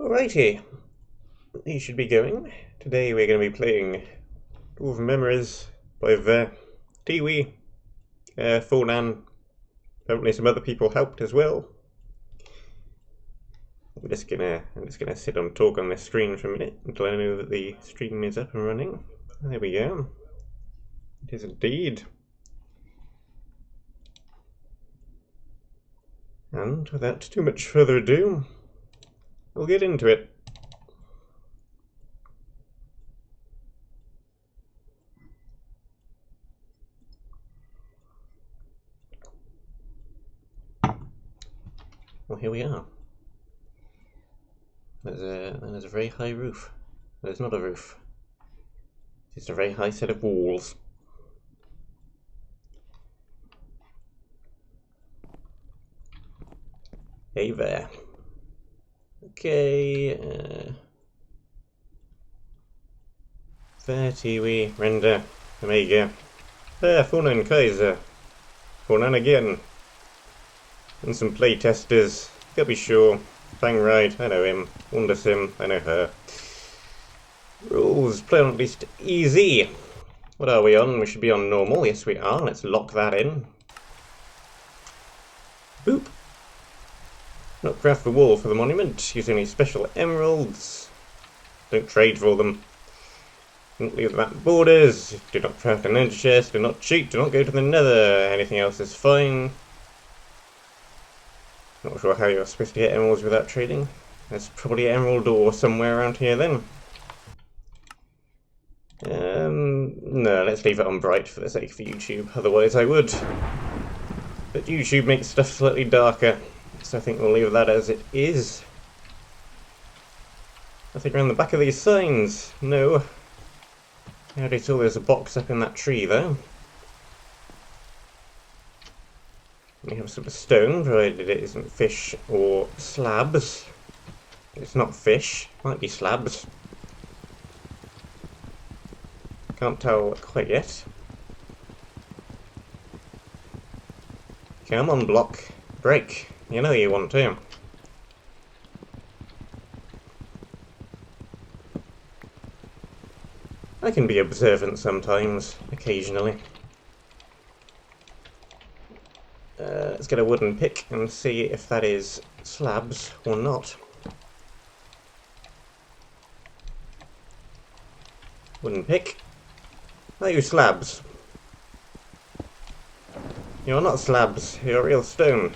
Alrighty, you should be going. Today we're going to be playing Dwarven Memories by Teewie, Fornan, apparently some other people helped as well. I'm just gonna sit and talk on this screen for a minute until I know that the stream is up and running. There we go. It is indeed. And without too much further ado, we'll get into it. Well, here we are. There's a very high roof. There's not a roof. It's just a very high set of walls. Hey there. Okay. There, Teewie, render, Omega. There, Fornan Kaiser. Fornan again. And some playtesters. Gotta be sure. Bang right, I know him. Wondersim, I know her. Rules, play on at least easy. What are we on? We should be on normal. Yes, we are. Let's lock that in. Boop. Not craft the wall for the monument. Use only special emeralds. Don't trade for them. Don't leave the map borders. Do not craft an energy chest. Do not cheat. Do not go to the nether. Anything else is fine. Not sure how you're supposed to get emeralds without trading. There's probably an emerald ore somewhere around here then. No, let's leave it on bright for the sake of YouTube. Otherwise I would. But YouTube makes stuff slightly darker. So I think we'll leave that as it is. Nothing around the back of these signs. No. I already saw there's a box up in that tree though. We have some stone, provided it isn't fish or slabs. It's not fish, might be slabs. Can't tell quite yet. Come on, block. Break. You know you want to. I can be observant sometimes, occasionally. Let's get a wooden pick and see if that is slabs or not. Wooden pick. Are you slabs? You're not slabs, you're real stone.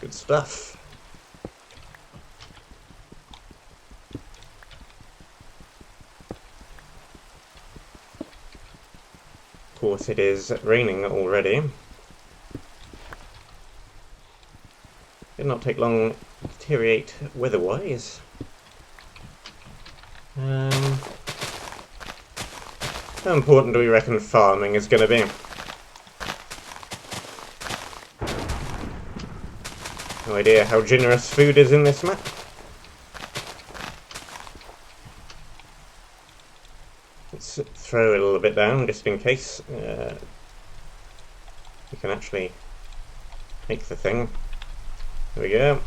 Good stuff. Of course it is raining already. Did not take long to deteriorate weather-wise. How important do we reckon farming is going to be? No idea how generous food is in this map. Let's throw it a little bit down just in case we can actually make the thing. There we go.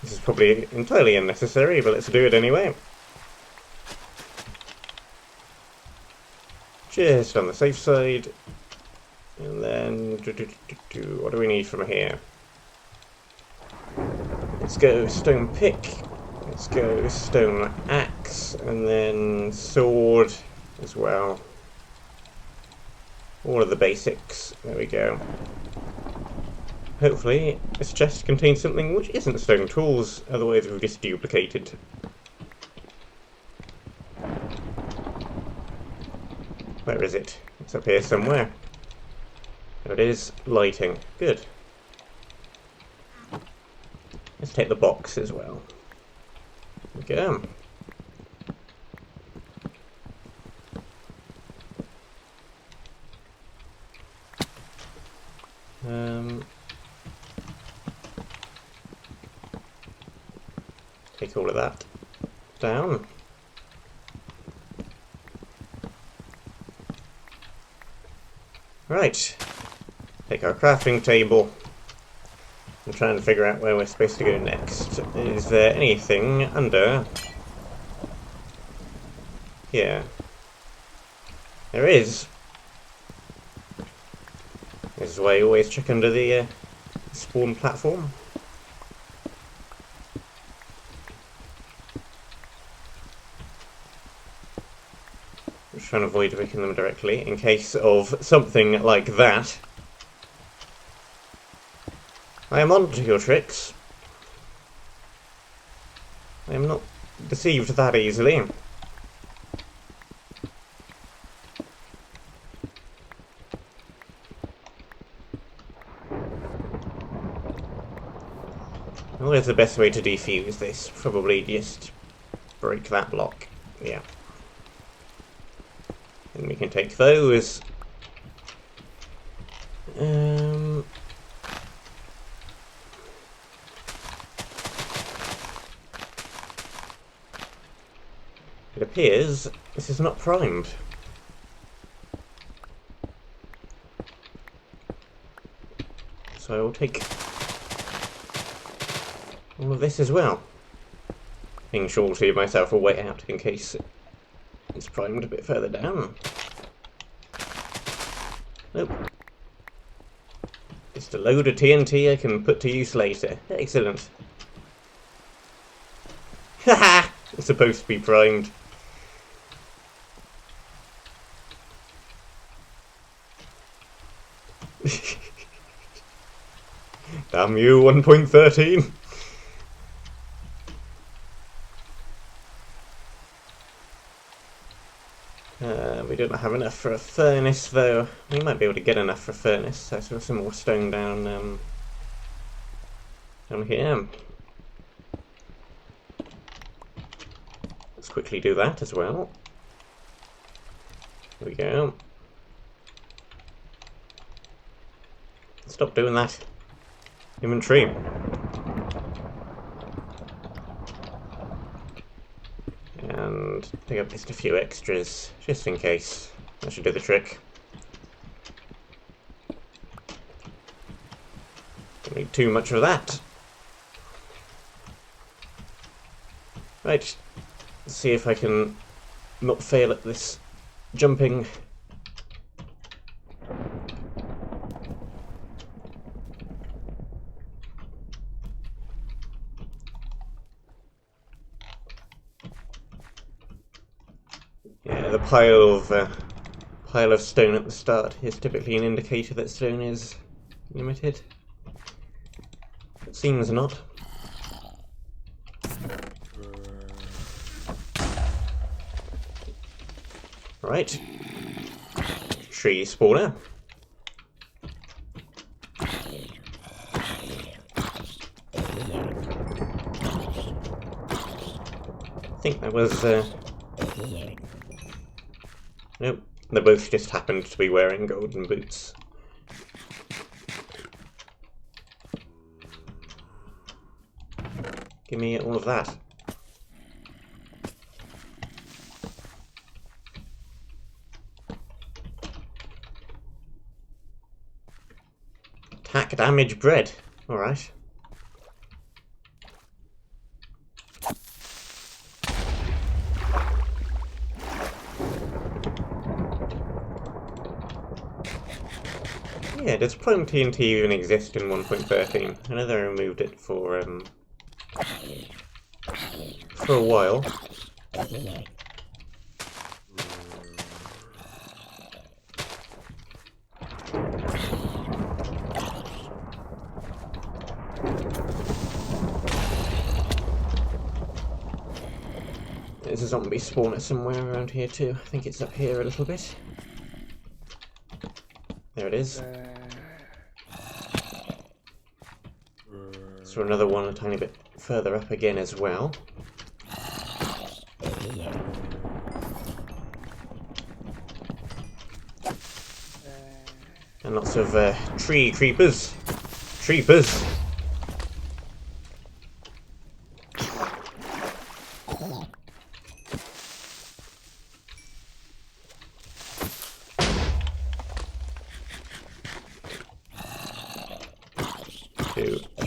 This is probably entirely unnecessary, but let's do it anyway. Just on the safe side. And then what do we need from here? Let's go stone pick. Let's go stone axe, and then sword as well. All of the basics. There we go. Hopefully this chest contains something which isn't stone tools, otherwise we've just duplicated. Where is it? It's up here somewhere. There it is. Lighting. Good. Let's take the box as well. There we go. Take all of that down. Right. Take our crafting table. I'm trying to figure out where we're supposed to go next. Is there anything under here? There is. This is why you always check under the spawn platform. I'm trying to avoid wicking them directly in case of something like that. I am on to your tricks. I am not deceived that easily. Well, where's the best way to defuse this? Probably just break that block. Yeah. And we can take those. It appears this is not primed. So I will take all of this as well. Being sure to leave myself a way out in case it's primed a bit further down. Nope. Just a load of TNT I can put to use later. Excellent. Haha! It's supposed to be primed. Damn you, 1.13! We don't have enough for a furnace though. We might be able to get enough for a furnace. So I saw some more stone down here. Let's quickly do that as well. There we go. Stop doing that. Inventory. And pick up just a few extras, just in case. That should do the trick. Don't need too much of that. Right, let's see if I can not fail at this jumping. Yeah, the pile of stone at the start is typically an indicator that stone is limited. It seems not. Right. Tree spawner. I think that was nope, they both just happened to be wearing golden boots. Give me all of that. Attack damage bread. Alright. Yeah, does prime TNT even exist in 1.13? I know they removed it for a while. There's a zombie spawner somewhere around here too. I think it's up here a little bit. There it is. So another one a tiny bit further up again as well. And lots of tree creepers. Treepers.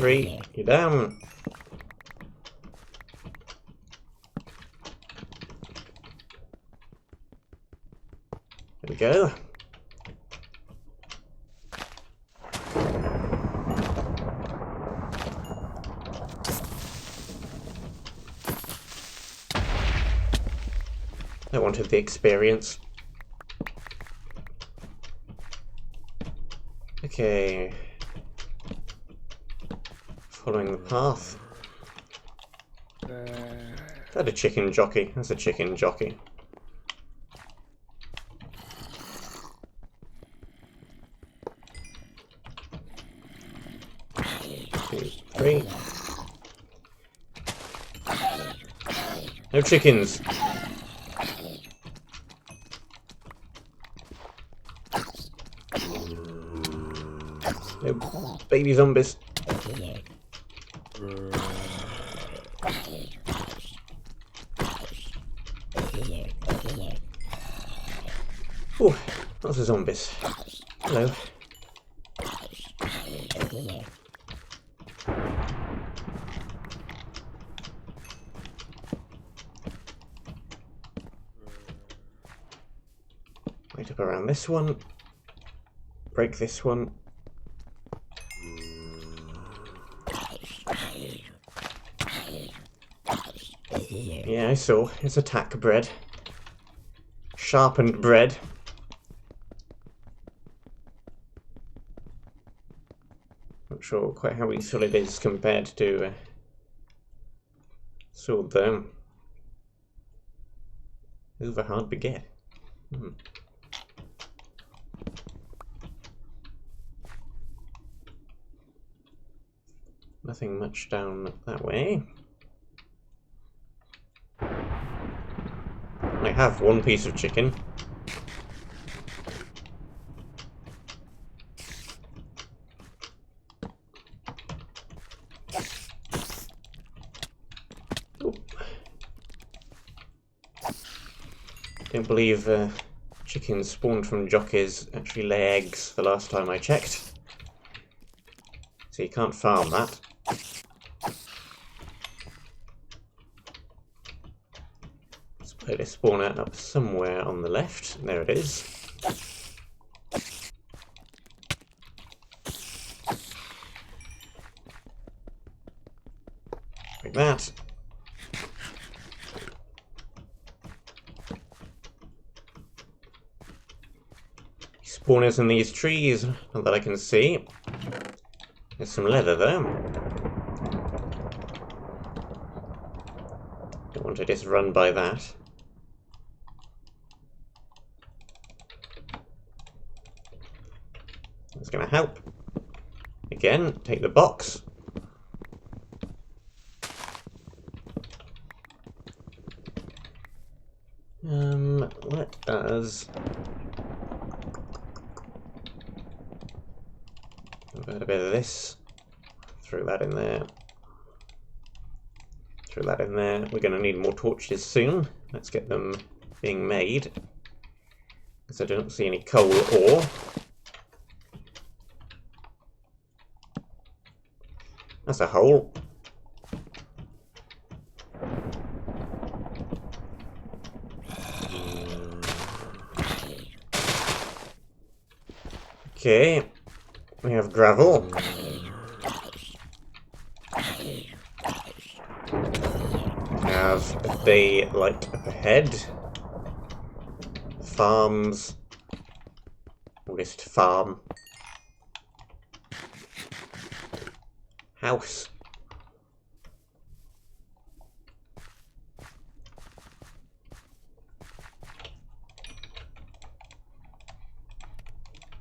3, you're down. There we go. I wanted the experience. Okay. Following the path. Is that a chicken jockey? That's a chicken jockey. 2, 3. No chickens. No baby zombies. Ooh, lots of zombies. Hello. Wait up around this one. Break this one. Yeah, I saw. It's attack bread. Sharpened bread. Not sure quite how useful it is compared to sword though. Over hard to get. Nothing much down that way. I have one piece of chicken. Ooh. Don't believe chickens spawned from jockeys actually lay eggs the last time I checked. So you can't farm that. Let it spawn out up somewhere on the left. There it is. Like that. Spawners in these trees, not that I can see. There's some leather there. Don't want to just run by that. That's going to help. Again, take the box. Let us a bit of this. Throw that in there. Throw that in there. We're going to need more torches soon. Let's get them being made. Because I don't see any coal ore. That's a hole. Okay, we have gravel. We have a day light up ahead. Farms. August farm. House.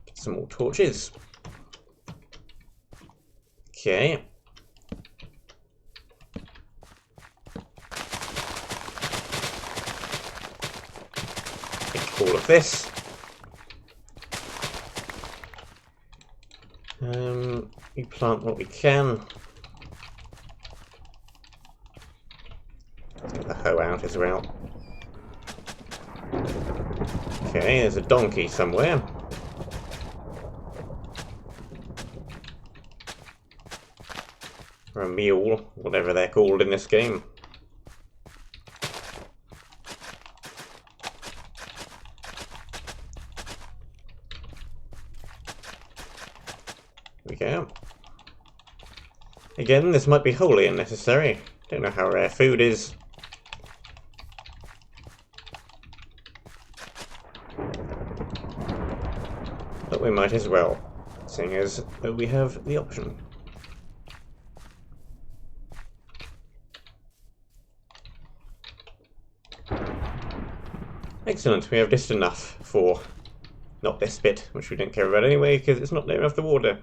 Get some more torches. Okay. Take all of this. We plant what we can. Let's get the hoe out as well. Okay, there's a donkey somewhere. Or a mule, whatever they're called in this game. Here we go. Again, this might be wholly unnecessary. Don't know how rare food is. But we might as well, seeing as though we have the option. Excellent, we have just enough for not this bit, which we don't care about anyway, because it's not near enough the water.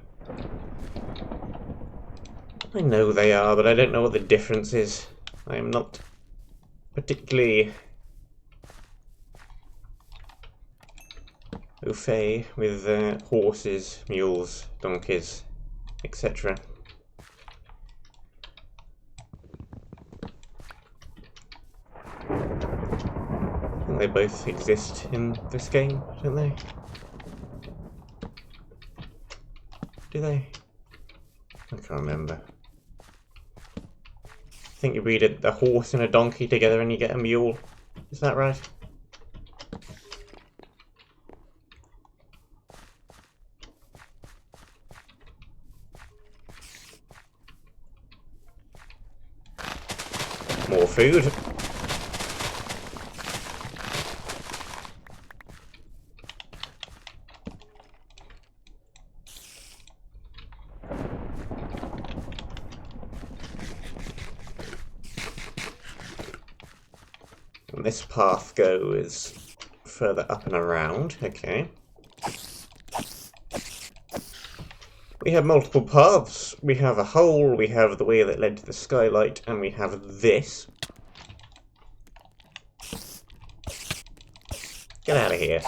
I know they are, but I don't know what the difference is. I am not particularly au fait with horses, mules, donkeys, etc. I think they both exist in this game, don't they? Do they? I can't remember. I think you breed a horse and a donkey together and you get a mule. Is that right? More food. And this path goes further up and around. Okay. We have multiple paths. We have a hole, we have the way that led to the skylight, and we have this. Get out of here.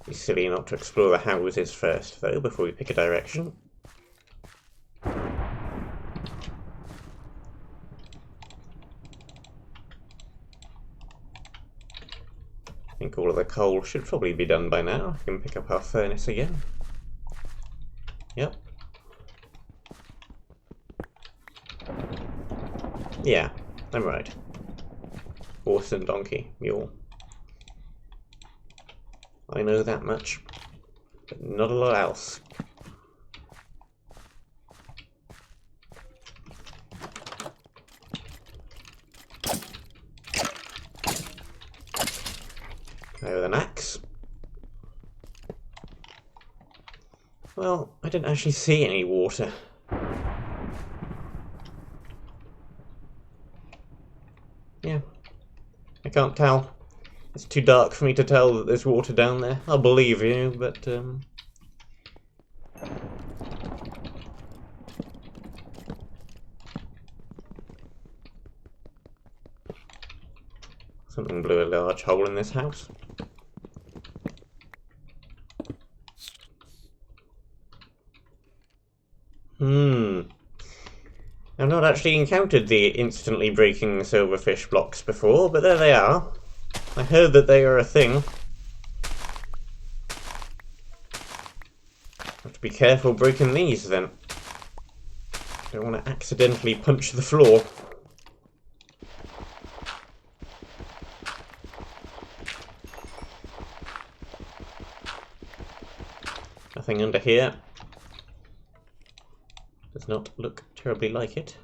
Be silly not to explore the houses first, though, before we pick a direction. I think all of the coal should probably be done by now. I can pick up our furnace again. Yep. Yeah, I'm right. Horse and donkey, mule. I know that much, but not a lot else. With an axe. Well, I didn't actually see any water. Yeah, I can't tell. It's too dark for me to tell that there's water down there. I'll believe you, but something blew a large hole in this house. I've not actually encountered the instantly breaking silverfish blocks before, but there they are. I heard that they are a thing. Have to be careful breaking these then. Don't want to accidentally punch the floor. Nothing under here. Does not look terribly like it.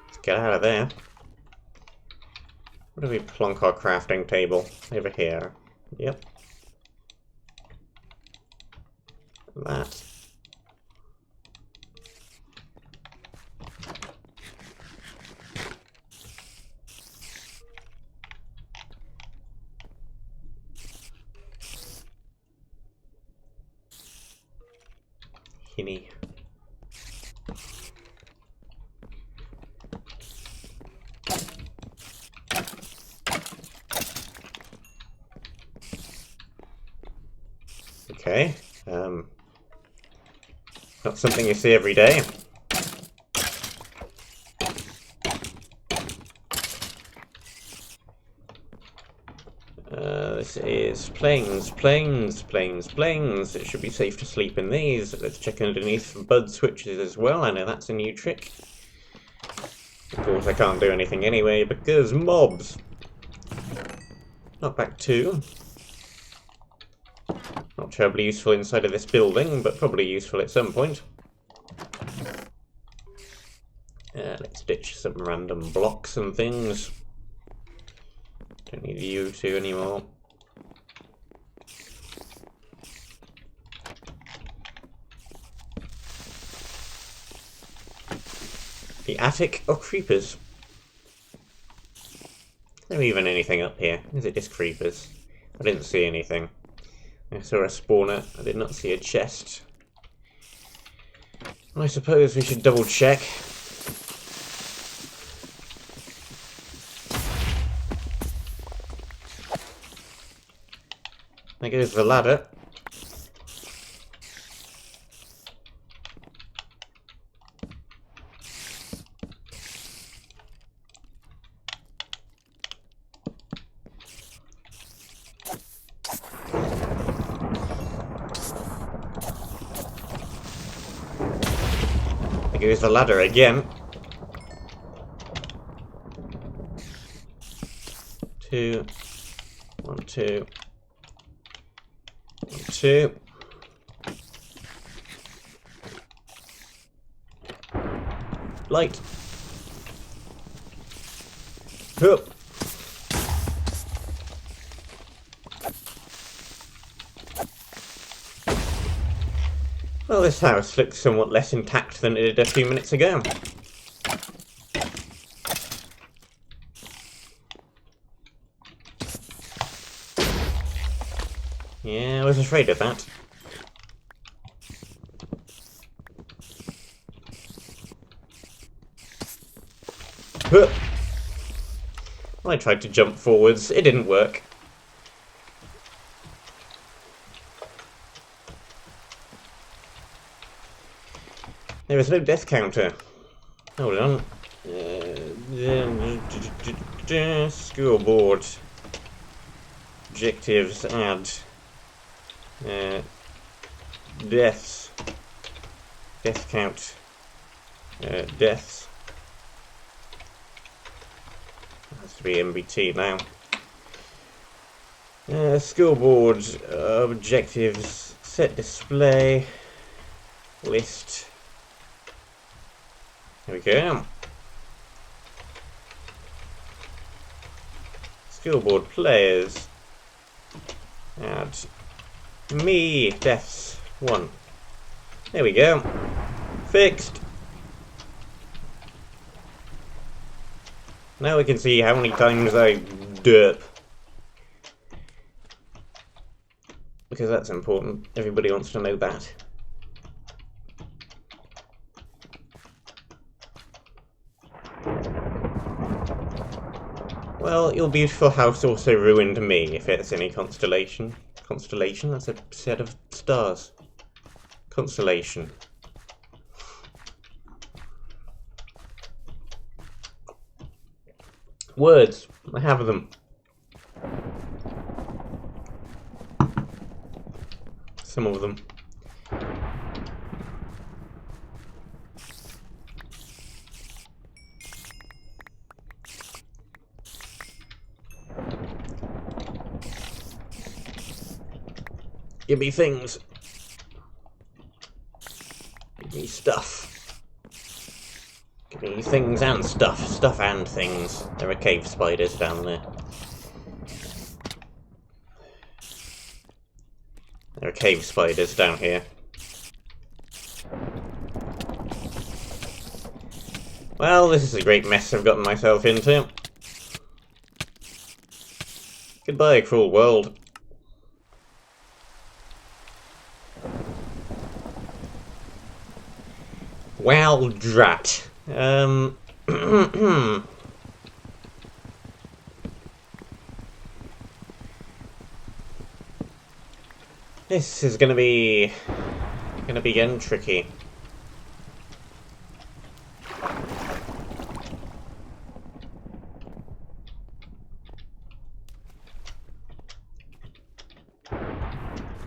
Let's get out of there. Where do we plonk our crafting table? Over here. Yep. That. Hinny. Okay. Not something you see every day. This is planes, planes, planes, planes. It should be safe to sleep in these. Let's check underneath for bud switches as well. I know that's a new trick. Of course, I can't do anything anyway because mobs. Knockback 2. Not terribly useful inside of this building, but probably useful at some point. Let's ditch some random blocks and things. Don't need you two anymore. The attic or creepers? Is there even anything up here? Is it just creepers? I didn't see anything. I saw a spawner. I did not see a chest. I suppose we should double check. There goes the ladder. There goes the ladder again. 2, 1, 2. 2. Light. Hup. Well, this house looks somewhat less intact than it did a few minutes ago. Yeah, I was afraid of that. Huh. I tried to jump forwards, it didn't work. There is no death counter. Hold on. School board. Objectives, add. Deaths. Death count. Deaths. Has to be MBT now. School board. Objectives. Set display. List. There we go. School board players. Add. Me, deaths, 1. There we go. Fixed. Now we can see how many times I derp. Because that's important. Everybody wants to know that. Well, your beautiful house also ruined me, if it's any constellation. Constellation? That's a set of stars. Constellation. Words. I have them. Some of them. Give me things. Give me stuff. Give me things and stuff. Stuff and things. There are cave spiders down there. There are cave spiders down here. Well, this is a great mess I've gotten myself into. Goodbye, cruel world. Well, drat. This is gonna be again tricky.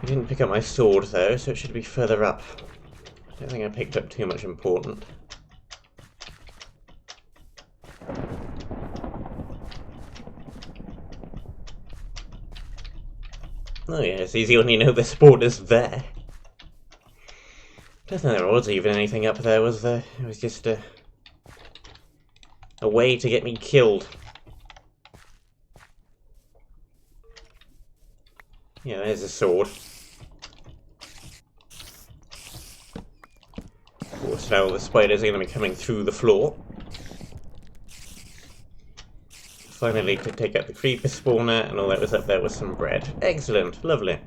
I didn't pick up my sword though, so it should be further up. I don't think I picked up too much important. Oh yeah, it's easy when you know the spawners there. Don't think there was even anything up there, was there? It was just a way to get me killed. Yeah, there's a sword. Of course, now the spiders are going to be coming through the floor. Finally, to take out the creeper spawner, and all that was up there was some bread. Excellent, lovely,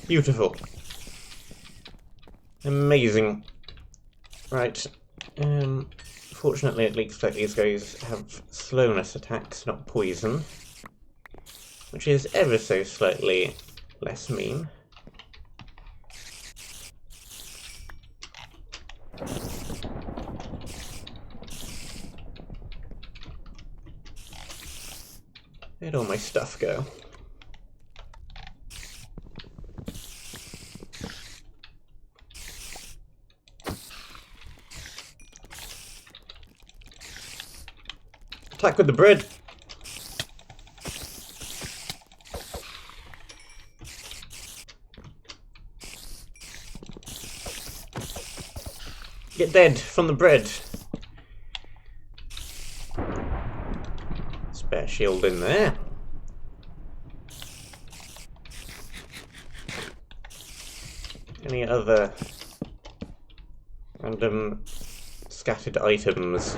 beautiful, amazing. Right. Fortunately, it looks like these guys have slowness attacks, not poison, which is ever so slightly less mean. Where'd all my stuff go? Attack with the bread! Get dead from the bread! Spare shield in there. Any other random scattered items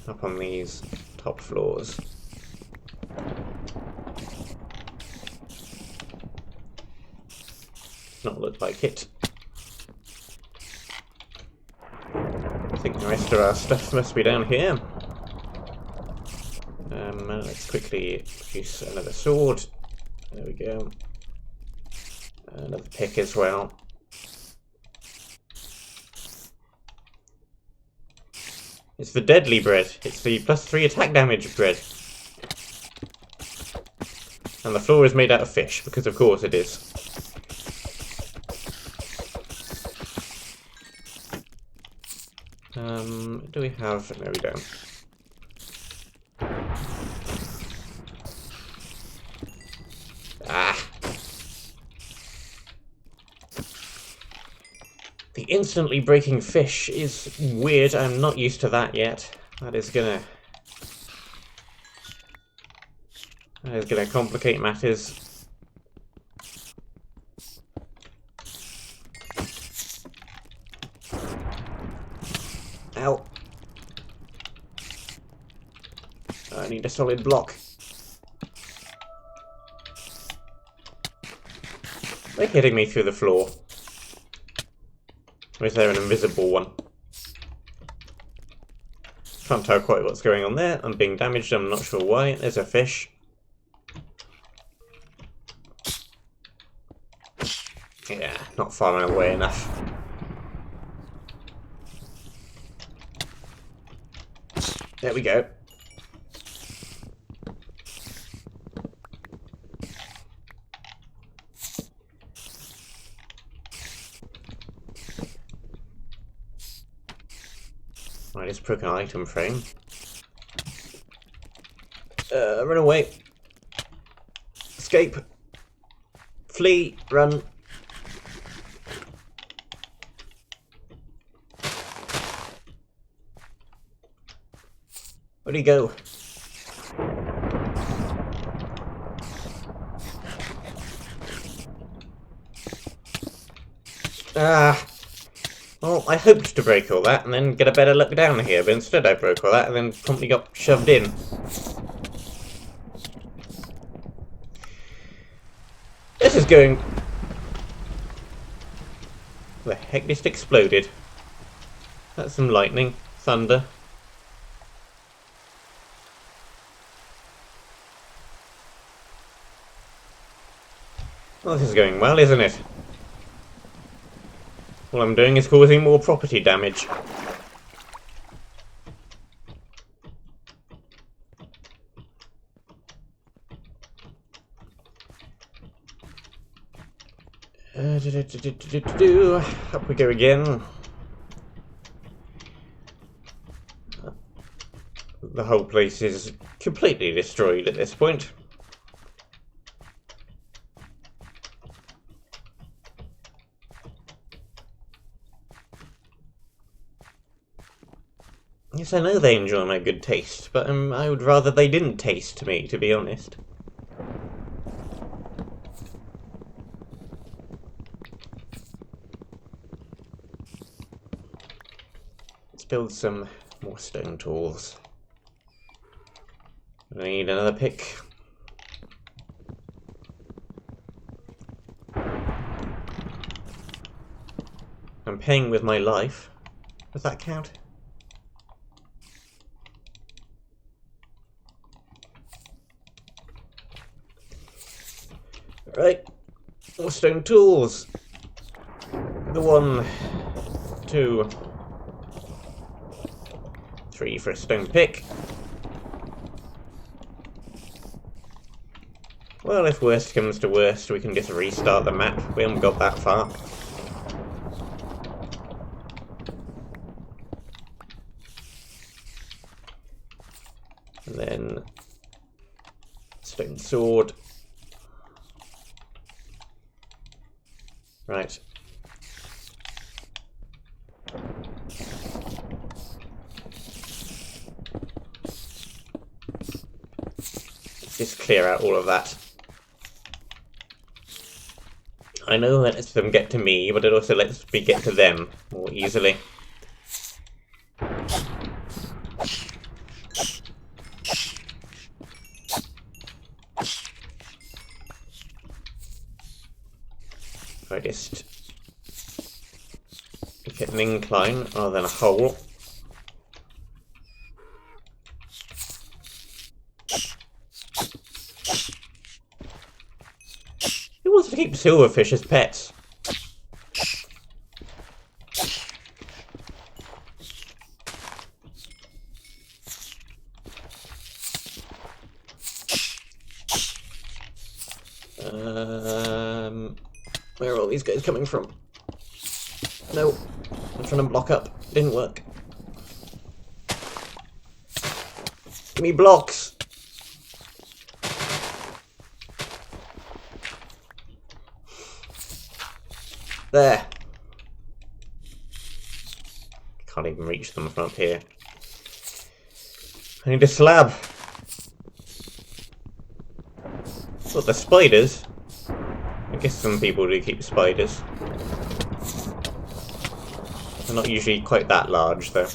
up on these top floors? Not look like it. I think the rest of our stuff must be down here. Let's quickly produce another sword. There we go. Another pick as well. It's the deadly bread. It's the +3 attack damage bread. And the floor is made out of fish, because of course it is. Do we have... No, we don't. Ah! The instantly breaking fish is weird. I'm not used to that yet. That is gonna complicate matters. Ow. I need a solid block. They're hitting me through the floor. Or is there an invisible one? Can't tell quite what's going on there. I'm being damaged, I'm not sure why. There's a fish. Yeah, not far away enough. There we go. I just broke an item frame. Run away. Escape. Flee. Run. Where'd he go? Ah. Well, I hoped to break all that and then get a better look down here, but instead I broke all that and then promptly got shoved in. This is going... The heck just exploded? That's some lightning, thunder. Well, this is going well, isn't it? All I'm doing is causing more property damage. Up we go again. The whole place is completely destroyed at this point. Yes, I know they enjoy my good taste, but I would rather they didn't taste me, to be honest. Let's build some more stone tools. I need another pick. I'm paying with my life. Does that count? Right, more stone tools. The 1, 2, 3 for a stone pick. Well, if worst comes to worst, we can just restart the map. We haven't got that far. And then stone sword. Right. Let's just clear out all of that. I know that lets them get to me, but it also lets me get to them more easily. If I just get an incline rather than a hole. Who wants to keep silverfish as pets? Where are all these guys coming from? No, I'm trying to block up. Didn't work. Give me blocks. There. Can't even reach them from up here. I need a slab. What, the spiders? I guess some people do keep spiders. They're not usually quite that large, though.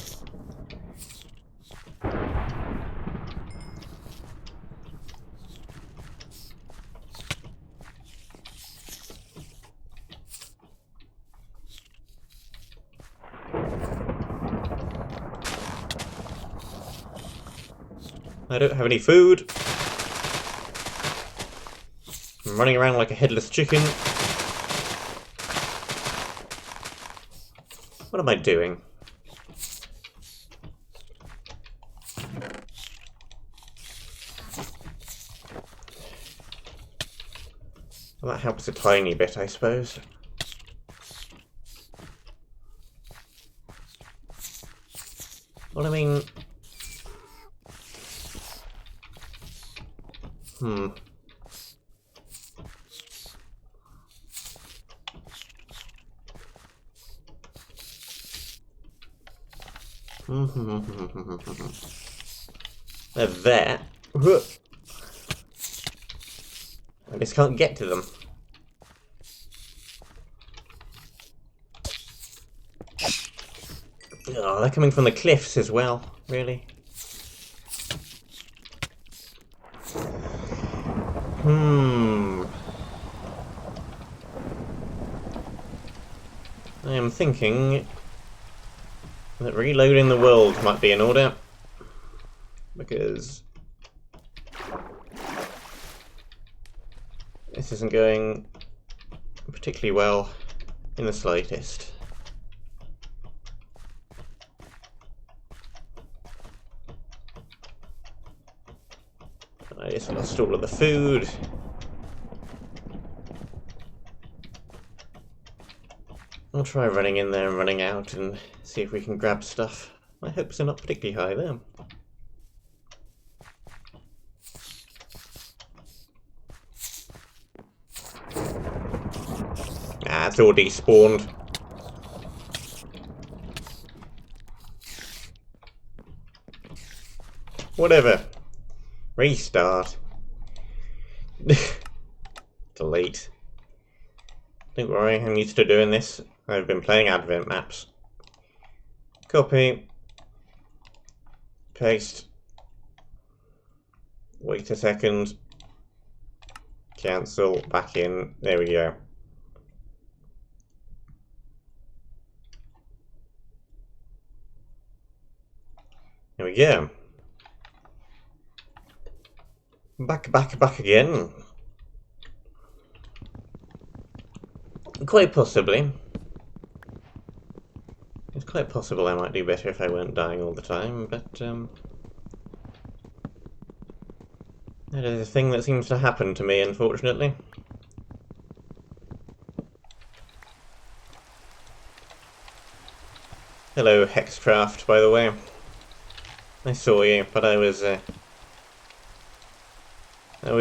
I don't have any food. I'm running around like a headless chicken. What am I doing? Well, that helps a tiny bit, I suppose. Well, I mean... They're there. I just can't get to them. Oh, they're coming from the cliffs as well, really. I am thinking that reloading the world might be in order, because this isn't going particularly well in the slightest. I just lost all of the food. I'll try running in there and running out and see if we can grab stuff. My hopes are not particularly high there. Ah, it's all despawned. Whatever. Restart. Delete. Don't worry, I'm used to doing this. I've been playing Advent maps. Copy. Paste. Wait a second. Cancel. Back in. There we go. There we go. Back again. Quite possibly. It's quite possible I might do better if I weren't dying all the time, but that is a thing that seems to happen to me, unfortunately. Hello, Hexcraft, by the way. I saw you, but I was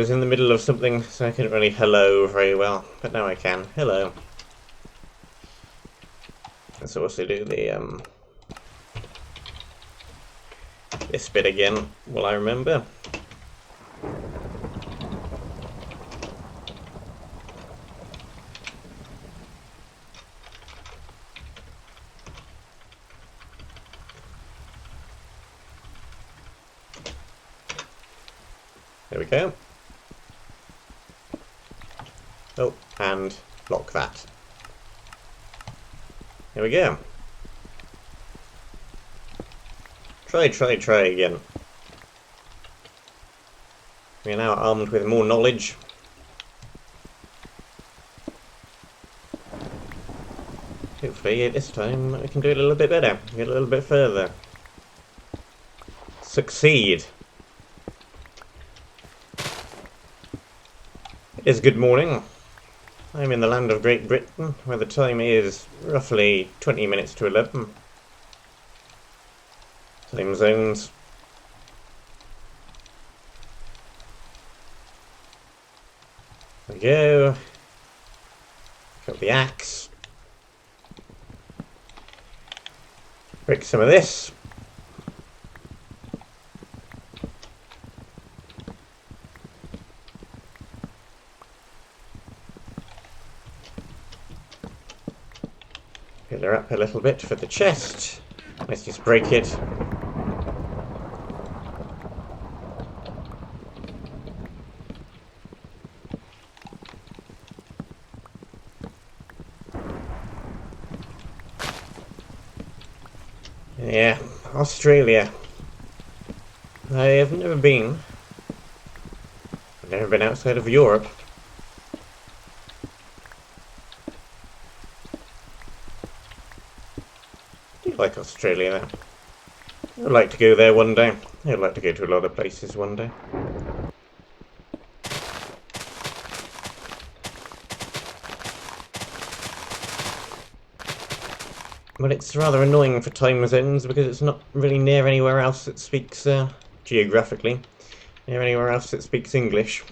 in the middle of something, so I couldn't really hello very well, but now I can. Hello. Let's also do the this bit again, will I remember? There we go. Oh, and lock that. There we go. Try again. We are now armed with more knowledge. Hopefully this time we can do it a little bit better, get a little bit further. Succeed. It is good morning. I'm in the land of Great Britain, where the time is roughly 20 minutes to 11. Time zones. There we go. Got the axe. Break some of this. Fill her up a little bit for the chest. Let's just break it. Yeah, Australia. I have never been. I've never been outside of Europe. I do like Australia though. I'd like to go there one day. I'd like to go to a lot of places one day. But it's rather annoying for time zones because it's not really near anywhere else that speaks, geographically, near anywhere else that speaks English.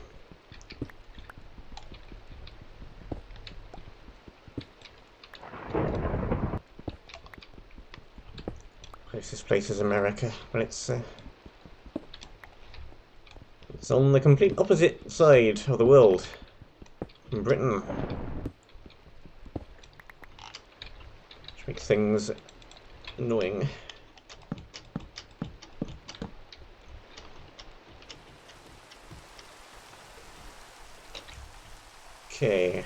Closest place is America, but it's on the complete opposite side of the world, from Britain. Make things annoying. Okay,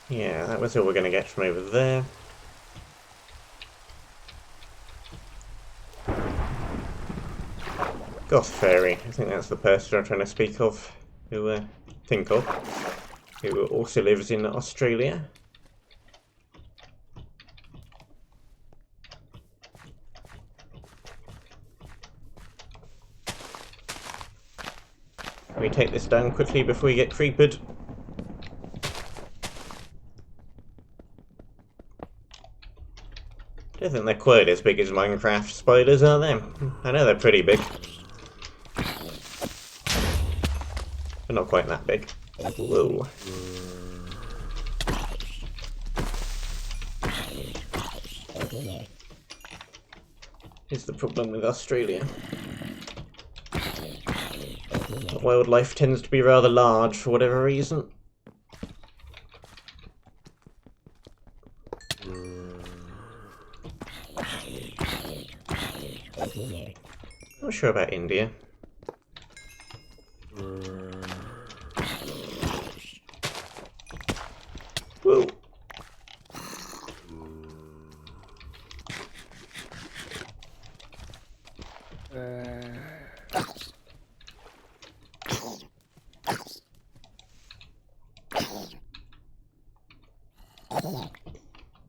yeah, that was all we're going to get from over there. Goth Fairy, I think that's the person I'm trying to speak of, who also lives in Australia. Can we take this down quickly before we get creepered? Don't think they're quite as big as Minecraft spiders, are they? I know they're pretty big. But not quite that big. Whoa. Here's the problem with Australia. Wildlife tends to be rather large for whatever reason. Not sure about India. Whoa.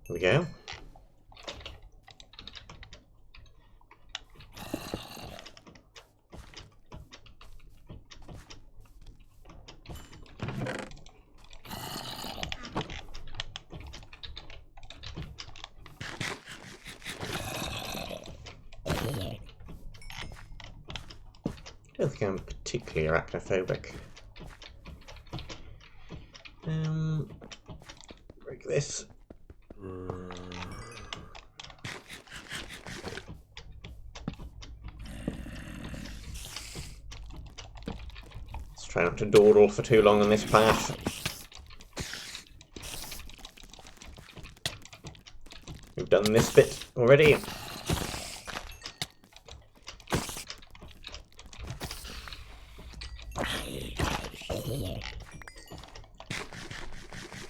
Here we go. I don't think I'm particularly arachnophobic. Break this. Let's try not to dawdle for too long on this path. We've done this bit already.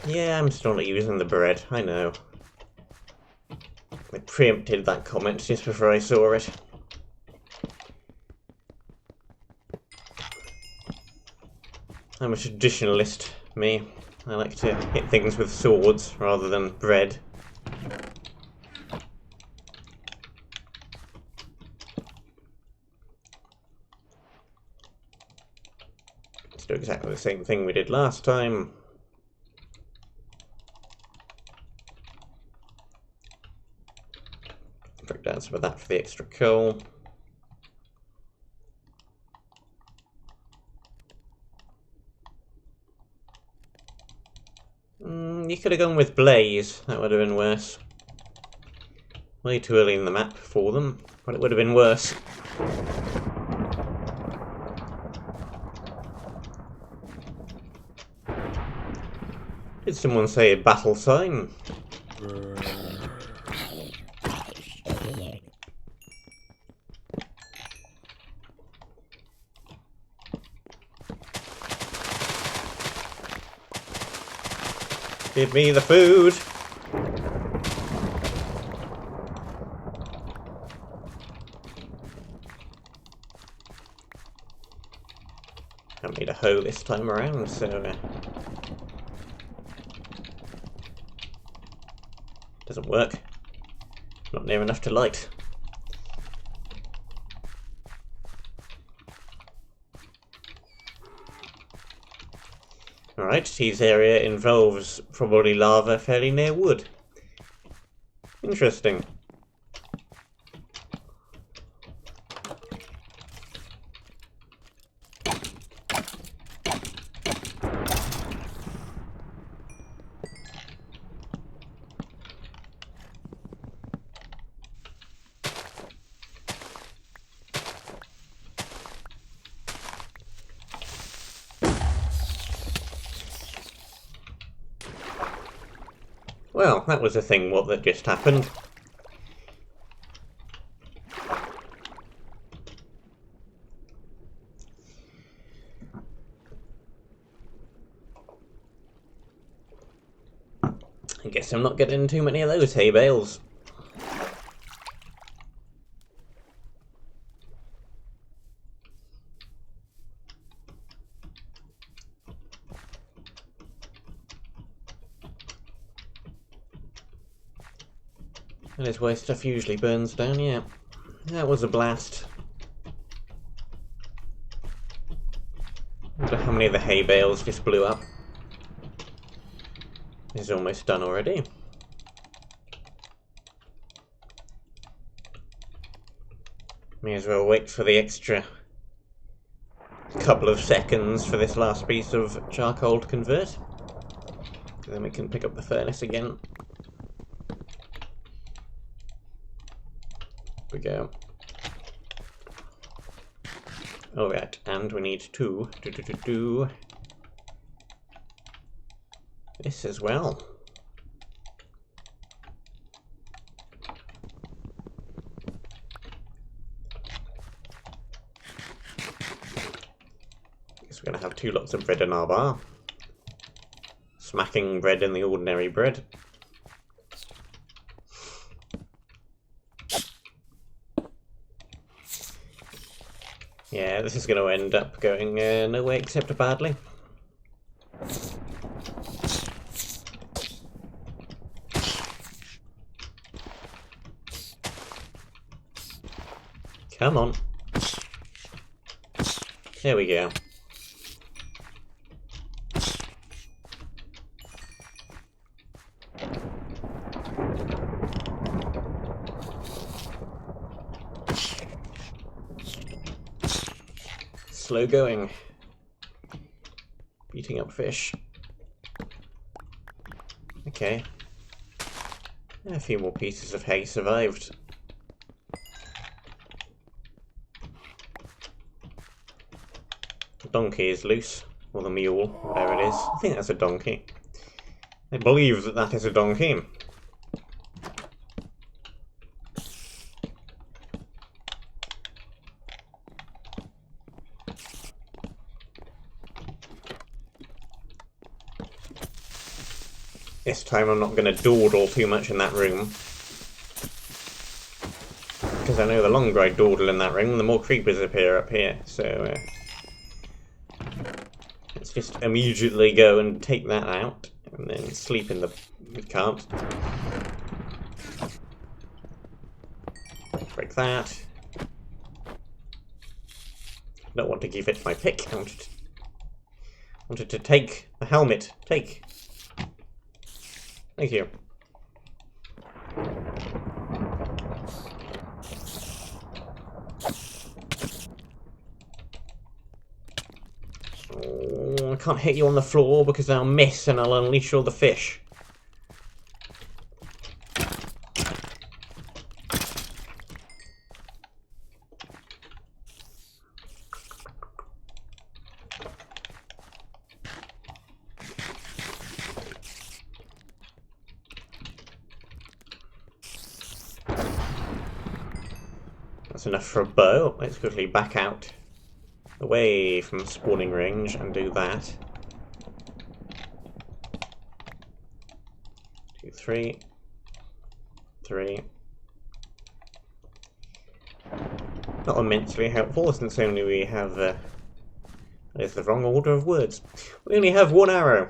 Yeah, I'm still not using the bread, I know. I preempted that comment just before I saw it. I'm a traditionalist, me. I like to hit things with swords rather than bread. Let's do exactly the same thing we did last time. Break down some of that for the extra coal. You could have gone with blaze, that would have been worse. Way too early in the map for them, but it would have been worse. Did someone say a battle sign? Give me the food! Don't need a hoe this time around, so... doesn't work. Not near enough to light. Alright, T's area involves probably lava fairly near wood. Interesting. Well, that was a thing, what that just happened. I guess I'm not getting too many of those hay bales. That is why stuff usually burns down, yeah. That was a blast. I wonder how many of the hay bales just blew up. This is almost done already. May as well wait for the extra couple of seconds for this last piece of charcoal to convert. Then we can pick up the furnace again. Here we go. Alright, and we need to do this as well. Guess we're going to have 2 lots of bread in our bar. Smacking bread in the ordinary bread. Yeah, this is going to end up going no way except badly. Come on. There we go. Slow going. Beating up fish. Okay. A few more pieces of hay survived. The donkey is loose. Or the mule, whatever it is. I think that's a donkey. I believe that that is a donkey. This time I'm not going to dawdle too much in that room. Because I know the longer I dawdle in that room, the more creepers appear up here. So, let's just immediately go and take that out. And then sleep in the... We can't. Break that. Don't want to give it my pick. I wanted to take the helmet. Take. Thank you. Oh, I can't hit you on the floor because I'll miss and I'll unleash all the fish. That's enough for a bow. Let's quickly back out away from spawning range and do that. 2, 3. 3. Not immensely helpful since only we have... that is the wrong order of words. We only have 1 arrow.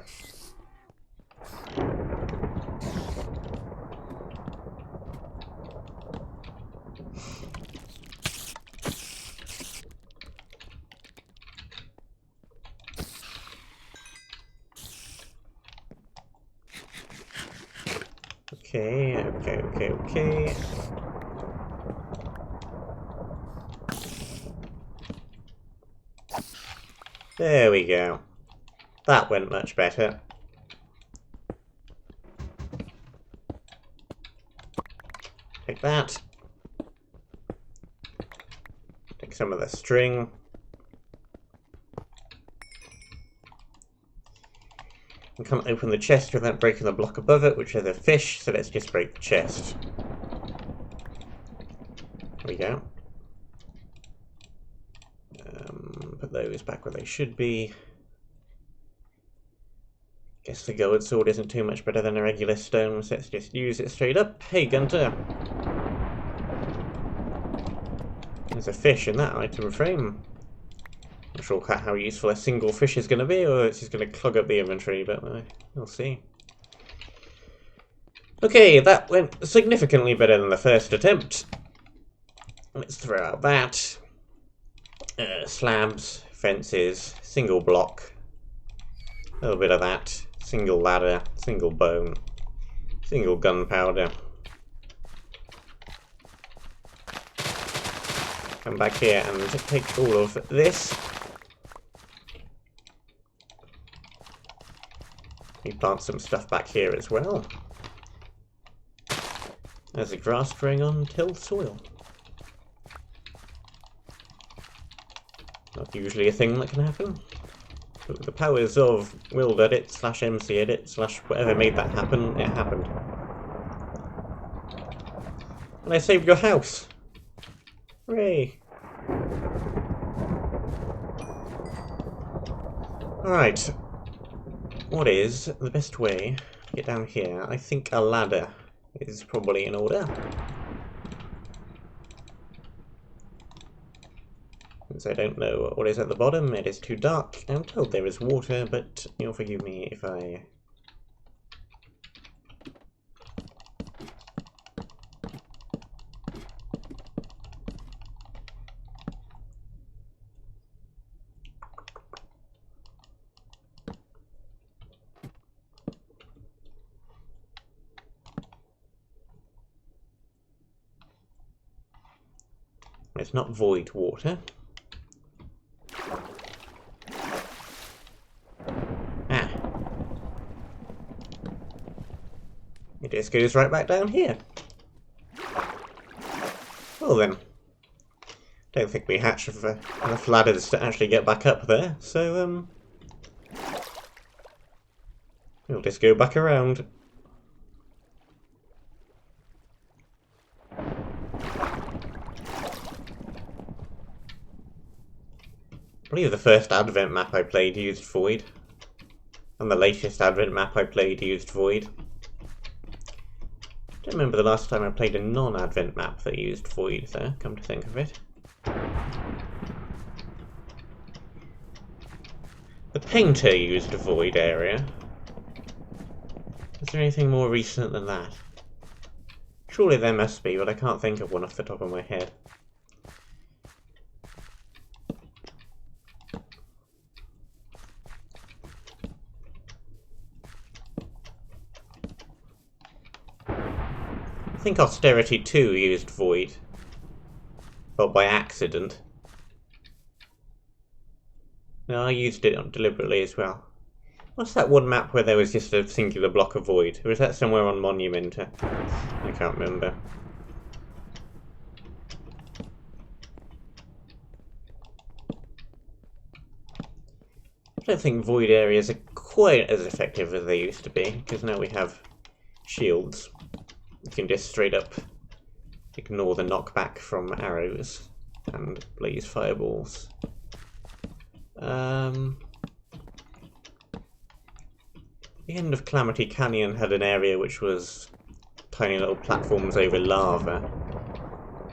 Okay. There we go. That went much better. Take that. Take some of the string. And can't open the chest without breaking the block above it, which are the fish, so let's just break the chest. There we go. Put those back where they should be. Guess the gourd sword isn't too much better than a regular stone, so let's just use it straight up. Hey, Gunter! There's a fish in that item frame. Not sure how useful a single fish is going to be, or it's just going to clog up the inventory, but we'll see. Okay, that went significantly better than the first attempt. Let's throw out that. Slabs, fences, single block. A little bit of that. Single ladder, single bone, single gunpowder. come back here and take all of this. We plant some stuff back here as well. There's a grass growing on tilled soil. Not usually a thing that can happen. But with the powers of World Edit / MC Edit / whatever made that happen, it happened. And I saved your house! Hooray! Alright. What is the best way to get down here? I think a ladder is probably in order. Since I don't know what is at the bottom, it is too dark. I'm told there is water, but you'll forgive me if I... It's not void water. Ah. It just goes right back down here. Well then. Don't think we hatched enough ladders to actually get back up there, so we'll just go back around. I believe the first Advent map I played used Void. And the latest Advent map I played used Void. I don't remember the last time I played a non-Advent map that used Void, though, come to think of it. The Painter used a Void area. Is there anything more recent than that? Surely there must be, but I can't think of one off the top of my head. I think Austerity 2 used Void. But by accident. No, I used it deliberately as well. What's that one map where there was just a singular block of Void? Or is that somewhere on Monument? I can't remember. I don't think Void areas are quite as effective as they used to be, because now we have shields. You can just straight up ignore the knockback from arrows and blaze fireballs. The end of Calamity Canyon had an area which was tiny little platforms over lava.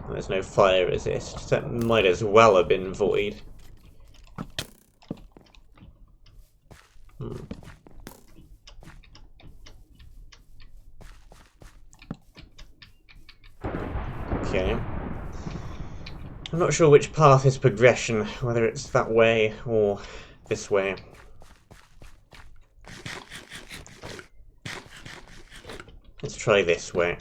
And there's no fire resist, so that might as well have been Void. Okay. I'm not sure which path is progression, whether it's that way or this way. Let's try this way.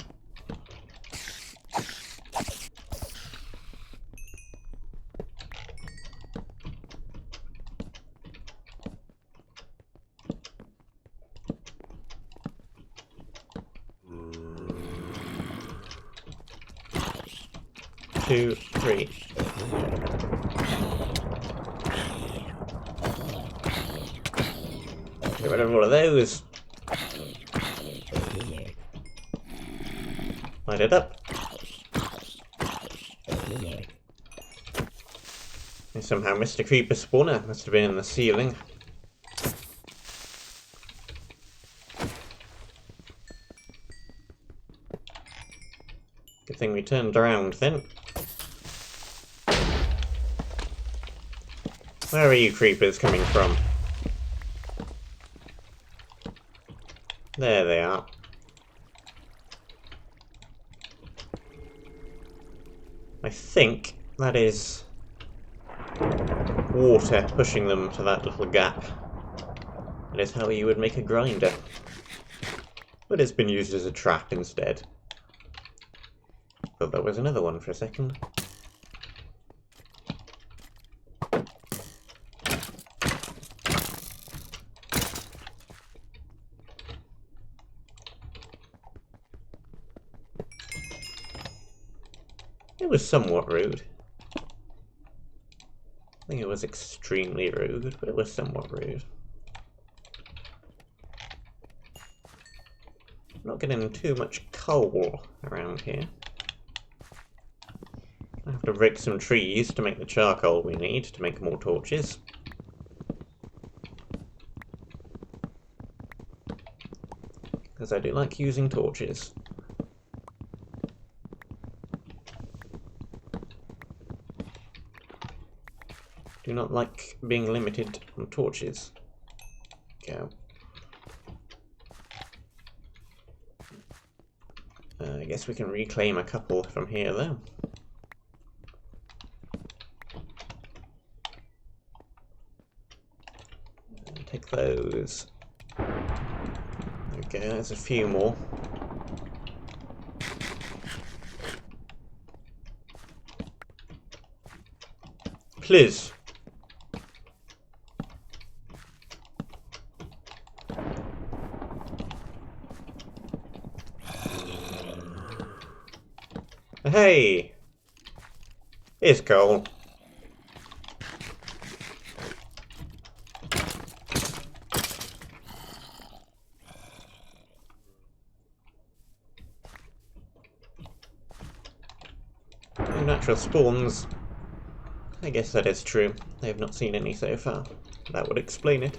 Two, three. Get rid of all of those. Light it up. I somehow missed a creeper spawner. Must have been in the ceiling. Good thing we turned around then. Where are you creepers coming from? There they are. I think that is water pushing them to that little gap. That is how you would make a grinder. But it's been used as a trap instead. Thought there was another one for a second. It was somewhat rude. I think it was extremely rude, but it was somewhat rude. Not getting too much coal around here. I have to break some trees to make the charcoal we need to make more torches. Because I do like using torches. Do not like being limited on torches. Go. I guess we can reclaim a couple from here though. Take those. There we go, there's a few more. Please. Hey! Here's coal. No natural spawns. I guess that is true. I have not seen any so far. That would explain it.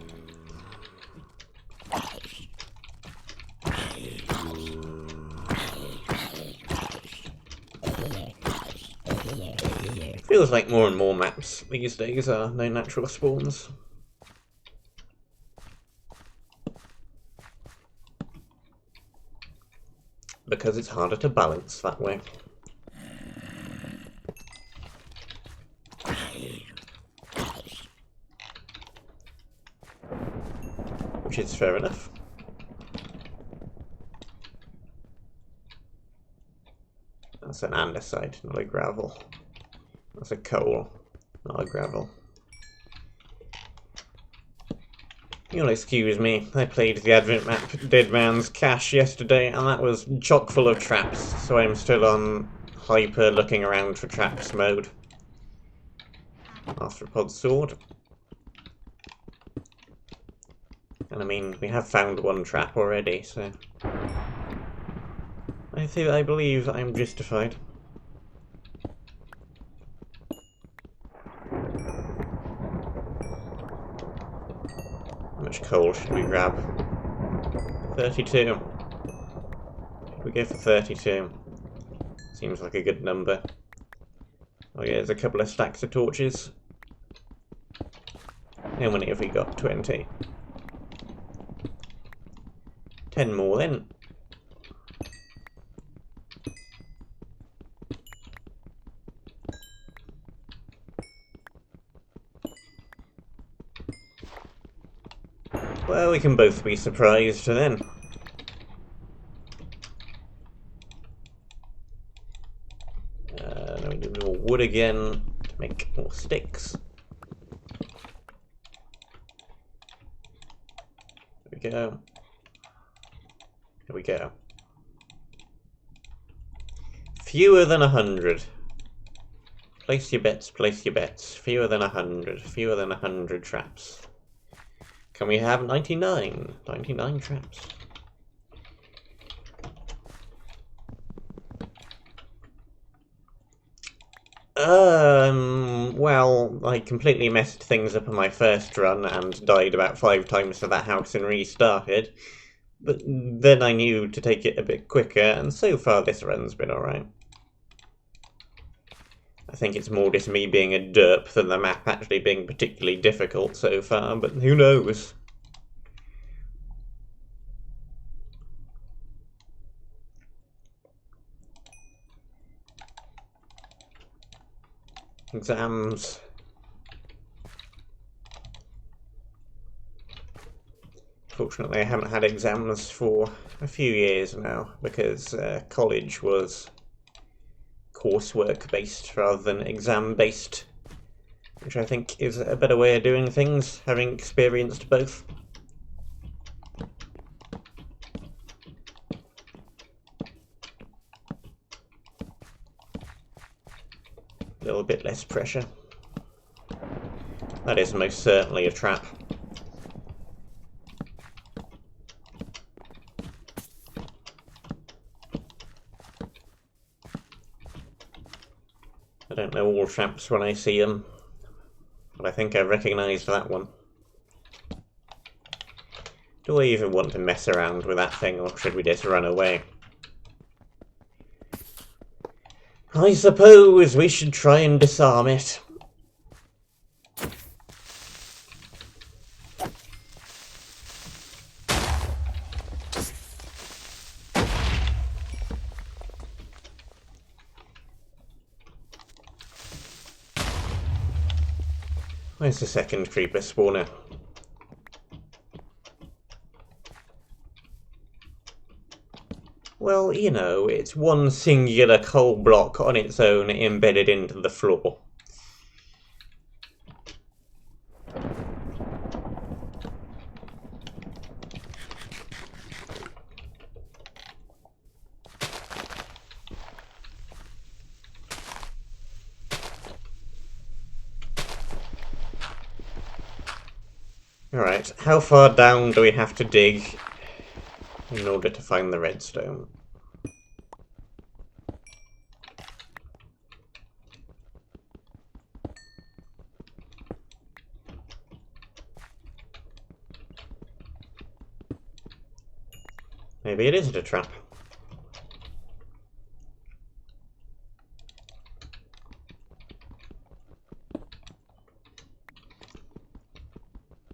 Feels like more and more maps these days are no natural spawns. Because it's harder to balance that way. Which is fair enough. That's an andesite, not a gravel. That's a coal, not a gravel. You'll excuse me, I played the Advent map Dead Man's Cache yesterday, and that was chock full of traps, so I'm still on hyper looking around for traps mode. Arthropod sword. And I mean, we have found one trap already, so I believe I'm justified. How much coal should we grab? 32. Should we go for 32? Seems like a good number. Oh yeah, there's a couple of stacks of torches. How many have we got? 20. 10 more then. Well, we can both be surprised then. Now we need more wood again to make more sticks. There we go. There we go. Fewer than 100. Place your bets, place your bets. Fewer than 100. Fewer than 100 traps. Can we have 99? 99 traps. Well, I completely messed things up on my first run and died about 5 times to that house and restarted. But then I knew to take it a bit quicker, and so far this run's been alright. I think it's more just me being a derp than the map actually being particularly difficult so far, but who knows? Exams. Fortunately, I haven't had exams for a few years now, because college was coursework based rather than exam based, which I think is a better way of doing things, having experienced both. A little bit less pressure. That is most certainly a trap. I don't know all traps when I see them, but I think I recognised that one. Do I even want to mess around with that thing, or should we just run away? I suppose we should try and disarm it. Where's the second creeper spawner? Well, you know, it's one singular coal block on its own embedded into the floor. Alright, how far down do we have to dig in order to find the redstone? Maybe it isn't a trap.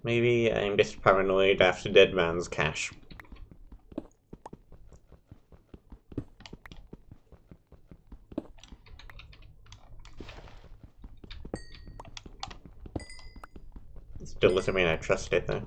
Maybe I'm just paranoid after Dead Man's cache. It still doesn't mean I trust it, though.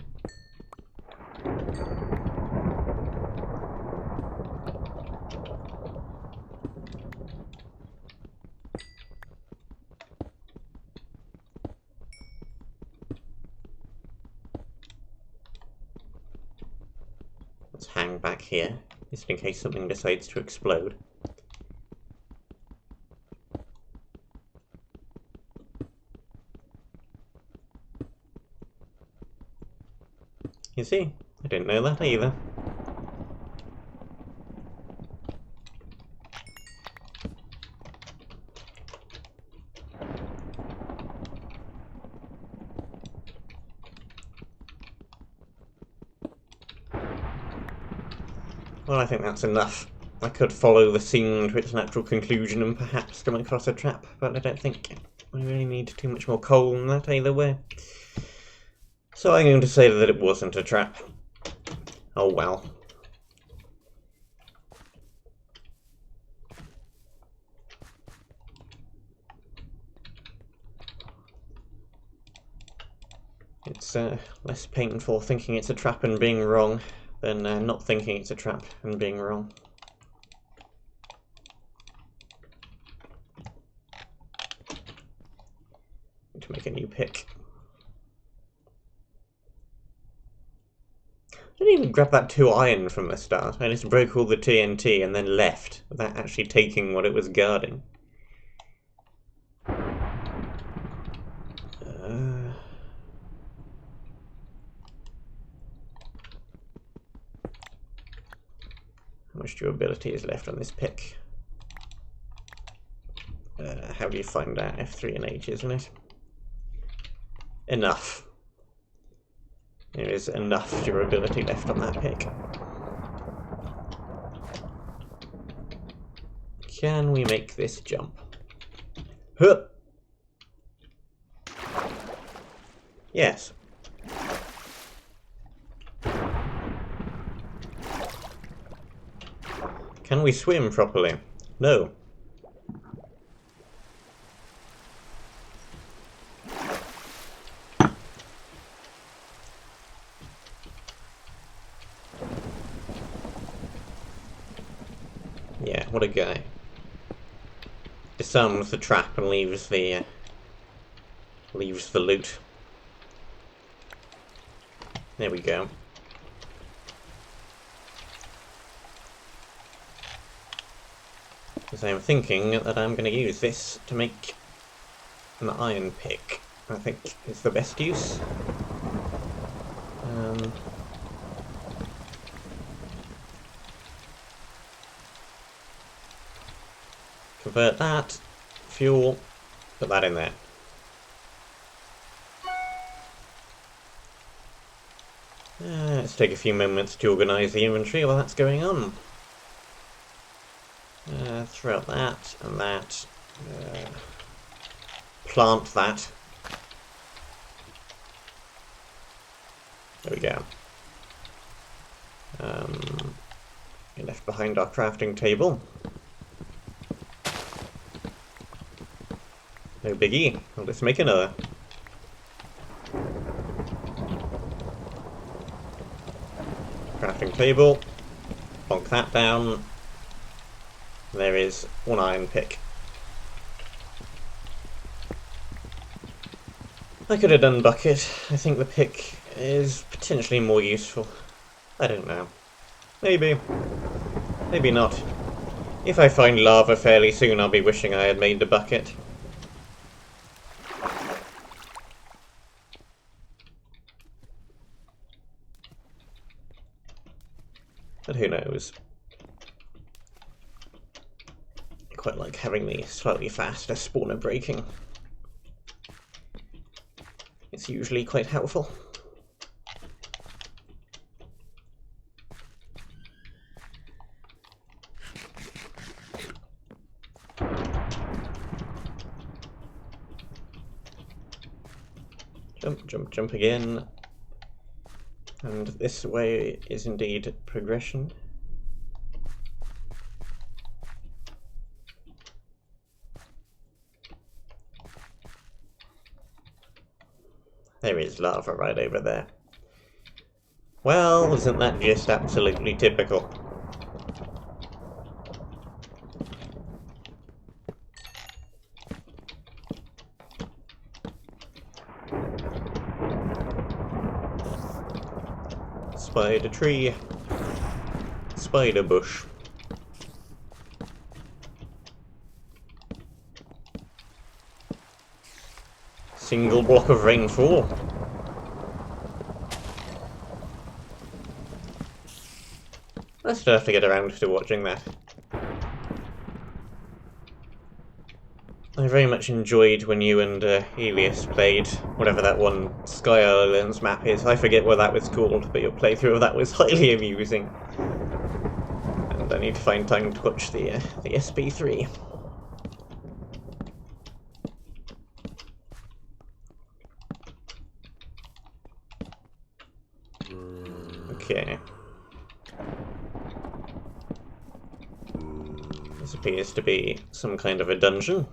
Let's hang back here, just in case something decides to explode. You see, I didn't know that either. Well, I think that's enough. I could follow the scene to its natural conclusion and perhaps come across a trap, but I don't think we really need too much more coal than that either way. So I'm going to say that it wasn't a trap. Oh well. It's less painful thinking it's a trap and being wrong than not thinking it's a trap and being wrong. Need to make a new pick. I didn't even grab that 2 iron from the start. I just broke all the TNT and then left without actually taking what it was guarding. How much durability is left on this pick? How do you find that? F3 and H, isn't it? Enough. There is enough durability left on that pick. Can we make this jump? Huh! Yes. Can we swim properly? No. Yeah, what a guy. Disarms the trap and leaves the loot. There we go. Because I'm thinking that I'm going to use this to make an iron pick, I think, is the best use. Convert that, fuel, put that in there. Let's take a few moments to organise the inventory while that's going on. Throw out that and that. Plant that. There we go. We left behind our crafting table. No biggie. I'll just make another. Crafting table. Bonk that down. There is one iron pick. I could have done bucket. I think the pick is potentially more useful. I don't know. Maybe. Maybe not. If I find lava fairly soon, I'll be wishing I had made the bucket. But who knows? I quite like having the slightly faster spawner breaking. It's usually quite helpful. Jump, jump, jump again. And this way is indeed progression. There is lava right over there. Well, isn't that just absolutely typical? Spider tree. Spider bush. Single block of rainfall. I still have to get around to watching that. I very much enjoyed when you and Elias played whatever that one Sky Islands map is. I forget what that was called, but your playthrough of that was highly amusing. And I need to find time to watch the SB3. Okay. This appears to be some kind of a dungeon.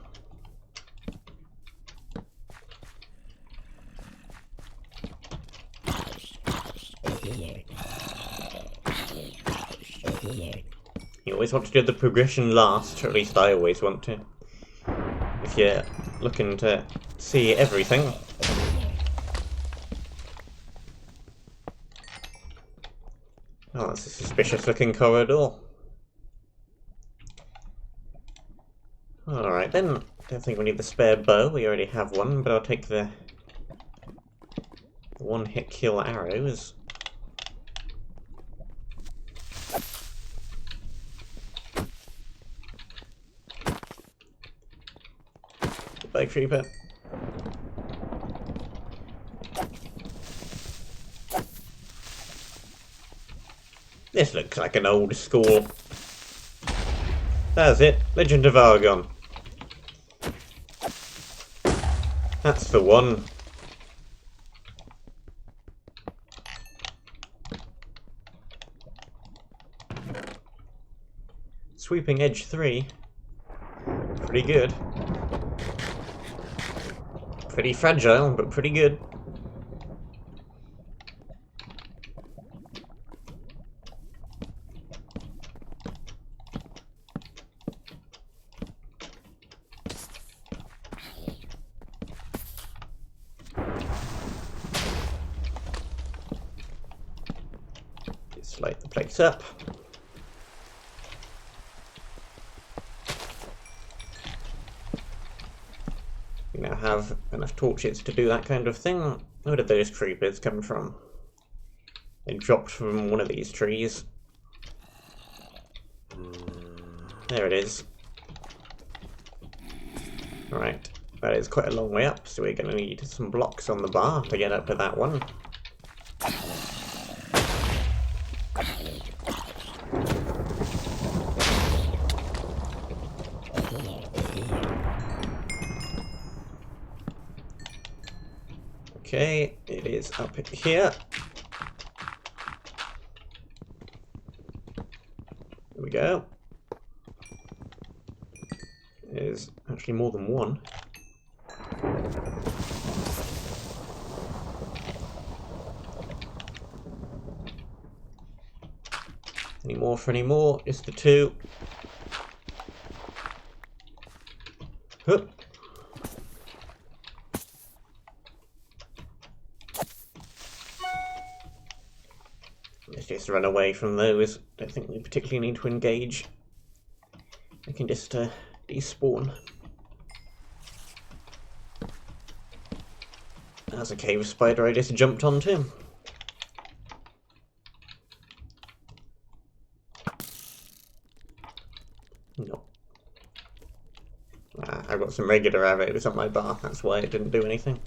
You always want to do the progression last, or at least I always want to. If you're looking to see everything. Oh, that's a suspicious looking corridor. Alright then, don't think we need the spare bow, we already have one, but I'll take the one-hit kill arrows. Goodbye, creeper. This looks like an old school. That's it, Legend of Argon. That's the one. Sweeping Edge 3. Pretty good. Pretty fragile, but pretty good. Just light the place up. We now have enough torches to do that kind of thing. Where did those creepers come from? They dropped from one of these trees. There it is. Right, that is quite a long way up, so we're going to need some blocks on the bar to get up to that one. Okay, it is up here. There we go. There's actually more than one. Any more for any more? Just the two. Hup. Let's just run away from those. Don't think we particularly need to engage. I can just despawn. That's a cave spider I just jumped onto. No. I've got some regular arrows on my bar, that's why it didn't do anything.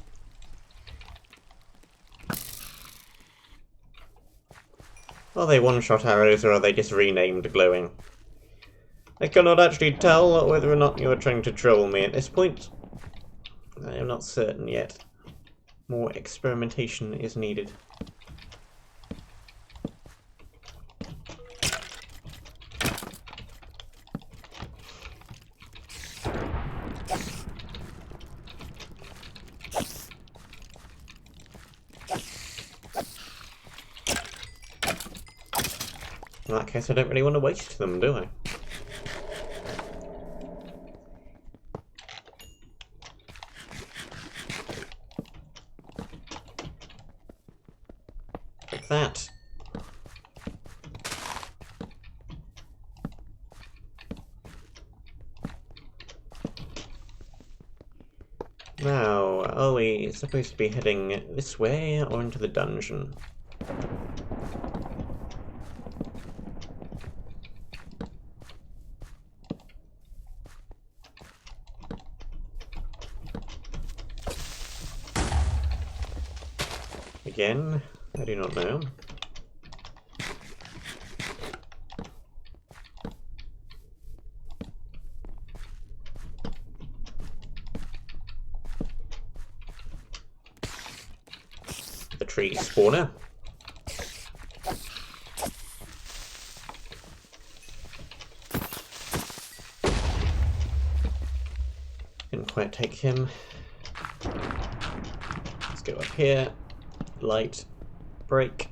Are they one-shot arrows or are they just renamed glowing? I cannot actually tell whether or not you're trying to troll me at this point. I am not certain yet. More experimentation is needed. In that case, I don't really want to waste them, do I? Like that. Now, are we supposed to be heading this way or into the dungeon? Again, I do not know. The tree spawner. Didn't quite take him. Let's go up here. Light, break.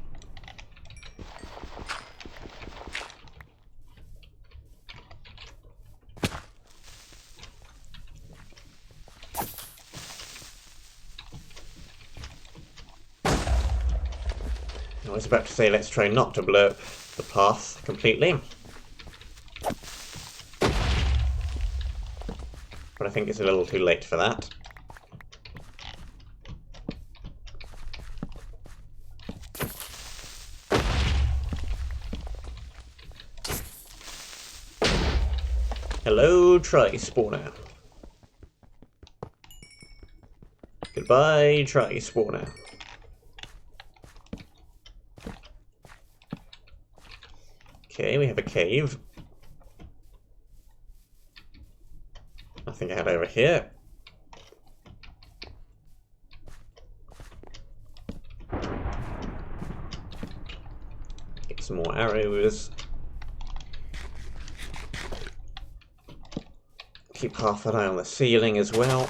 I was about to say let's try not to blow up the path completely. But I think it's a little too late for that. Hello, tri-spawner. Goodbye, tri-spawner. Okay, we have a cave. Nothing out over here. Get some more arrows. Keep half an eye on the ceiling as well.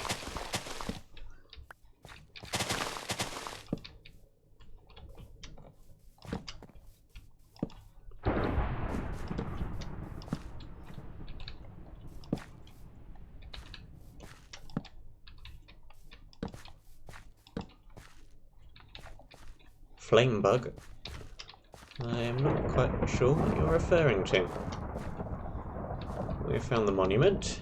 Flame bug. I am not quite sure what you're referring to. We found the monument.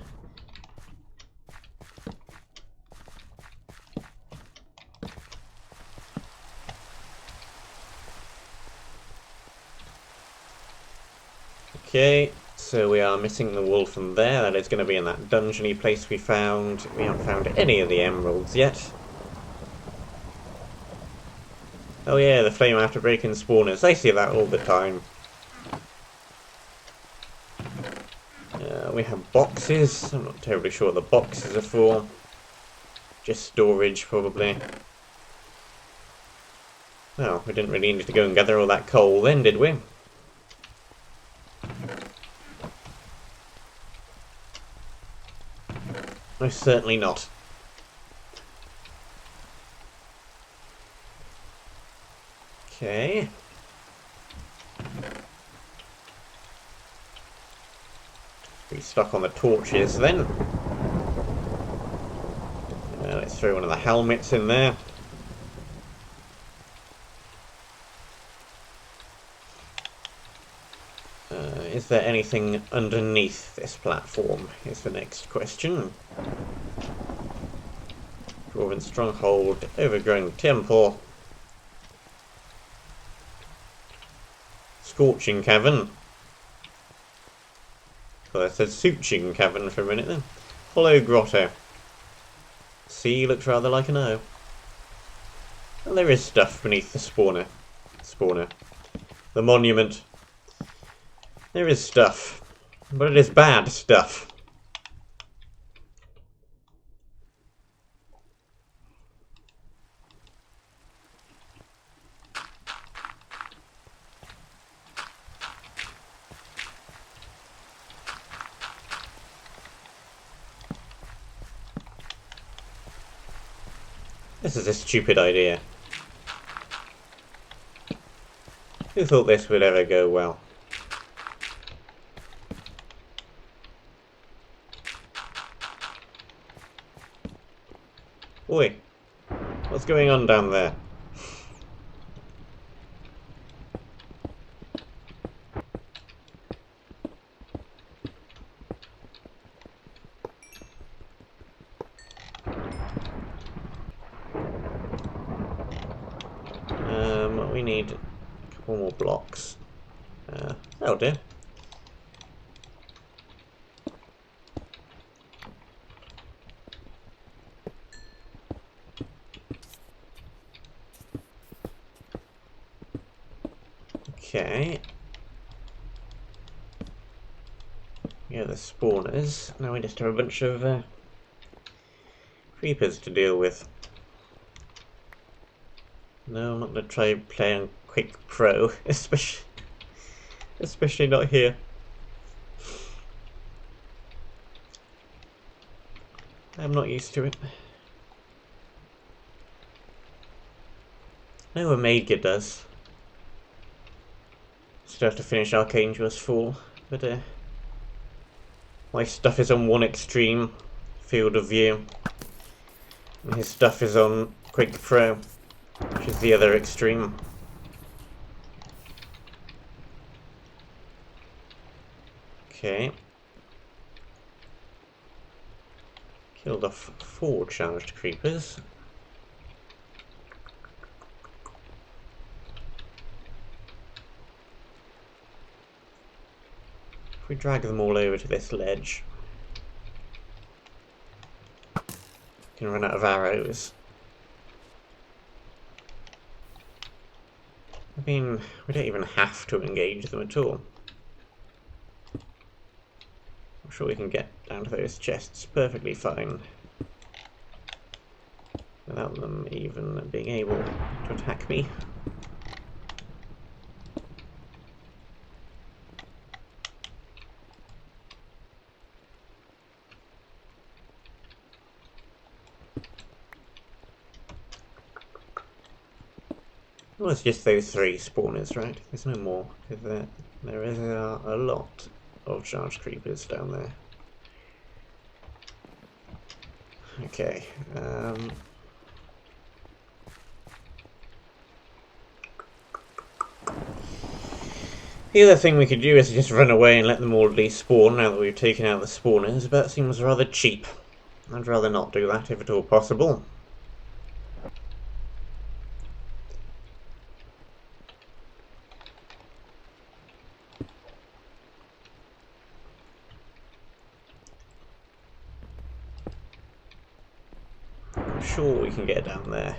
Okay, so we are missing the wool from there. That is going to be in that dungeony place we found. We haven't found any of the emeralds yet. Oh yeah, the flame after breaking spawners. I see that all the time. We have boxes. I'm not terribly sure what the boxes are for. Just storage, probably. Well, we didn't really need to go and gather all that coal then, did we? Most certainly not. Okay. Restock on the torches then. Let's throw one of the helmets in there. Is there anything underneath this platform? Is the next question. Dwarven stronghold, overgrown temple. Scorching cavern. Well, it said Suching cavern for a minute then. Hollow grotto. C looks rather like an O. Well, there is stuff beneath the spawner. The monument. There is stuff. But it is bad stuff. This is a stupid idea. Who thought this would ever go well? Oi, what's going on down there? We need a couple more blocks. That'll do. Okay. Yeah, the spawners. Now we just have a bunch of creepers to deal with. No, I'm not going to try playing Quick Pro, especially not here. I'm not used to it. I know what Maidgear does. Still have to finish Archangelus 4, but my stuff is on one extreme field of view, and his stuff is on Quick Pro, which is the other extreme. Okay. Killed off 4 charged creepers. If we drag them all over to this ledge, we can run out of arrows. I mean, we don't even have to engage them at all. I'm sure we can get down to those chests perfectly fine without them even being able to attack me. Well, it's just those 3 spawners, right? There's no more, because there is a lot of charged creepers down there. Okay. The other thing we could do is just run away and let them all despawn now that we've taken out the spawners, but that seems rather cheap. I'd rather not do that if at all possible. sure we can get down there.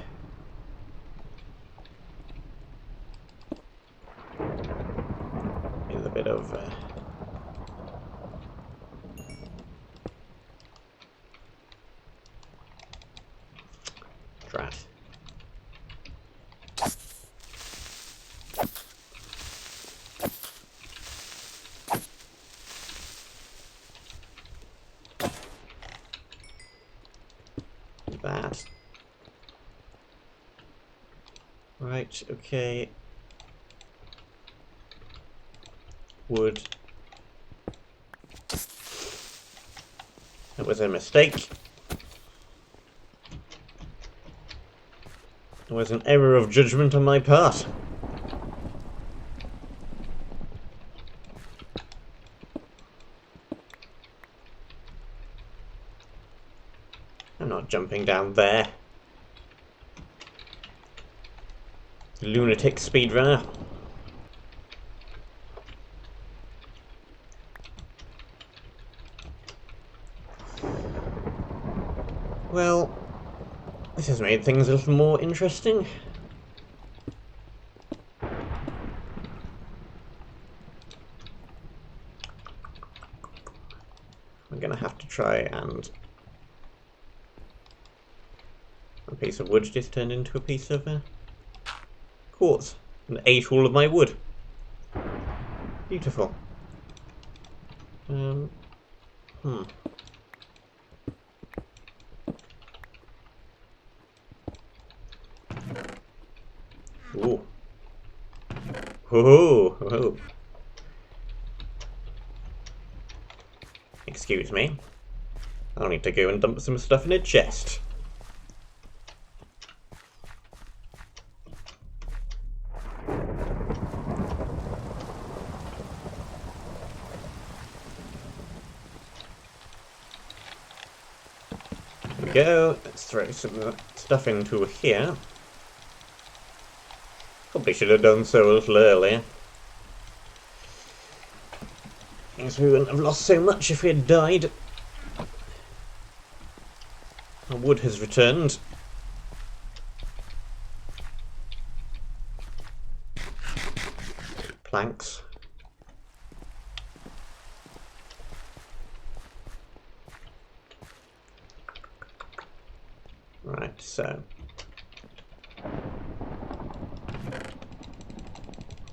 With a bit of drat. That. Right, okay. Wood. That was a mistake. It was an error of judgment on my part. I'm not jumping down there. Lunatic speedrunner. Well, this has made things a little more interesting. I'm gonna have to try and... a piece of wood just turned into a piece of quartz and ate all of my wood. Beautiful. Ooh. Oh. Excuse me. I'll need to go and dump some stuff in a chest. There we go. Let's throw some stuff into here. Probably should have done so a little earlier. Guess we wouldn't have lost so much if we had died. Our wood has returned. Planks. Right, so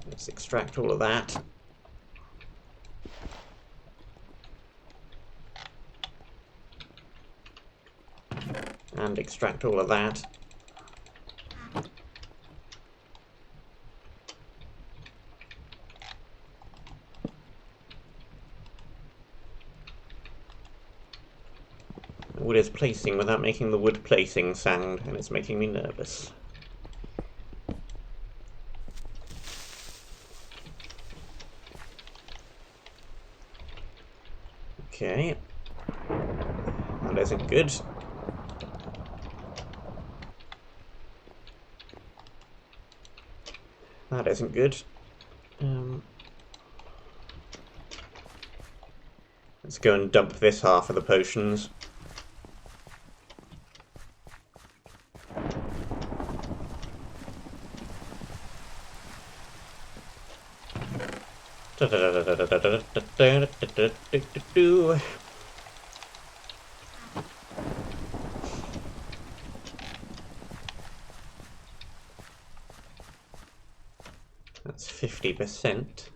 let's extract all of that. And extract all of that. The wood is placing without making the wood placing sound, and it's making me nervous. Okay. That isn't good. That isn't good. Let's go and dump this half of the potions. That's 50%.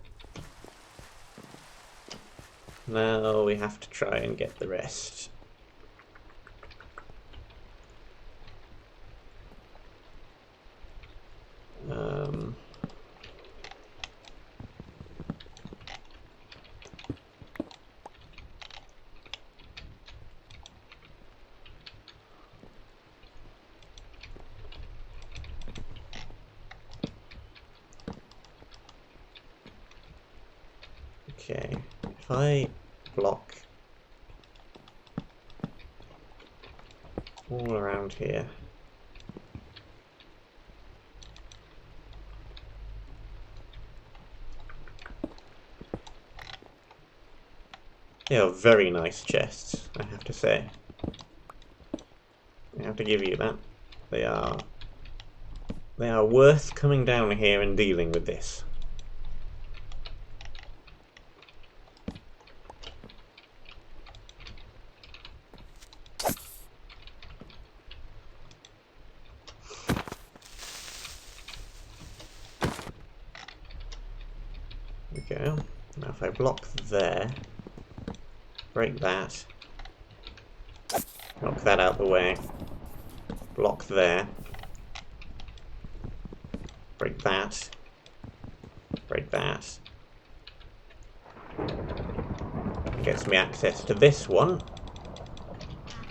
Now we have to try and get the rest. Okay, if I block all around here. They are very nice chests, I have to say. I have to give you that. They are worth coming down here and dealing with this. There we go. Now if I block there, break that, knock that out the way, block there, break that, gets me access to this one.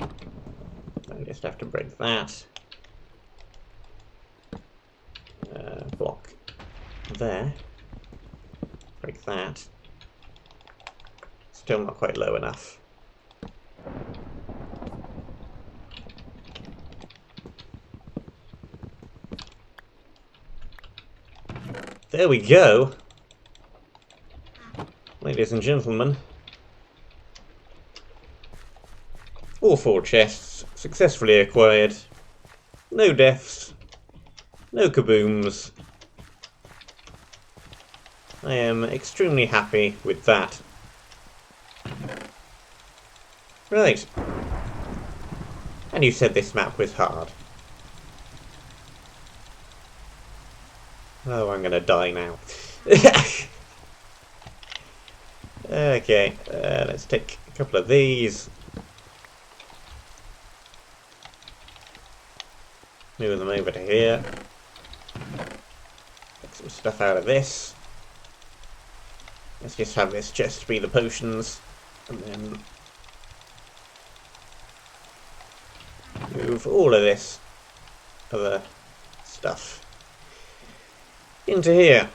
I just have to break that, block there, break that. Still not quite low enough. There we go! Ladies and gentlemen. All 4 chests successfully acquired. No deaths. No kabooms. I am extremely happy with that. Right. And you said this map was hard. Oh, I'm gonna die now. Okay, let's take a couple of these. Move them over to here. Take some stuff out of this. Let's just have this chest be the potions. And then move all of this other stuff into here.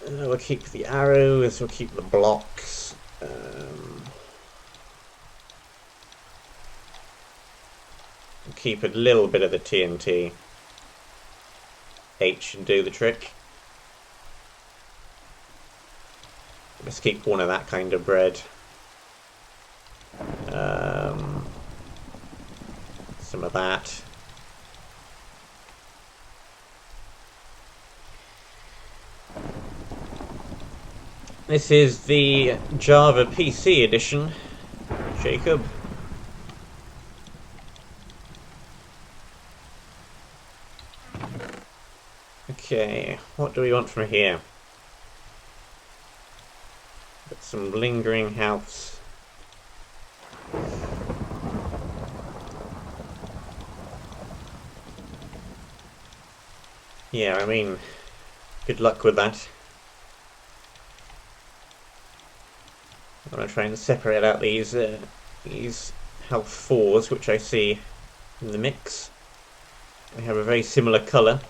We'll keep the arrows, we'll keep the blocks. We'll keep a little bit of the TNT. H should do the trick. Let's keep one of that kind of bread. Some of that. This is the Java PC edition, Jacob. Okay, what do we want from here? Got some lingering house. Yeah, I mean, good luck with that. I'm going to try and separate out these health 4s, which I see in the mix. They have a very similar colour.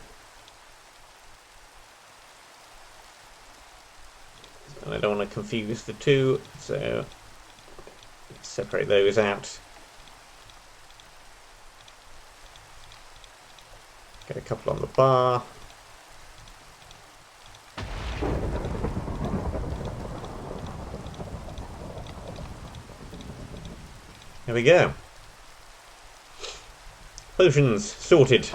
And I don't want to confuse the two, so let's separate those out. Get a couple on the bar. There we go. Potions sorted.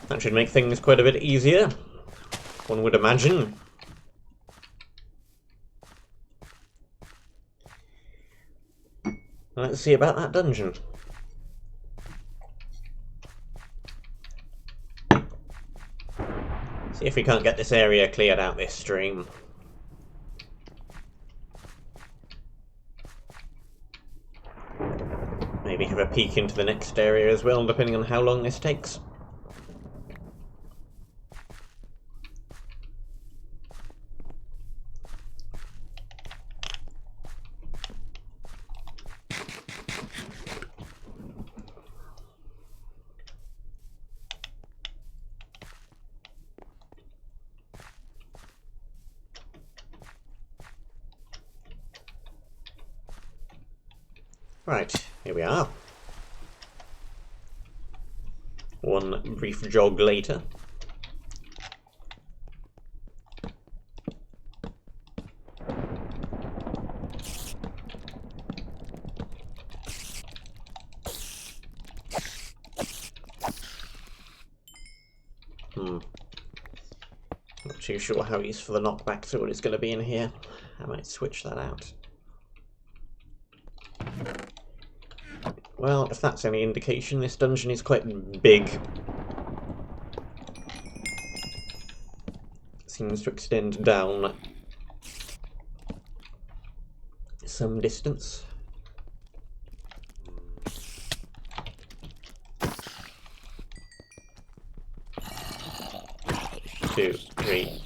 That should make things quite a bit easier, one would imagine. Let's see about that dungeon. See if we can't get this area cleared out this stream. Maybe have a peek into the next area as well, depending on how long this takes. Right, here we are. One brief jog later. too sure how useful the knockback sword is going to be in here. I might switch that out. Well, if that's any indication, this dungeon is quite big. It seems to extend down some distance. 2, 3.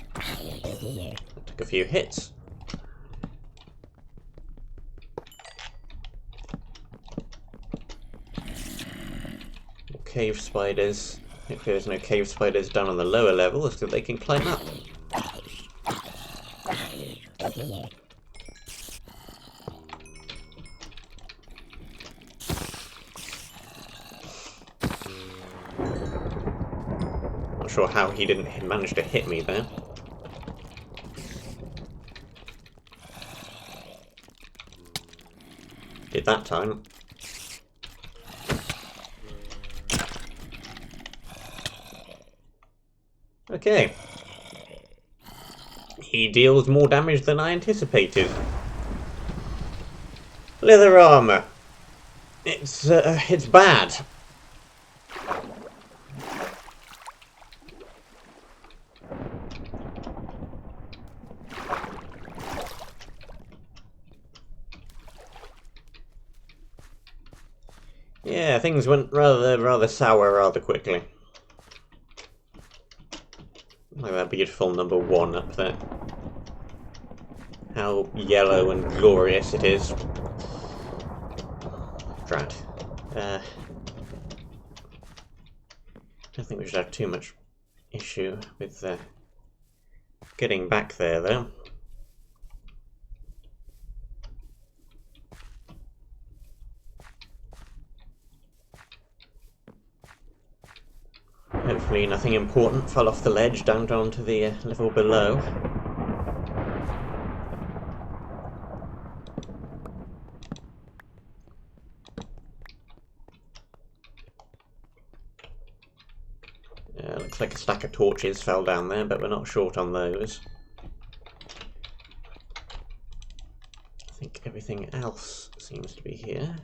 Took a few hits. More cave spiders. Hopefully there's no cave spiders down on the lower levels so they can climb up. Not sure how he didn't manage to hit me there. Did that time. Okay. He deals more damage than I anticipated. Leather armor. It's bad. Yeah, things went rather sour rather quickly. Look at that beautiful number 1 up there. How yellow and glorious it is. Drat. I don't think we should have too much issue with getting back there, though. Hopefully nothing important fell off the ledge down to the level below. Looks like a stack of torches fell down there, but we're not short on those. I think everything else seems to be here.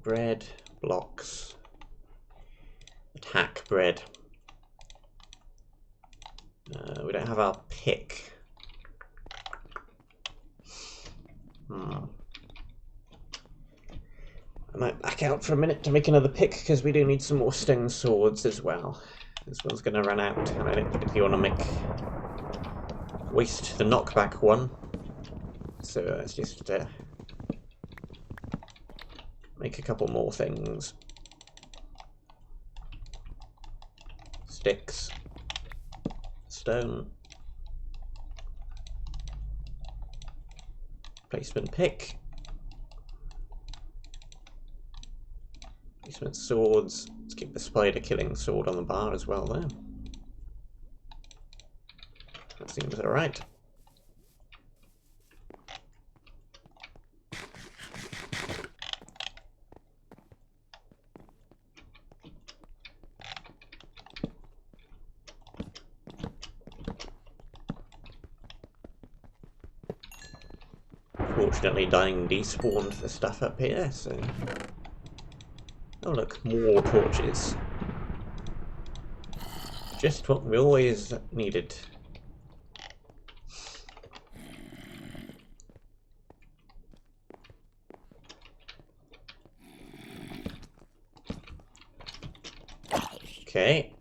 Bread, blocks, attack bread. We don't have our pick. I might back out for a minute to make another pick because we do need some more stone swords as well. This one's going to run out, and I don't particularly want to waste the knockback one. So let's just make a couple more things. Sticks. Stone. Placement pick. Placement swords. Let's keep the spider killing sword on the bar as well there. That seems alright. Fortunately, dying despawned the stuff up here, so... Oh look, more torches. Just what we always needed. Okay.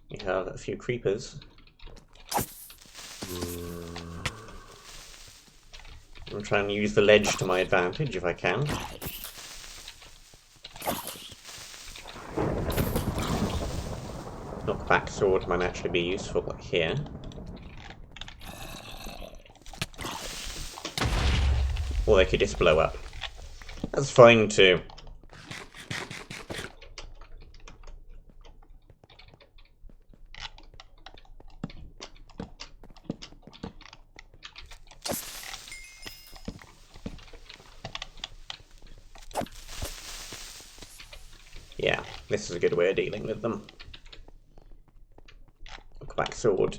We have a few creepers. I'm trying to use the ledge to my advantage if I can. Knockback sword might actually be useful here. Or they could just blow up. That's fine too. Yeah, this is a good way of dealing with them. Knockback sword.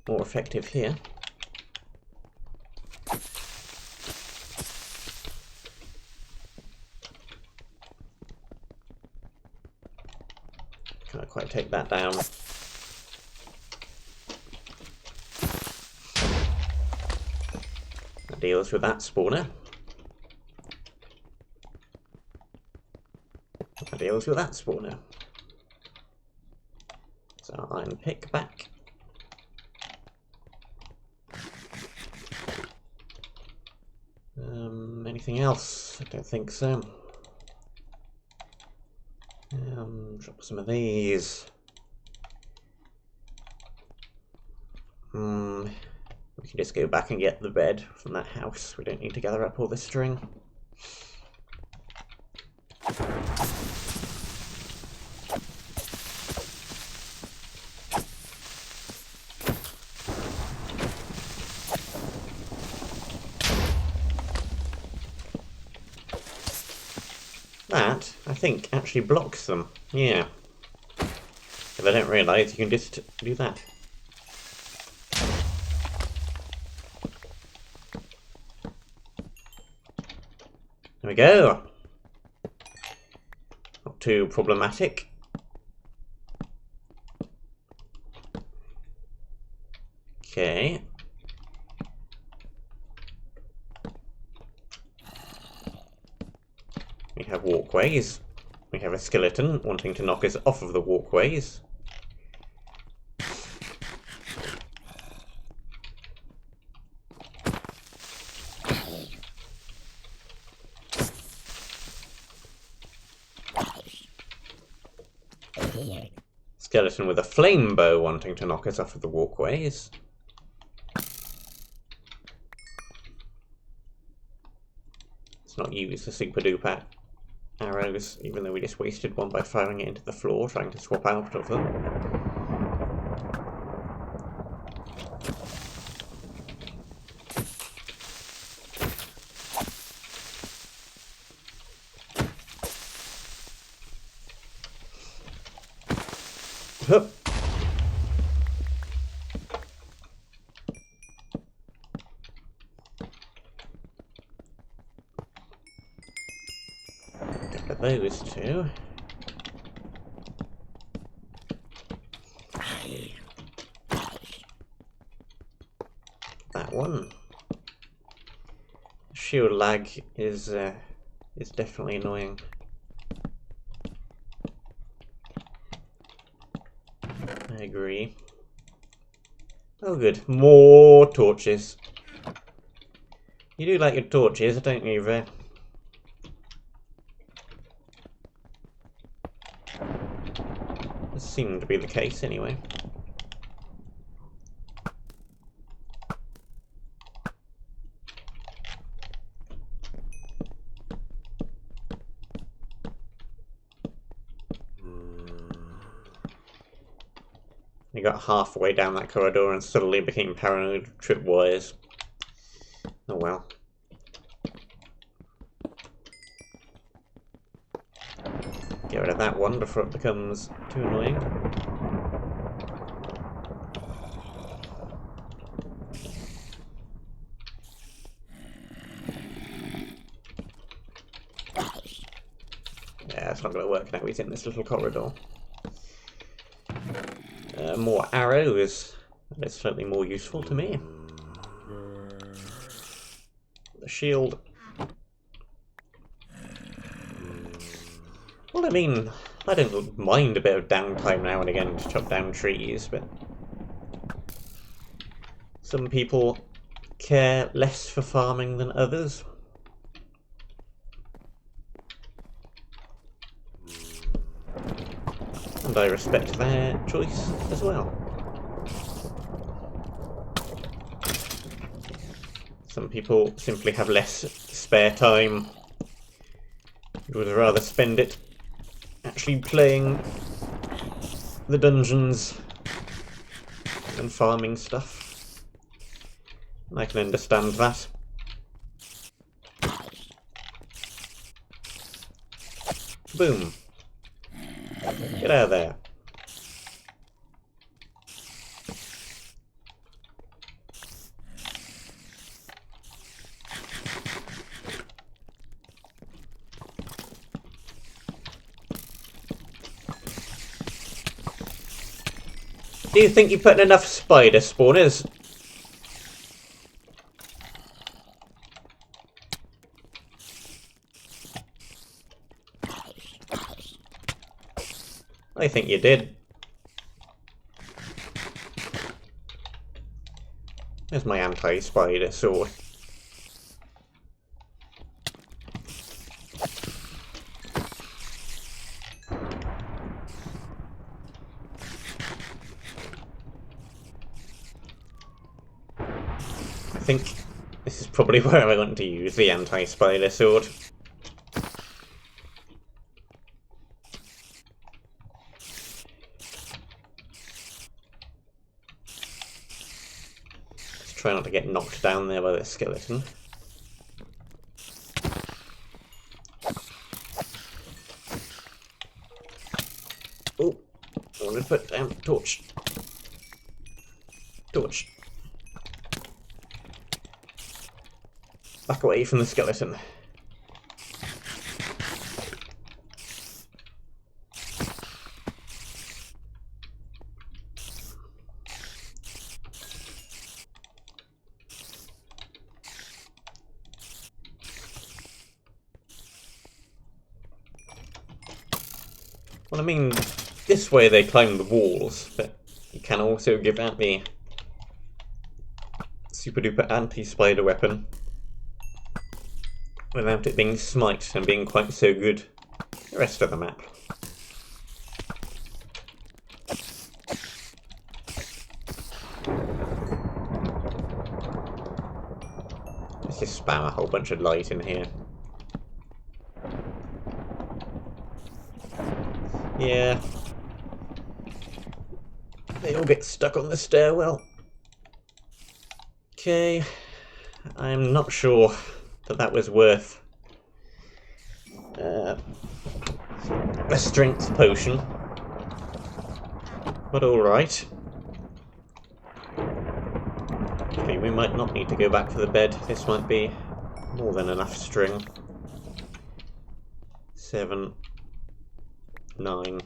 More effective here. Can't quite take that down. That deals with that spawner. That deals with that spawner. So iron pick back. Anything else? I don't think so. Drop some of these. We can just go back and get the bed from that house. We don't need to gather up all this string. That, I think, actually blocks them. Yeah. If I don't realise, you can just do that. There we go. Not too problematic. Okay. We have walkways. We have a skeleton wanting to knock us off of the walkways. Skeleton with a flame bow wanting to knock us off of the walkways. Let's not use the super duper arrows, even though we just wasted one by firing it into the floor, trying to swap out of them. Hup. Look at those two. That one. Shield lag is definitely annoying. I agree. Oh good, more torches. You do like your torches, don't you, Ray? This seemed to be the case anyway. We got halfway down that corridor and suddenly became paranoid of tripwires. Oh well. Get rid of that one before it becomes too annoying. Yeah, it's not going to work now. He's in this little corridor. More arrows. That is slightly more useful to me. The shield. Well, I mean, I don't mind a bit of downtime now and again to chop down trees, but some people care less for farming than others. And I respect their choice as well. Some people simply have less spare time. Would rather spend it actually playing the dungeons than farming stuff. And I can understand that. Boom. Get out of there. Do you think you put in enough spider spawners? I think you did. There's my anti-spider sword. I think this is probably where I want to use the anti-spider sword. Try not to get knocked down there by the skeleton. Oh, I want to put down torch. Torch. Back away from the skeleton. Well, I mean, this way they climb the walls, but you can also give out the super duper anti-spider weapon without it being smite and being quite so good the rest of the map. Let's just spam a whole bunch of light in here. Yeah. They all get stuck on the stairwell. Okay. I'm not sure that that was worth a strength potion. But alright. Okay, we might not need to go back for the bed. This might be more than enough string. 7, 9.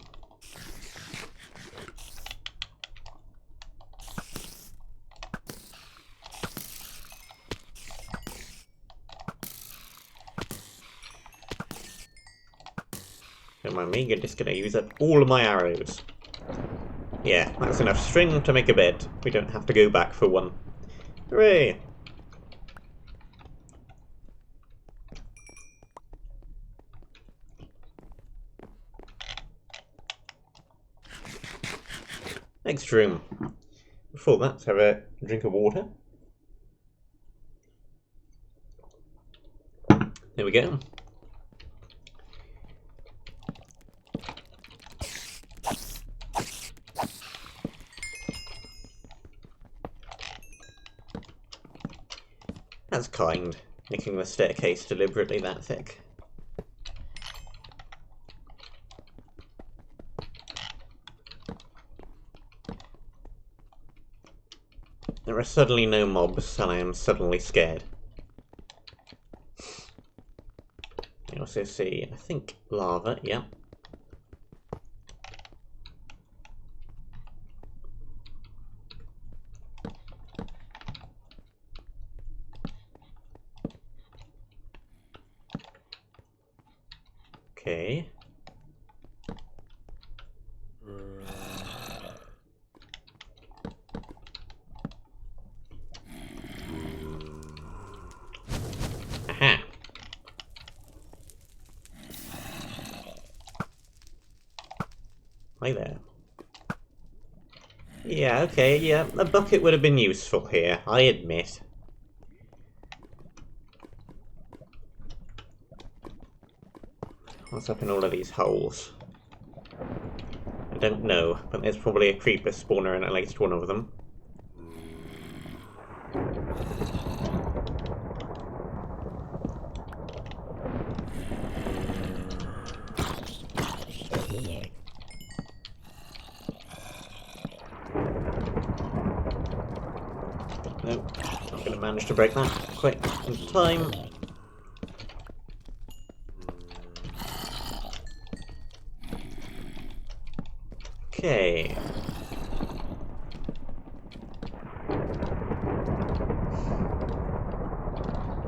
Don't mind me, you're just going to use up all of my arrows. Yeah, that's enough string to make a bed. We don't have to go back for one. Hooray! Next room. Before that, let's have a drink of water. There we go. That's kind, making the staircase deliberately that thick. There are suddenly no mobs, and I am suddenly scared. I also see, I think, lava, yeah. Okay. Aha. Hi there. Yeah, okay, yeah, a bucket would have been useful here, I admit. What's up in all of these holes? I don't know, but there's probably a creeper spawner in at least one of them. Nope, not going to manage to break that quite in time. Okay.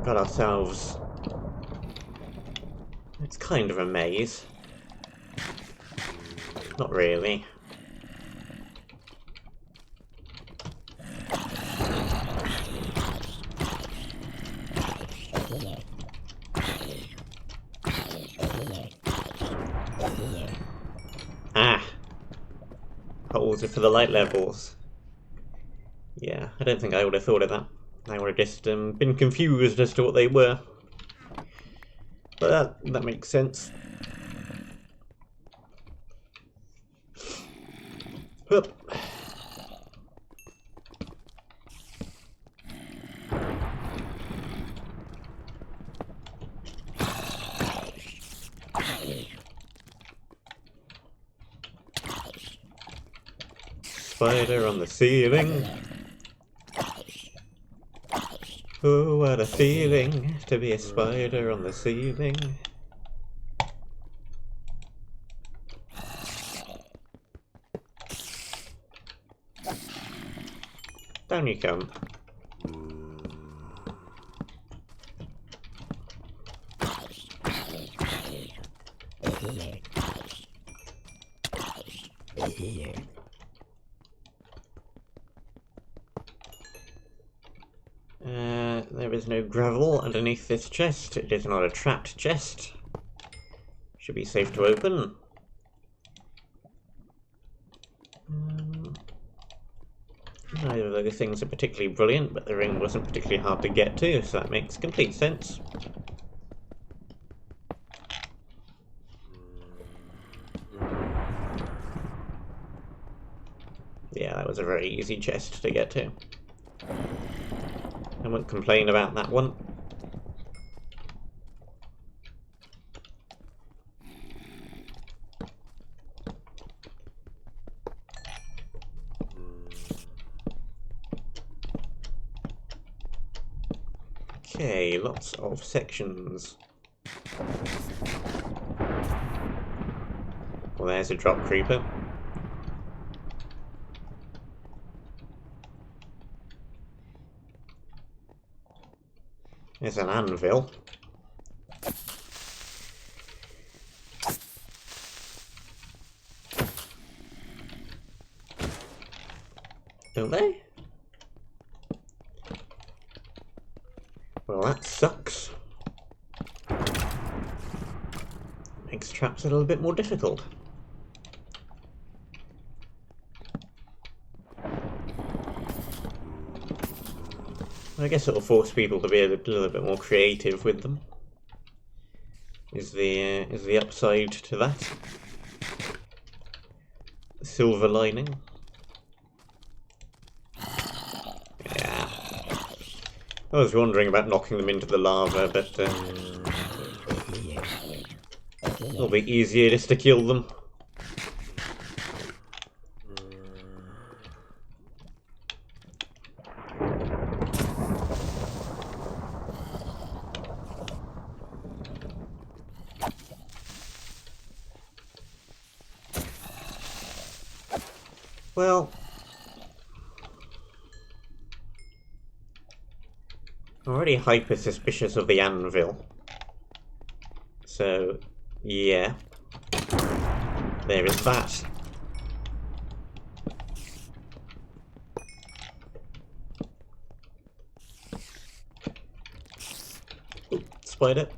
Got ourselves... It's kind of a maze. Not really. Ah! Holes are for the light levels. Yeah, I don't think I would have thought of that. I would have just been confused as to what they were. But that makes sense. Hup. Spider on the ceiling. Oh, what a feeling to be a spider on the ceiling. Down you come. There is no gravel underneath this chest. It is not a trapped chest. Should be safe to open. Neither of those things are particularly brilliant, but the ring wasn't particularly hard to get to, so that makes complete sense. Yeah, that was a very easy chest to get to. I won't complain about that one. Okay, lots of sections. Well, there's a drop creeper. There's an anvil. Don't they? Well, that sucks. Makes traps a little bit more difficult. I guess it'll force people to be a little bit more creative with them. Is the upside to that? Silver lining. Yeah. I was wondering about knocking them into the lava, but it'll be easier just to kill them. Well, I'm already hyper suspicious of the anvil. So, yeah. There is that. Ooh, spider.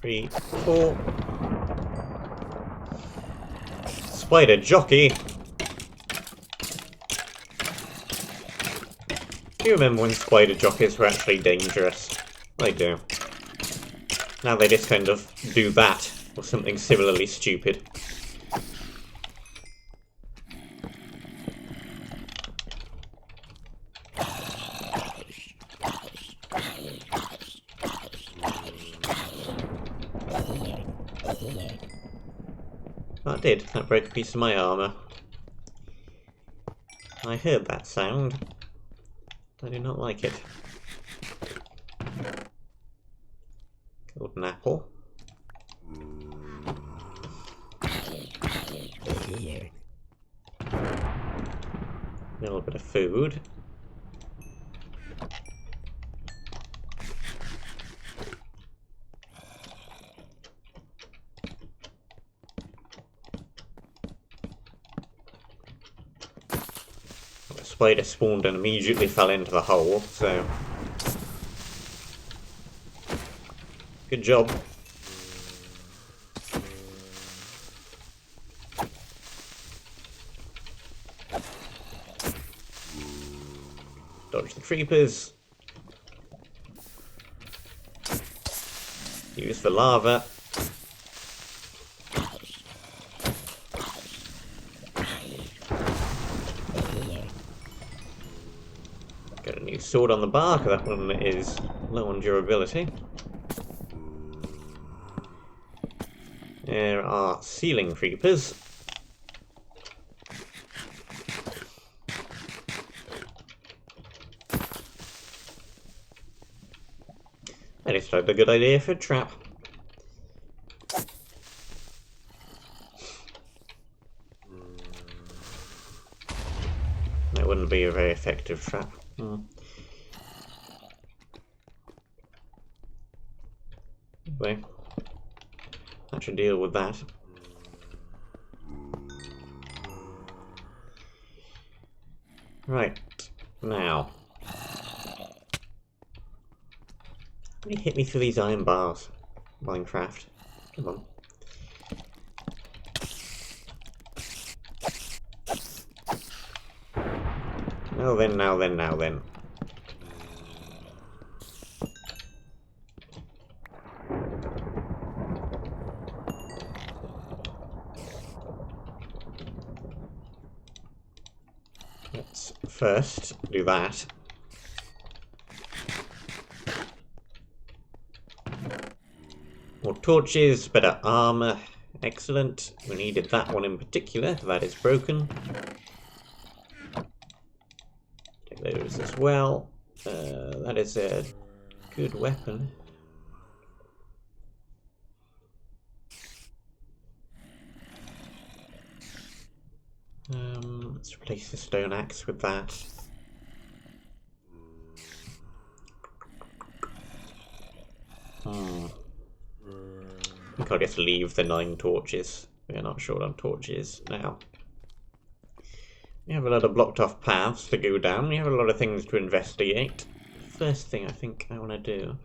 Three, four. Spider jockey. Do you remember when spider jockeys were actually dangerous? I do. Now they just kind of do that, or something similarly stupid. that did. That broke a piece of my armour. I heard that sound. I do not like it. Golden apple. A little bit of food. The spider spawned and immediately fell into the hole, so good job. Dodge the creepers. Use the lava. Got a new sword on the bark. That one is low on durability. There are ceiling creepers. That is like a good idea for a trap. That wouldn't be a very effective trap. Anyway, that should deal with that. Right, now. How many hit me through these iron bars, Minecraft? Come on. Now then, now then, now then. Let's first do that. More torches, better armor. Excellent. We needed that one in particular. That is broken. Take those as well. That is a good weapon. Let's replace the stone axe with that. I think I'll just leave the 9 torches. We are not short on torches now. We have a lot of blocked off paths to go down. We have a lot of things to investigate. First thing I think I want to do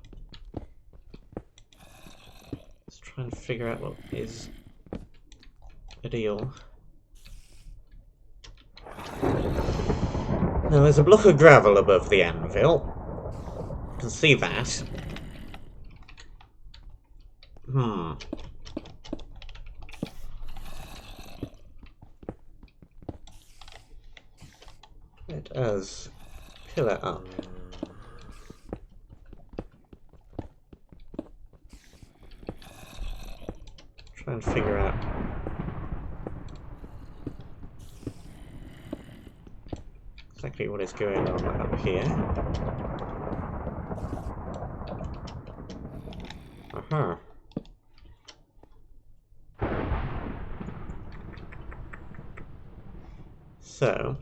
is try and figure out what is the deal. Now there's a block of gravel above the anvil. You can see that. Let us pillar up. Try and figure out exactly what is going on up here. Aha. So,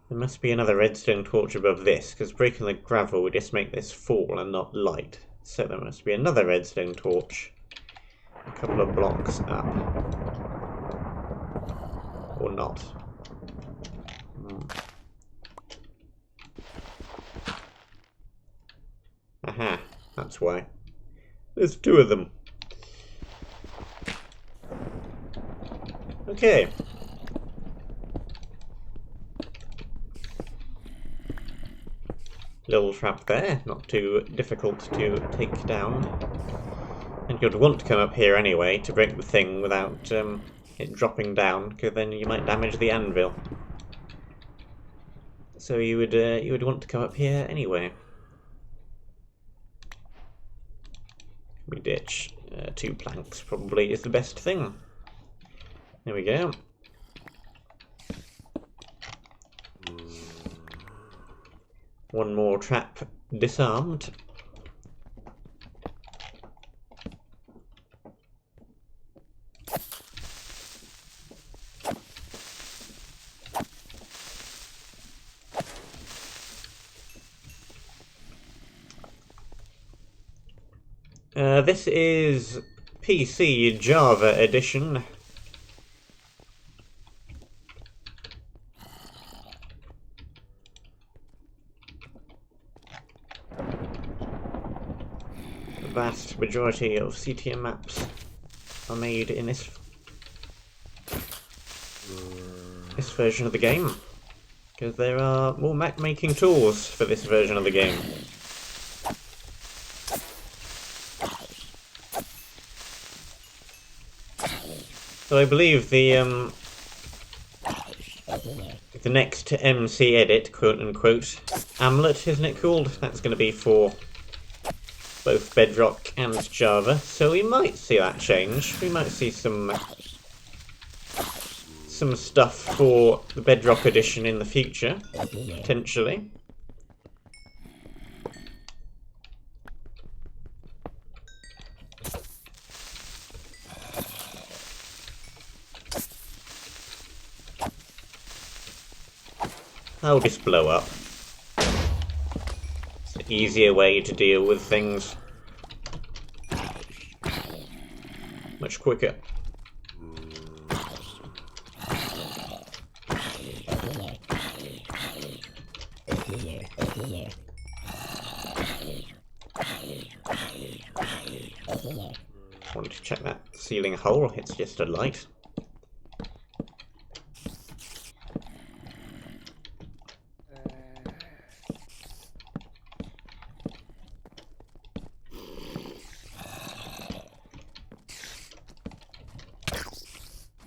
there must be another redstone torch above this, because breaking the gravel would just make this fall and not light. So there must be another redstone torch a couple of blocks up. Or not. Aha, that's why. There's 2 of them. Okay. Little trap there, not too difficult to take down. And you'd want to come up here anyway to break the thing without it dropping down, because then you might damage the anvil. So you would want to come up here anyway. We ditch 2 planks, probably is the best thing. There we go. One more trap disarmed. This is PC Java edition. The vast majority of CTM maps are made in this version of the game, because there are more map making tools for this version of the game. So I believe the next MC edit, quote unquote, Amulet, isn't it called? That's going to be for both Bedrock and Java. So we might see that change. We might see some stuff for the Bedrock edition in the future, potentially. I'll just blow up. It's an easier way to deal with things. Much quicker. Want to check that ceiling hole? It's just a light.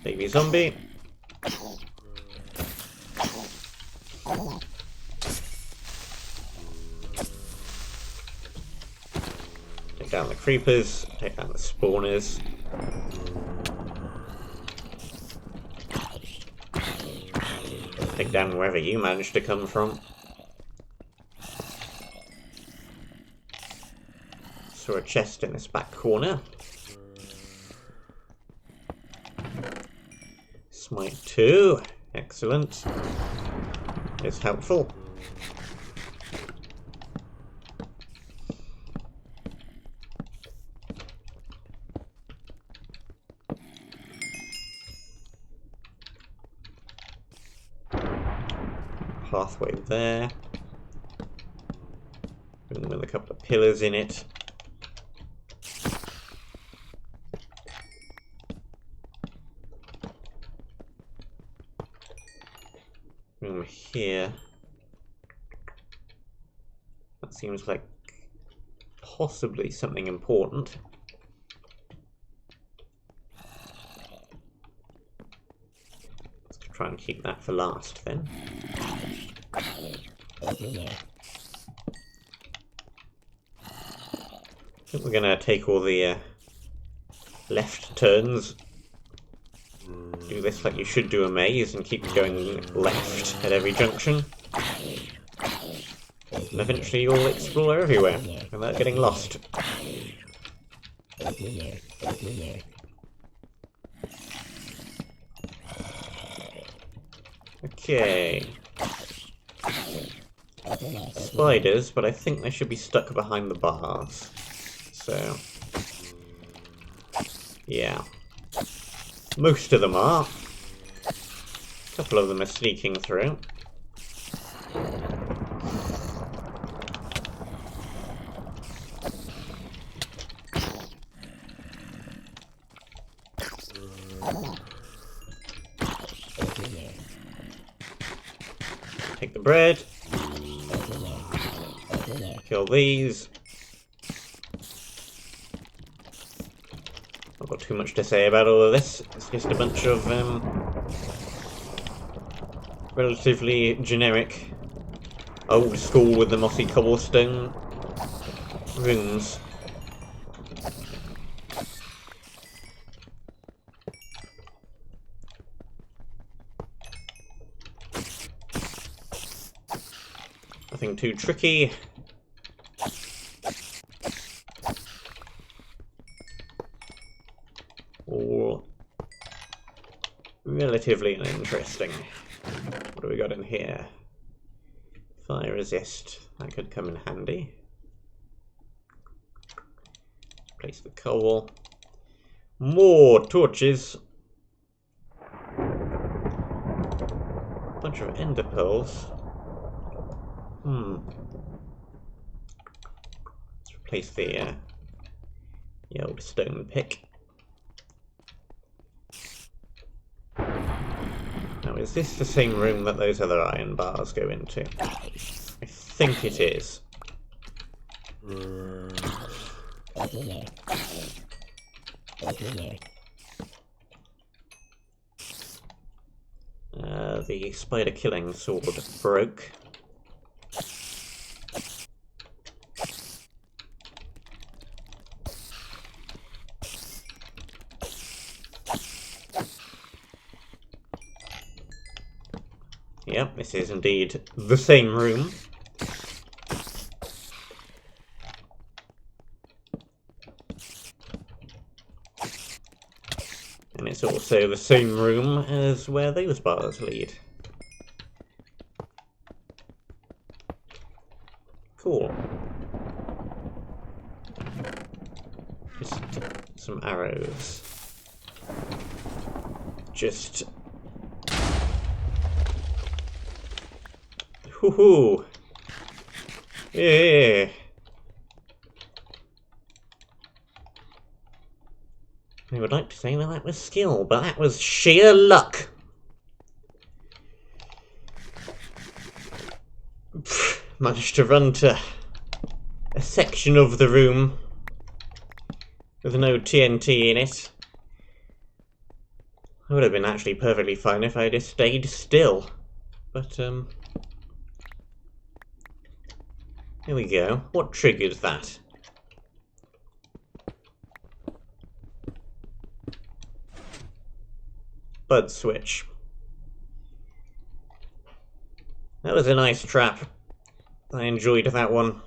Baby zombie. Take down the creepers, take down the spawners. Take down wherever you managed to come from. Saw a chest in this back corner. Smite 2, excellent. It's helpful. Pathway there. With a couple of pillars in it. Room here. That seems like possibly something important. Let's try and keep that for last then. I think we're gonna take all the left turns. Do this like you should do a maze and keep going left at every junction. And eventually you'll explore everywhere without getting lost. Okay. Spiders, but I think they should be stuck behind the bars. So, yeah. Most of them are. A couple of them are sneaking through. Take the bread. Kill these. Not got too much to say about all of this. It's just a bunch of relatively generic, old school with the mossy cobblestone rooms. Nothing too tricky. All relatively uninteresting. What do we got in here? Fire resist. That could come in handy. Place the coal. More torches. Bunch of ender pearls. Let's replace the old stone pick. Now, is this the same room that those other iron bars go into? I think it is. The spider killing sword broke. Yep, this is indeed the same room. And it's also the same room as where those bars lead. Cool. Just some arrows. Just... Hoo-hoo! Yeah! I would like to say that was skill, but that was sheer luck! Managed to run to a section of the room with no TNT in it. I would have been actually perfectly fine if I just stayed still. But, here we go. What triggered that? Bud switch. That was a nice trap. I enjoyed that one.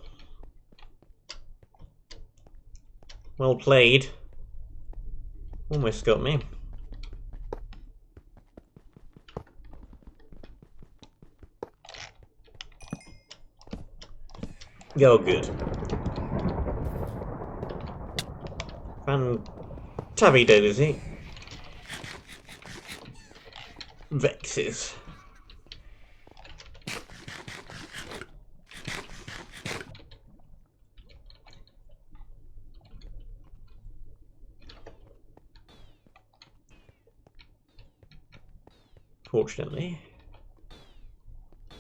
Well played. Almost got me. Oh, good. Tabby dozy. Vexes. Fortunately,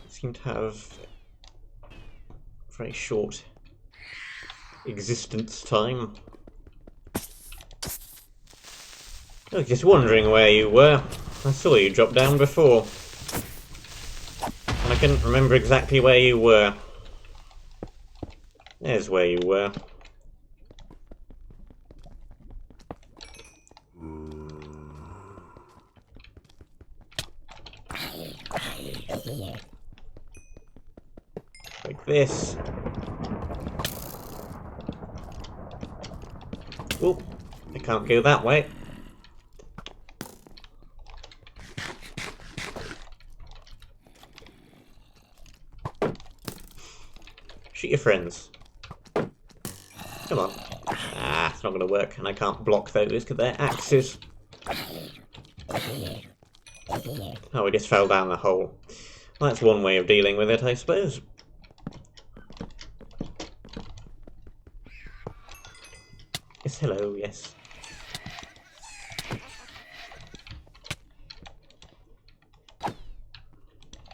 seem to have very short existence time. I was just wondering where you were. I saw you drop down before, and I couldn't remember exactly where you were. There's where you were. Like this. Oh, I can't go that way. Shoot your friends. Come on. Ah, it's not going to work, and I can't block those because they're axes. Oh, we just fell down the hole. Well, that's one way of dealing with it, I suppose. Yes, hello, yes.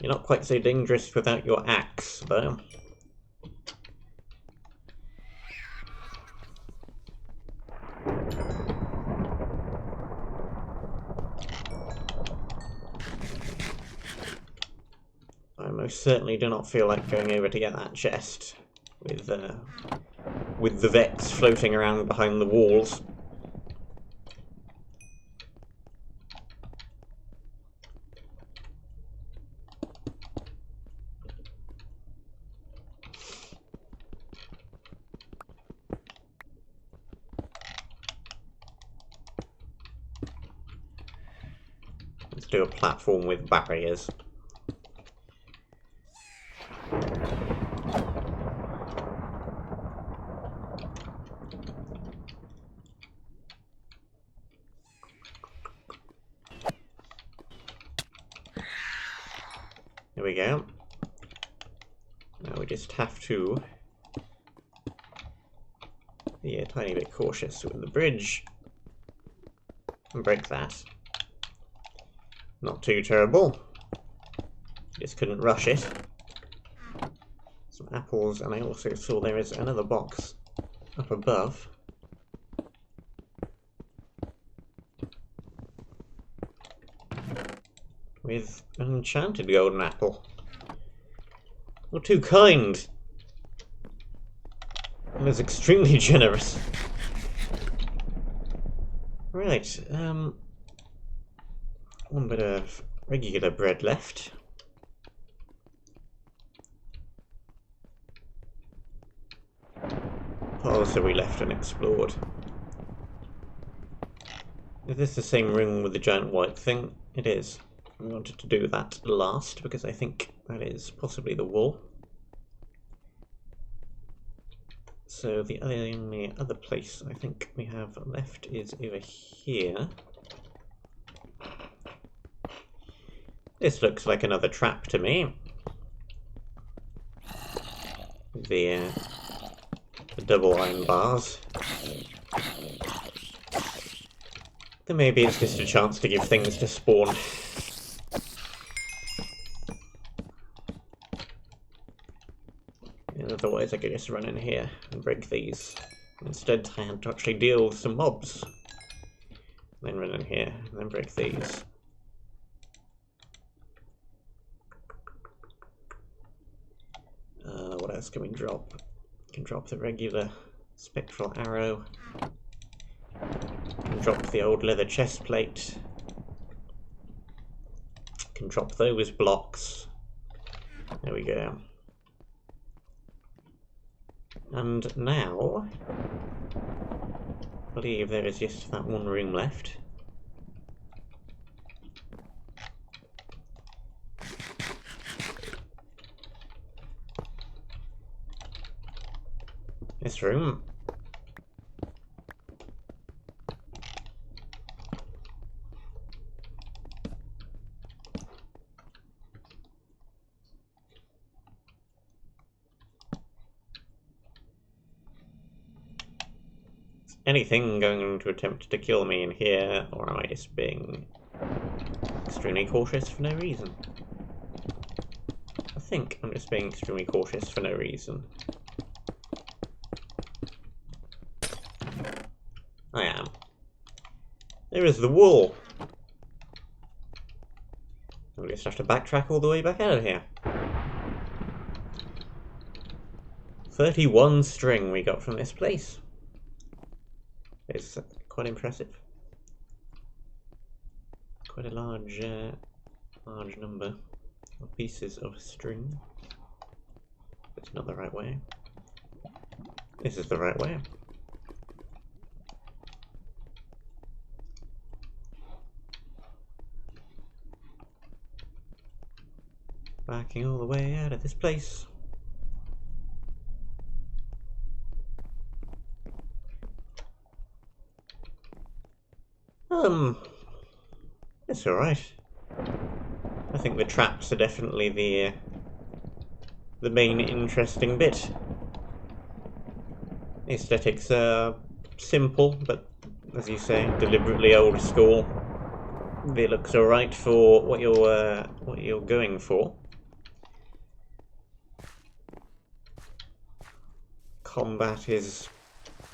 You're not quite so dangerous without your axe, though. I most certainly do not feel like going over to get that chest with the Vex floating around behind the walls. Let's do a platform with barriers. There we go. Now we just have to be a tiny bit cautious with the bridge and break that. Not too terrible. Just couldn't rush it. Some apples, and I also saw there is another box up above. With an enchanted golden apple. You're too kind. And it's extremely generous. Right, one bit of regular bread left. What else have we left unexplored? Is this the same room with the giant white thing? It is. I wanted to do that last because I think that is possibly the wall. So the only other place I think we have left is over here. This looks like another trap to me. The double iron bars. Then maybe it's just a chance to give things to spawn. And otherwise I could just run in here and break these. Instead I had to actually deal with some mobs. Then run in here and then break these. What else can we drop? We can drop the regular spectral arrow. Can drop the old leather chest plate. Can drop those blocks. There we go. And now, I believe there is just that one room left. This room. Is anything going to attempt to kill me in here, or am I just being extremely cautious for no reason? I think I'm just being extremely cautious for no reason. I am. There is the wall. We'll just have to backtrack all the way back out of here. 31 string we got from this place. It's quite impressive. Quite a large number of pieces of string. It's not the right way. This is the right way. Backing all the way out of this place. It's alright. I think the traps are definitely the main interesting bit. The aesthetics are simple, but as you say, deliberately old school. It looks alright for what you're going for. Combat is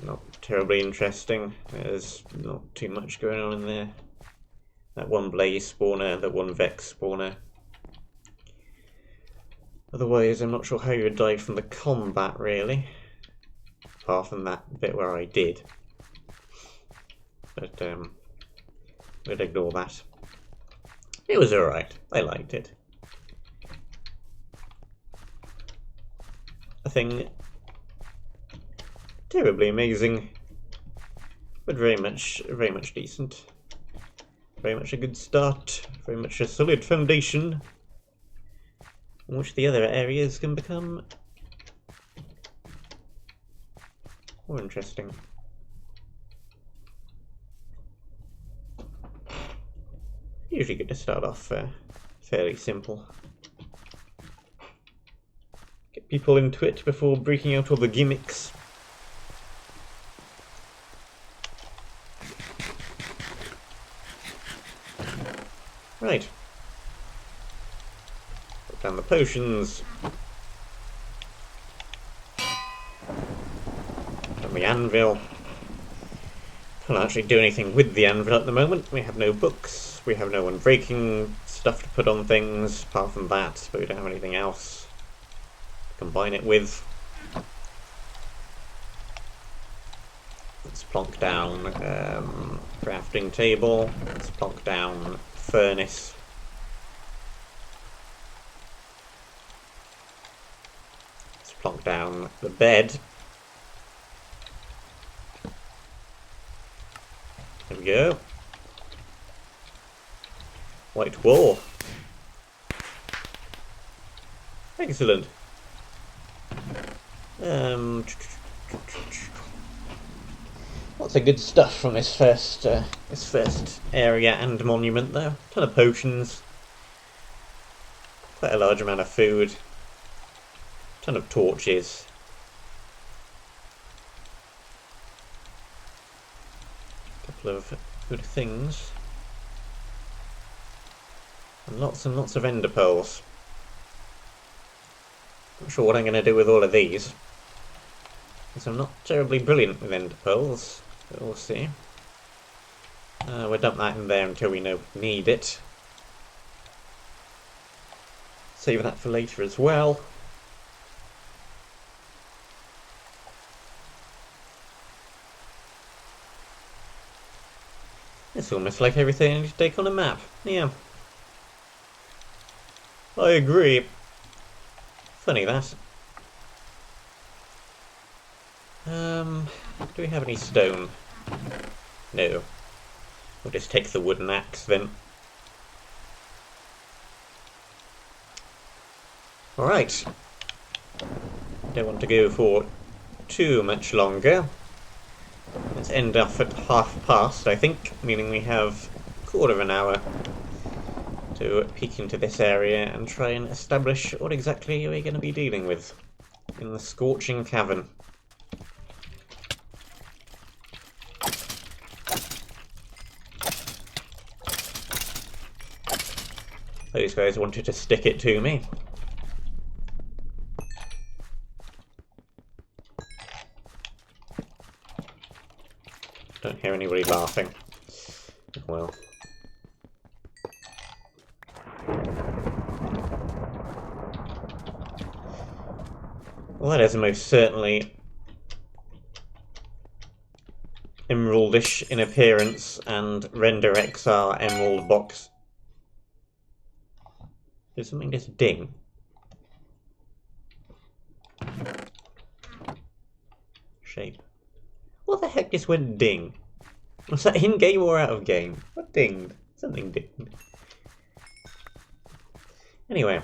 not terribly interesting. There's not too much going on in there. That one blaze spawner, that one vex spawner. Otherwise, I'm not sure how you would die from the combat, really. Apart from that bit where I did. But, we'll ignore that. It was alright. I liked it. Nothing terribly amazing, but very much decent. Very much a good start, very much a solid foundation on which the other areas can become more interesting. Usually good to start off fairly simple. Get people into it before breaking out all the gimmicks. Right. Put down the potions. And the anvil. Can't actually do anything with the anvil at the moment. We have no books. We have no unbreaking stuff to put on things apart from that, but we don't have anything else to combine it with. Let's plonk down crafting table. Let's plonk down furnace. Let's plonk down the bed. There we go. White wall. Excellent. Lots of good stuff from this first area and monument though. Ton of potions. Quite a large amount of food. Ton of torches. Couple of good things. And lots of ender pearls. Not sure what I'm going to do with all of these, because I'm not terribly brilliant with ender pearls, but we'll see. We'll dump that in there until we know we need it. Save that for later as well. It's almost like everything I need to take on a map. Yeah. I agree. Funny that. Do we have any stone? No. We'll just take the wooden axe then. Alright. Don't want to go for too much longer. Let's end off at past, I think, meaning we have a quarter of an hour to peek into this area and try and establish what exactly we're going to be dealing with in the scorching cavern. Those guys wanted to stick it to me. Don't hear anybody laughing. Well. Well, that is most certainly emeraldish in appearance and render XR emerald box. Did something just ding? Shape. What the heck just went ding? Was that in game or out of game? What dinged? Something dinged. Anyway.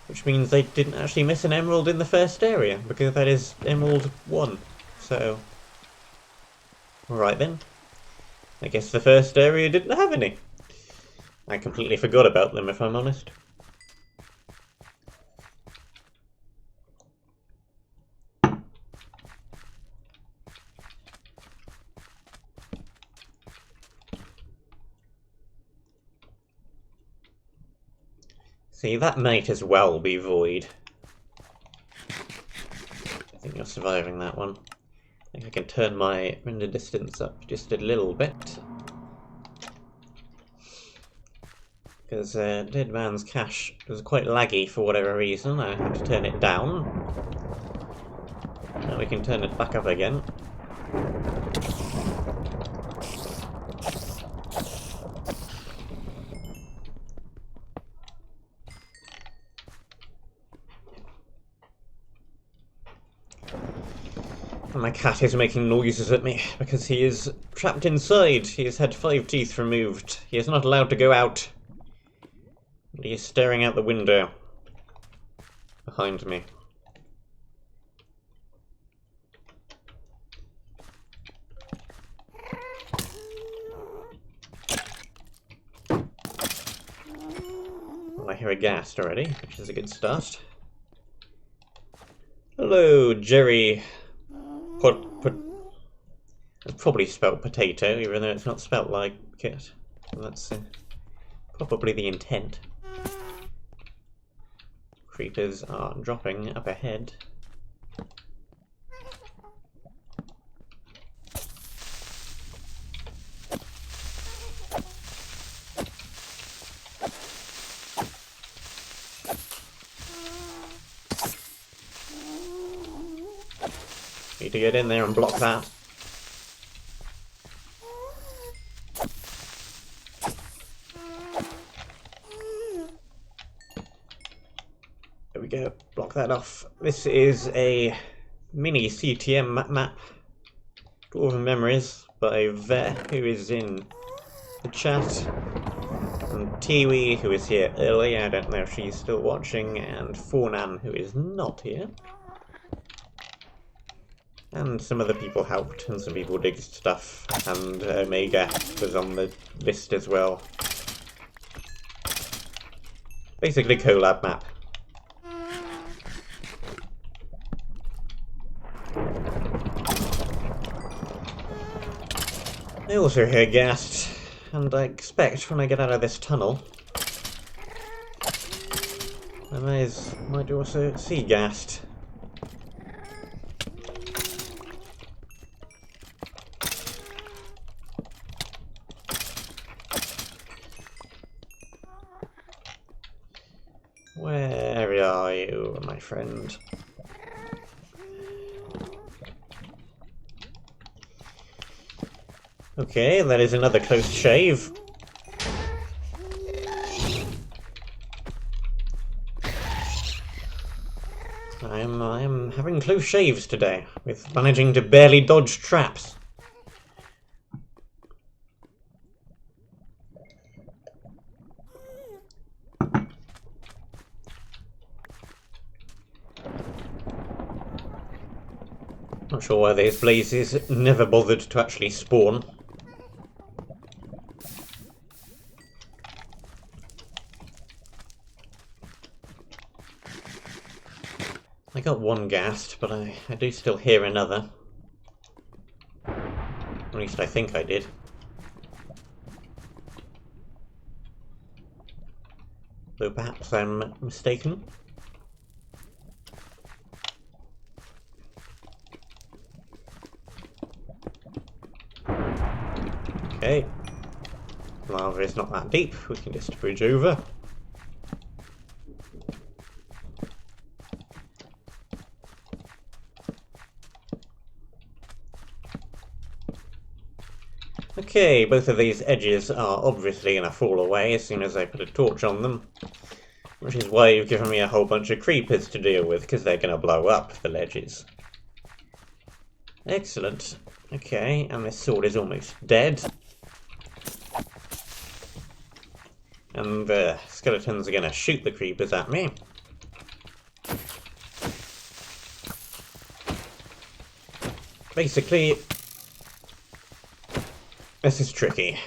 Which means they didn't actually miss an emerald in the first area, because that is Emerald 1. So, alright then. I guess the first area didn't have any. I completely forgot about them, if I'm honest. See, that might as well be void. I think you're surviving that one. I think I can turn my render distance up just a little bit. Because Dead Man's cache was quite laggy for whatever reason. I had to turn it down. Now we can turn it back up again. My cat is making noises at me because he is trapped inside. He has had 5 teeth removed. He is not allowed to go out. And he is staring out the window behind me. Well, I hear a ghast already, which is a good start. Hello, Jerry. It's probably spelt potato, even though it's not spelt like it. That's probably the intent. Creepers are dropping up ahead. Need to get in there and block that. There we go, block that off. This is a mini-CTM map. Dwarven Memories by Vehudur, who is in the chat. And Teewie, who is here early, I don't know if she's still watching, and Fornan, who is not here. And some other people helped, and some people did stuff, and Omega was on the list as well. Basically collab map. I also hear ghast, and I expect when I get out of this tunnel, I might also see ghast. Where are you, my friend? Okay, that is another close shave. I am having close shaves today, with managing to barely dodge traps. Not sure why these blazes never bothered to actually spawn. I got one ghast, but I do still hear another. At least I think I did. Though perhaps I'm mistaken. Okay. Lava is not that deep, we can just bridge over. Okay, both of these edges are obviously going to fall away as soon as I put a torch on them. Which is why you've given me a whole bunch of creepers to deal with, because they're going to blow up the ledges. Excellent. Okay, and this sword is almost dead. And the skeletons are going to shoot the creepers at me. Basically, this is tricky.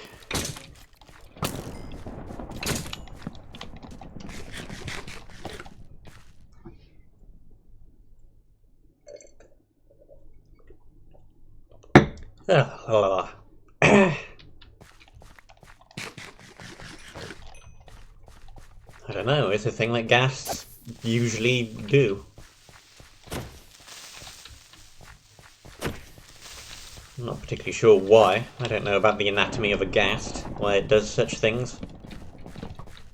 I don't know, it's a thing that ghasts usually do. I'm not particularly sure why. I don't know about the anatomy of a ghast, why it does such things.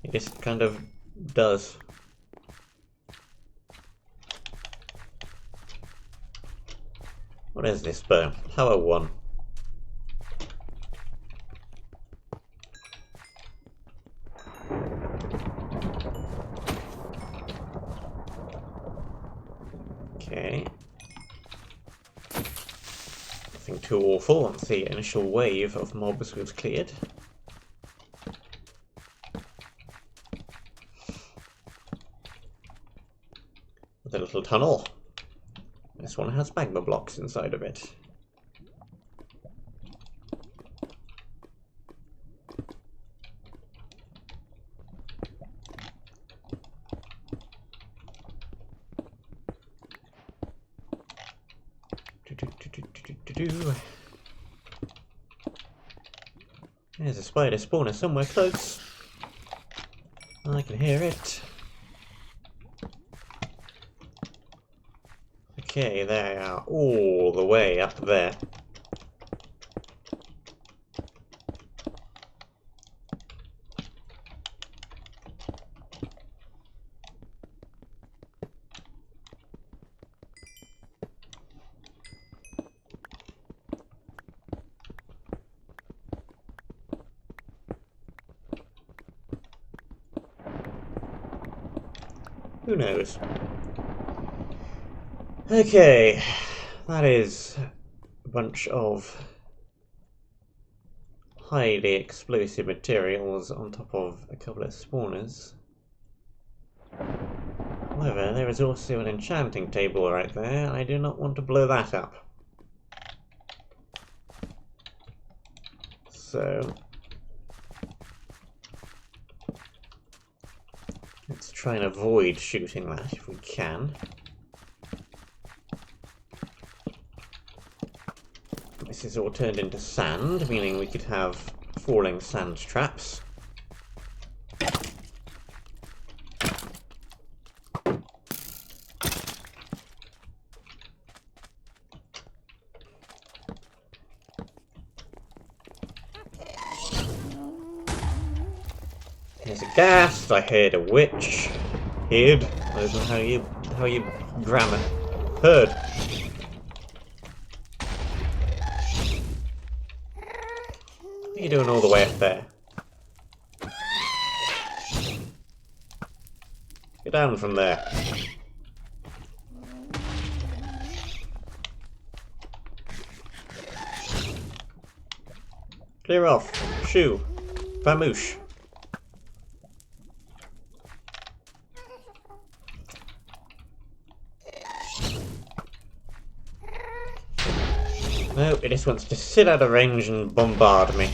It just kind of does. What is this bow? Power 1. Okay. too awful once the initial wave of mobs was cleared. The little tunnel. This one has magma blocks inside of it. There's a spider spawner somewhere close. I can hear it. Okay, they are all the way up there. Who knows? Okay, that is a bunch of highly explosive materials on top of a couple of spawners. However, there is also an enchanting table right there. I do not want to blow that up. So let's try and avoid shooting that if we can. This is all turned into sand, meaning we could have falling sand traps. There's a ghast, I heard a witch. Heard? I don't know how you grammar. Heard. What are you doing all the way up there? Get down from there. Clear off. Shoo. Famoosh. No, it just wants to sit out of range and bombard me.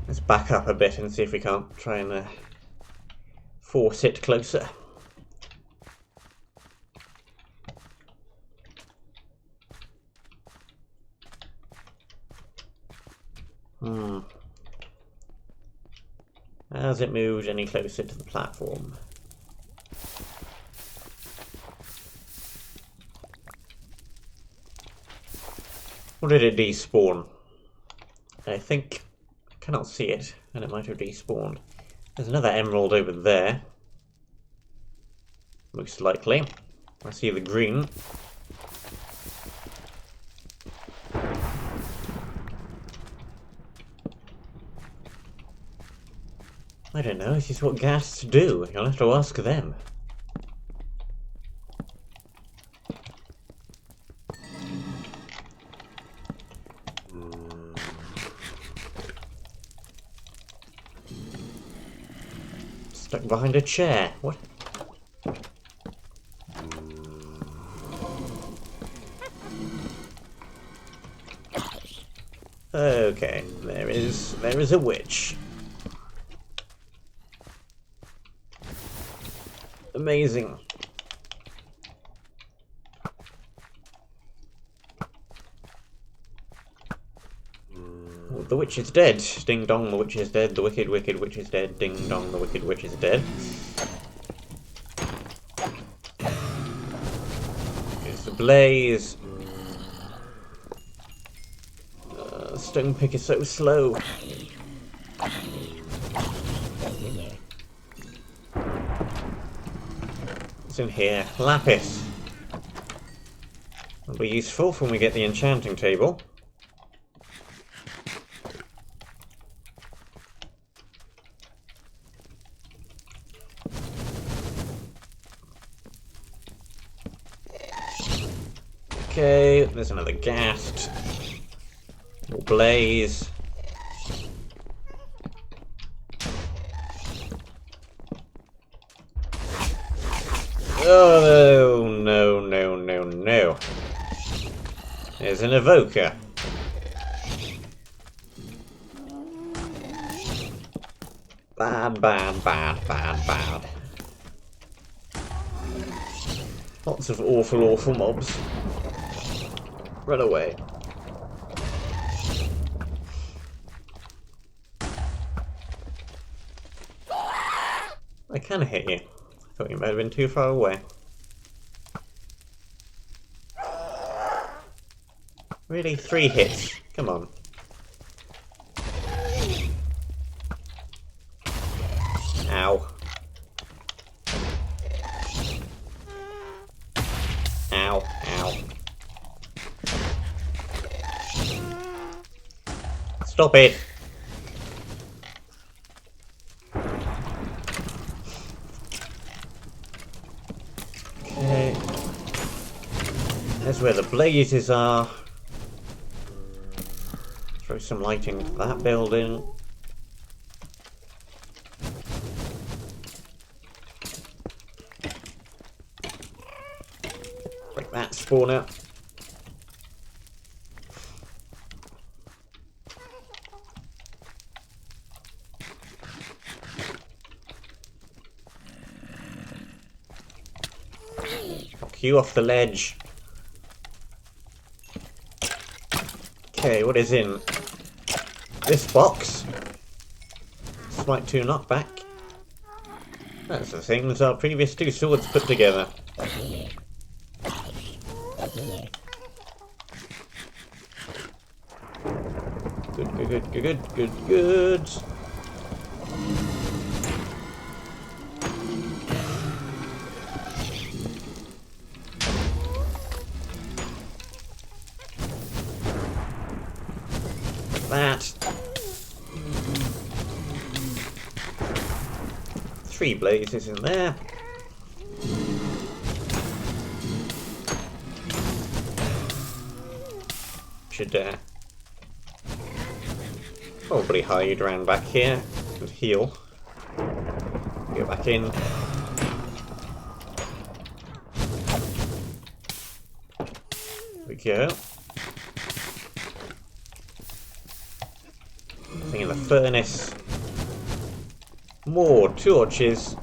Let's back up a bit and see if we can't try and force it closer. Has it moved any closer to the platform? Or did it despawn? I think I cannot see it, and it might have despawned. There's another emerald over there. Most likely. I see the green. I don't know, this is what ghasts do. You'll have to ask them. Stuck behind a chair. What? Okay, there is a witch. Amazing. Oh, the witch is dead. Ding dong, the witch is dead. The wicked, wicked witch is dead. Ding dong, the wicked witch is dead. Here's the blaze. The stone pick is so slow. In here, lapis. Will be useful when we get the enchanting table. Okay, there's another ghast. More blaze. Oh no, no, no, no. There's an evoker. Bad, bad, bad, bad, bad. Lots of awful, awful mobs. Run away. I can hit you. I thought you might have been too far away. Really? 3 hits? Come on. Ow. Ow, ow. Stop it! Okay. There's where the blazes are. Throw some lighting to that building. Break that spawner. Knock you off the ledge. Okay, what is in this box? Smite 2 knockback. That's the same as our previous 2 swords put together. Good, good, good, good, good, good. That. 3 blazes in there. Should probably hide around back here and heal. Go back in. There we go. Nothing in the furnace. More torches.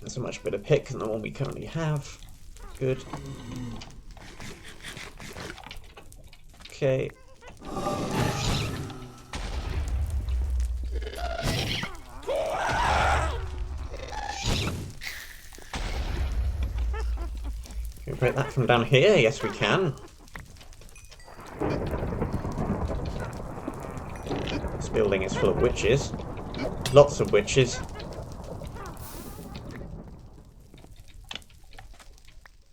That's a much better pick than the one we currently have. Good. Okay. Can we break that from down here? Yes, we can. This building is full of witches. Lots of witches.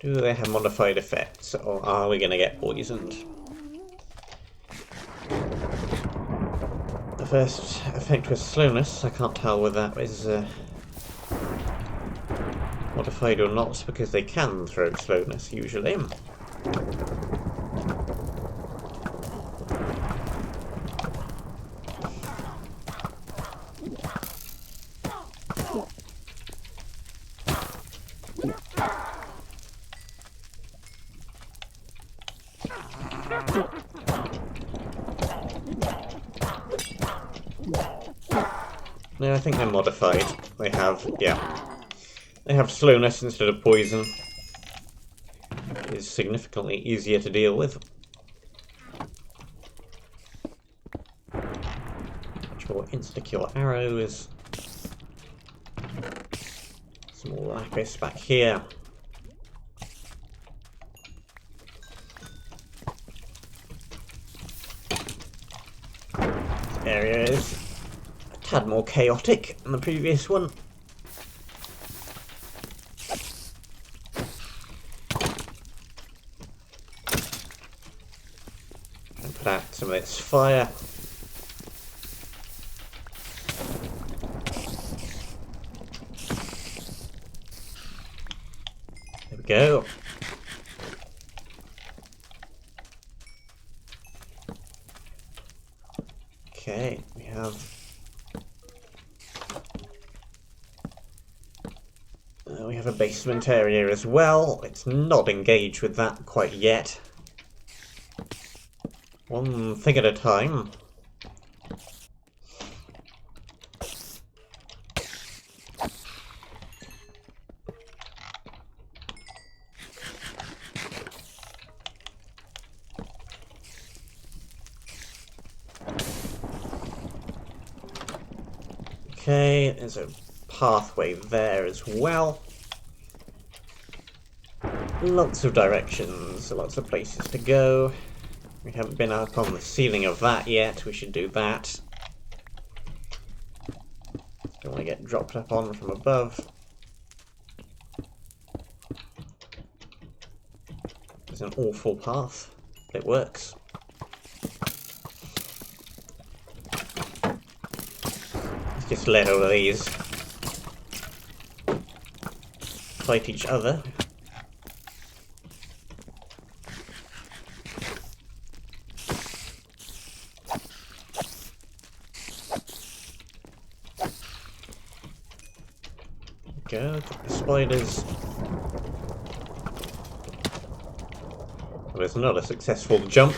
Do they have modified effects, or are we going to get poisoned? The first effect was slowness. I can't tell whether that is modified or not, because they can throw slowness usually. No, I think they're modified. They have, yeah. They have slowness instead of poison. It is significantly easier to deal with. Much more insta-kill arrows. Some more lapis back here. This area is a tad more chaotic than the previous one. And put out some of its fire. There we go. Okay, we have a basement area as well. It's not engaged with that quite yet. One thing at a time. Okay, there's a pathway there as well. Lots of directions, lots of places to go. We haven't been up on the ceiling of that yet, we should do that. Don't want to get dropped up on from above. It's an awful path, but it works. Let's just let all of these fight each other. Go, got the spiders. Well, it's not a successful jump.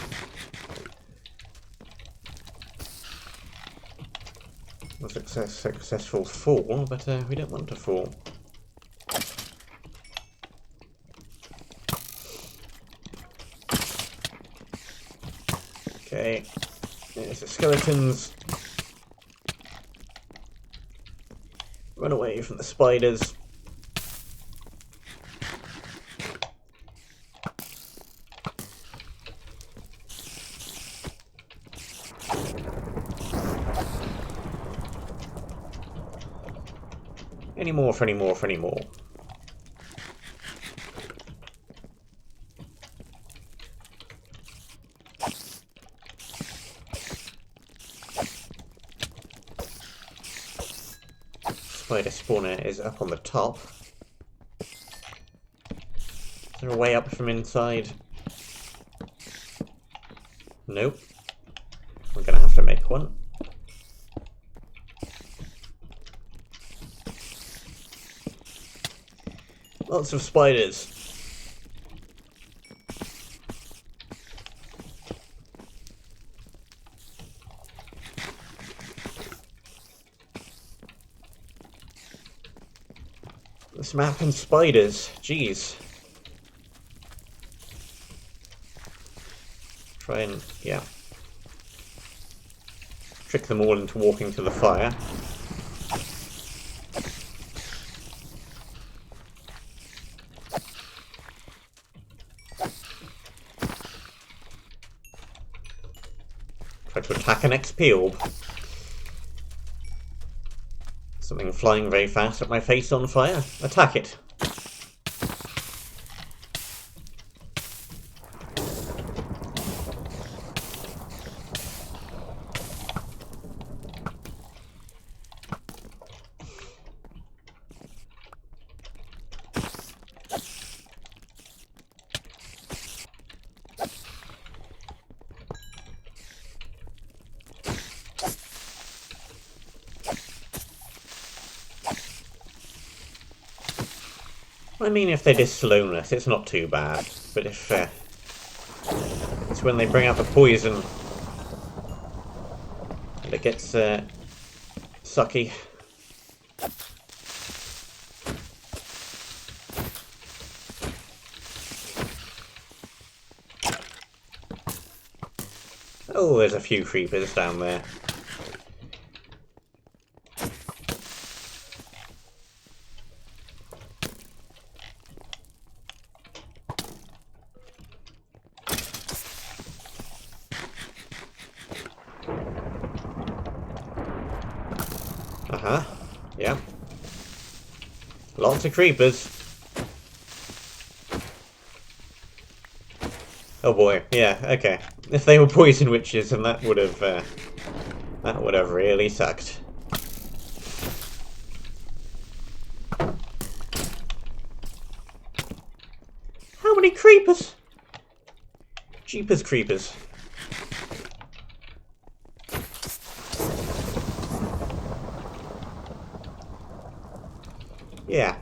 A successful fall, but we don't want to fall. Okay, there's the skeletons. Run away from the spiders. Any more for any more for any more. Spider spawner is up on the top. Is there a way up from inside? Nope. We're gonna have to make one. Lots of spiders. This map and spiders, jeez. Try and, yeah. Trick them all into walking to the fire. Try to attack an XP orb. Something flying very fast at my face on fire. Attack it. I mean, if they did slowness, it's not too bad. But if it's when they bring out the poison and it gets sucky. Oh, there's a few creepers down there. Uh-huh. Yeah. Lots of creepers. Oh boy. Yeah, okay. If they were poison witches, then that would have really sucked. many creepers! Jeepers creepers. Yeah.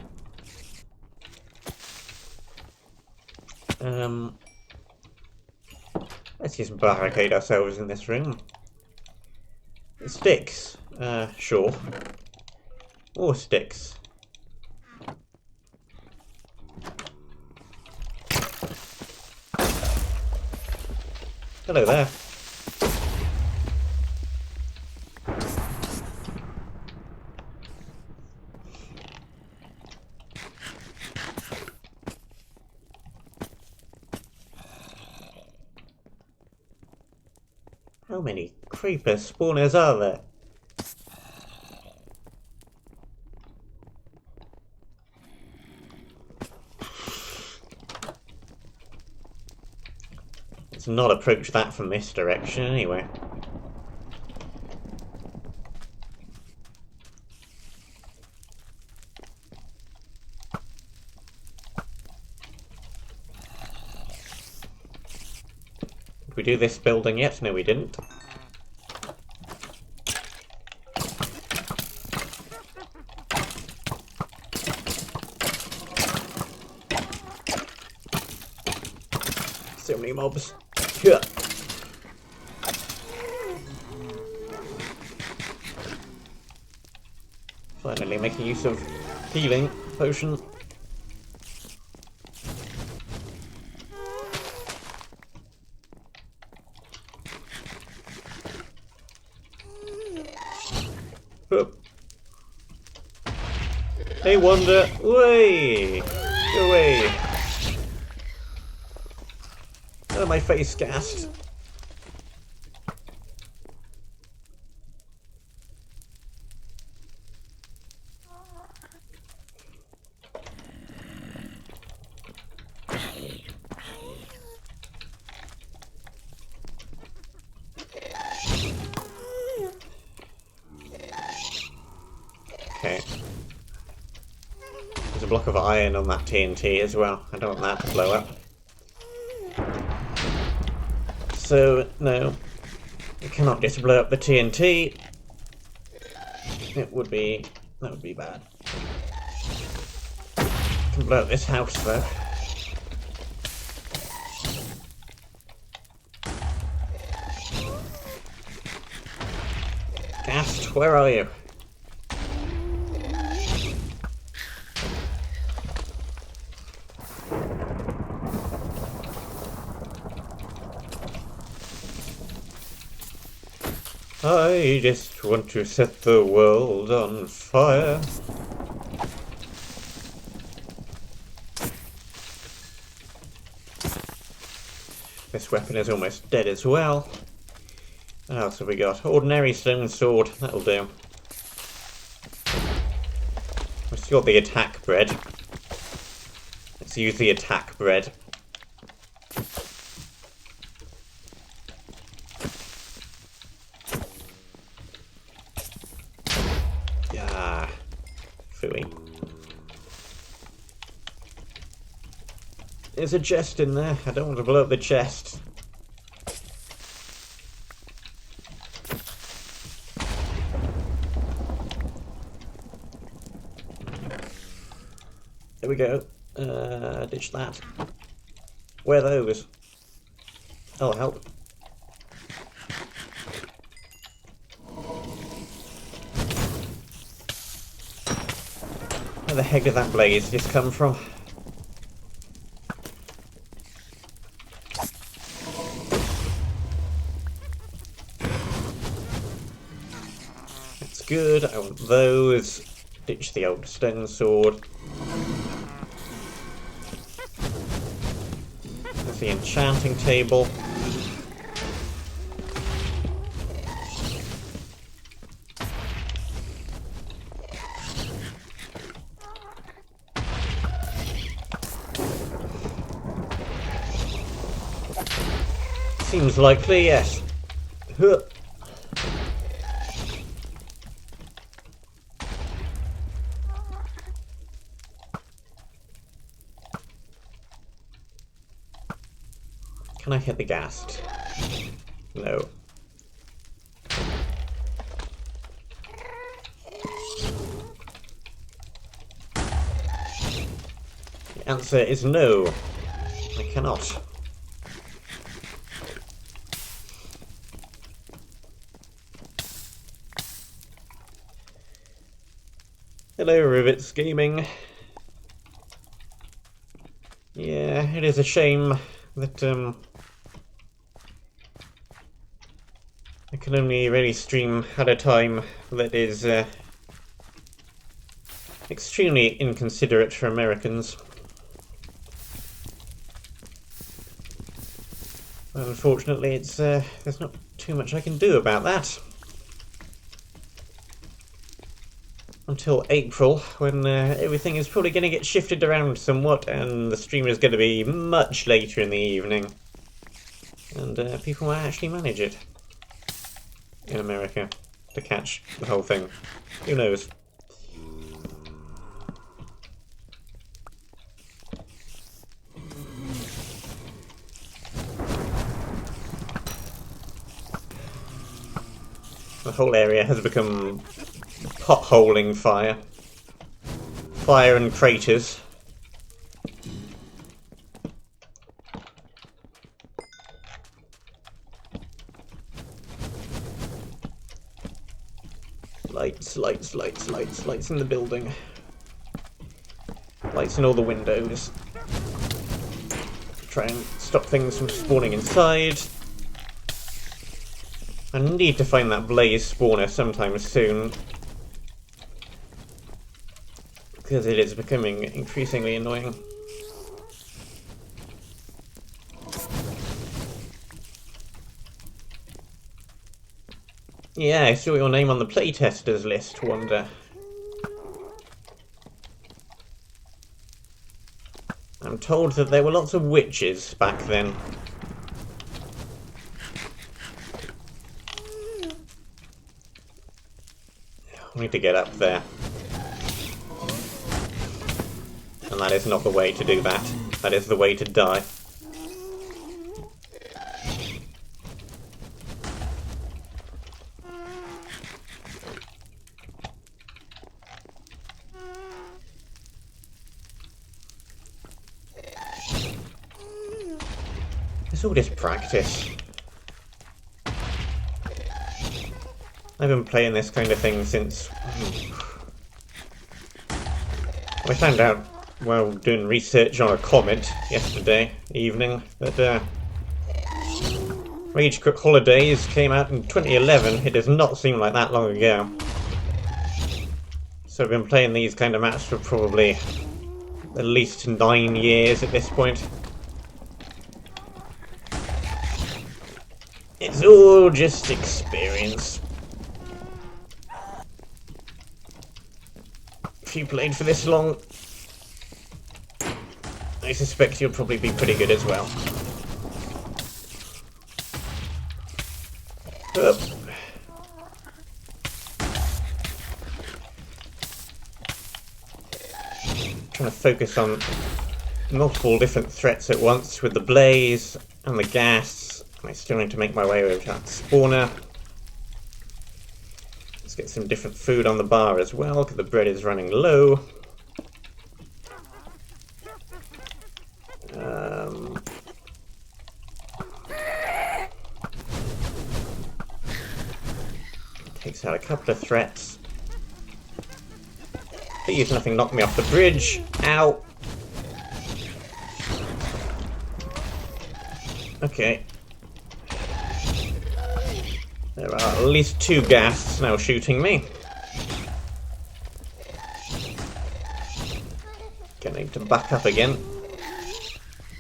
Let's just barricade ourselves in this room. Sticks. Sure. More sticks. Hello there. How many creeper spawners are there? Let's not approach that from this direction anyway. Did we do this building yet? No, we didn't. So many mobs. Yeah. Finally making use of healing potion. Hey, Wanda! Away! Go away! Oh, my face gassed. Okay. There's a block of iron on that TNT as well. I don't want that to blow up. So, no. You cannot just blow up the TNT. That would be bad. You can blow up this house though. Gast, where are you? I just want to set the world on fire. This weapon is almost dead as well. What else have we got? Ordinary stone sword, that'll do. We've still got the attack bread. Let's use the attack bread. Yeah, phooey. There's a chest in there. I don't want to blow up the chest. There we go. Ditch that. Where are those? That'll help. Where the heck did that blaze just come from? That's good. I want those. Ditch the old stone sword. There's the enchanting table. Seems likely, yes. Huh. Can I hit the ghast? No. The answer is no. I cannot. Hello, Rivets Gaming. Yeah, it is a shame that I can only really stream at a time that is extremely inconsiderate for Americans. Unfortunately, it's there's not too much I can do about that. Until April, when everything is probably going to get shifted around somewhat, and the stream is going to be much later in the evening. And people might actually manage it in America to catch the whole thing. Who knows? The whole area has become potholing fire. Fire and craters. Lights, lights, lights, lights, lights in the building. Lights in all the windows. Try and stop things from spawning inside. I need to find that blaze spawner sometime soon, because it is becoming increasingly annoying. Yeah, I saw your name on the playtesters list, Wanda. I'm told that there were lots of witches back then. I need to get up there. And that is not the way to do that. That is the way to die. It's all this practice. I've been playing this kind of thing since... I found out while doing research on a comet yesterday evening that Rage Quit Holidays came out in 2011. It does not seem like that long ago. So I've been playing these kind of maps for probably at least 9 years at this point. It's all just experience. If you played for this long, I suspect you'll probably be pretty good as well. Up. Trying to focus on multiple different threats at once with the blaze and the gas. I still need to make my way over to that spawner. Let's get some different food on the bar as well, because the bread is running low. Takes out a couple of threats. Please, nothing knock me off the bridge. Ow! Okay. There are at least 2 ghasts now shooting me. Gonna need to back up again.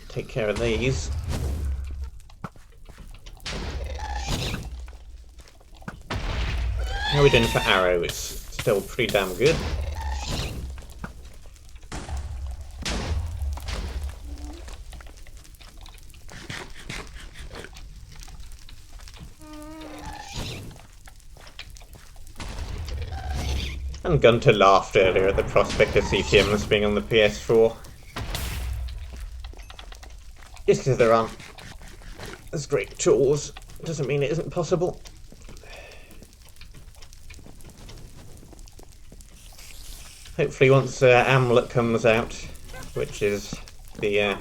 Take care of these. How are we doing for arrows? Still pretty damn good. And Gunter laughed earlier at the prospect of CTMs being on the PS4. Just because there aren't as great tools doesn't mean it isn't possible. Hopefully once Amulet comes out, which is the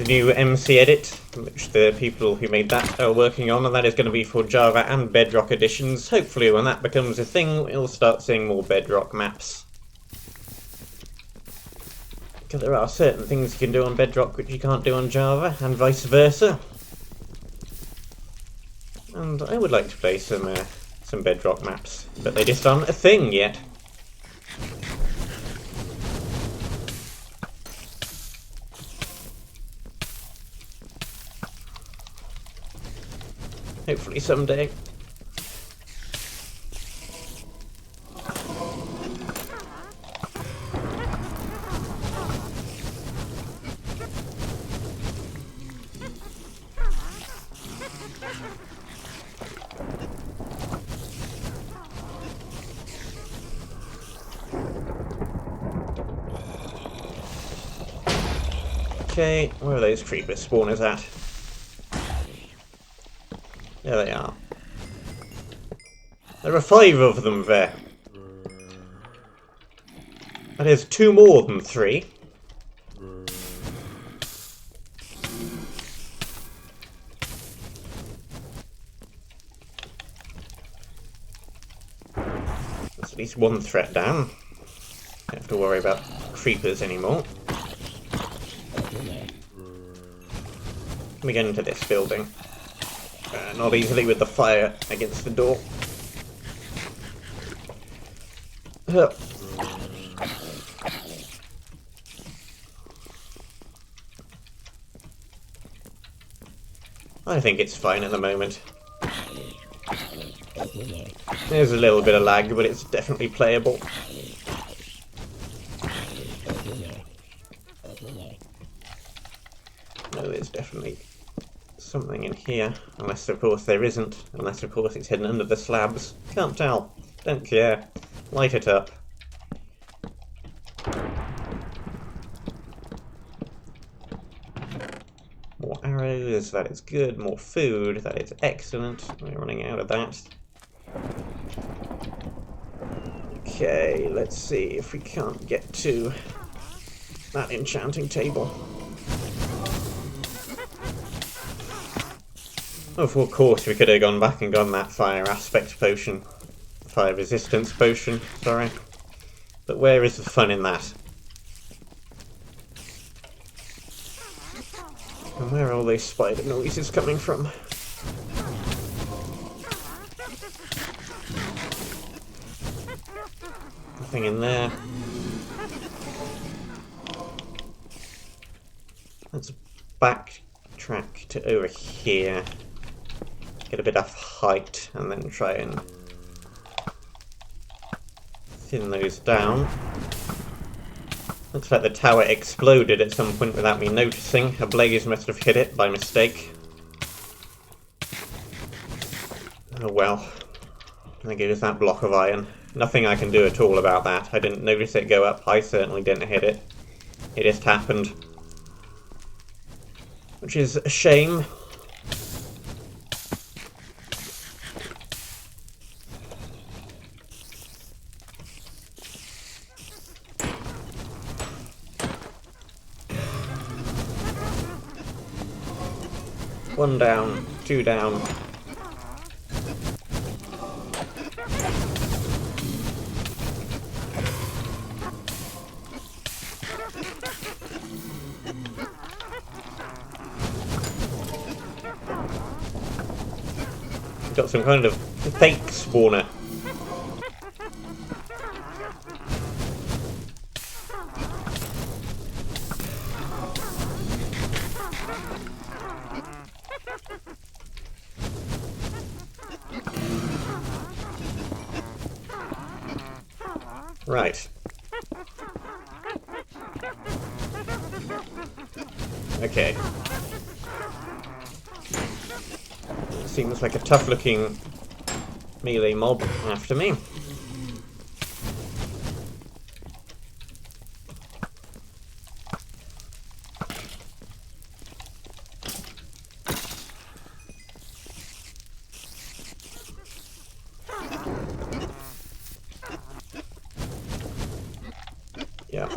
new MC edit, which the people who made that are working on, and that is going to be for Java and Bedrock editions. Hopefully when that becomes a thing, we'll start seeing more Bedrock maps. Because there are certain things you can do on Bedrock which you can't do on Java, and vice versa. And I would like to play some Bedrock maps, but they just aren't a thing yet. Hopefully someday. Okay, where are those creeper spawners at? There they are. There are 5 of them there. That is 2 more than 3. That's at least 1 threat down. Don't have to worry about creepers anymore. Let me get into this building. Not easily with the fire against the door. I think it's fine at the moment. There's a little bit of lag, but it's definitely playable. No, there's definitely something in here, unless of course there isn't, unless of course it's hidden under the slabs. Can't tell, don't care. Light it up. More arrows, that is good. More food, that is excellent. We're running out of that. Okay, let's see if we can't get to that enchanting table. Of course, we could have gone back and gotten that fire aspect potion. Fire resistance potion, sorry. But where is the fun in that? And where are all those spider noises coming from? Nothing in there. Let's backtrack to over here. Get a bit of height and then try and thin those down. Looks like the tower exploded at some point without me noticing. A blaze must have hit it by mistake. Oh well. There goes that block of iron. Nothing I can do at all about that. I didn't notice it go up. I certainly didn't hit it. It just happened. Which is a shame. One down, 2 down. Got some kind of fake spawner. Right. Okay. Seems like a tough-looking melee mob after me.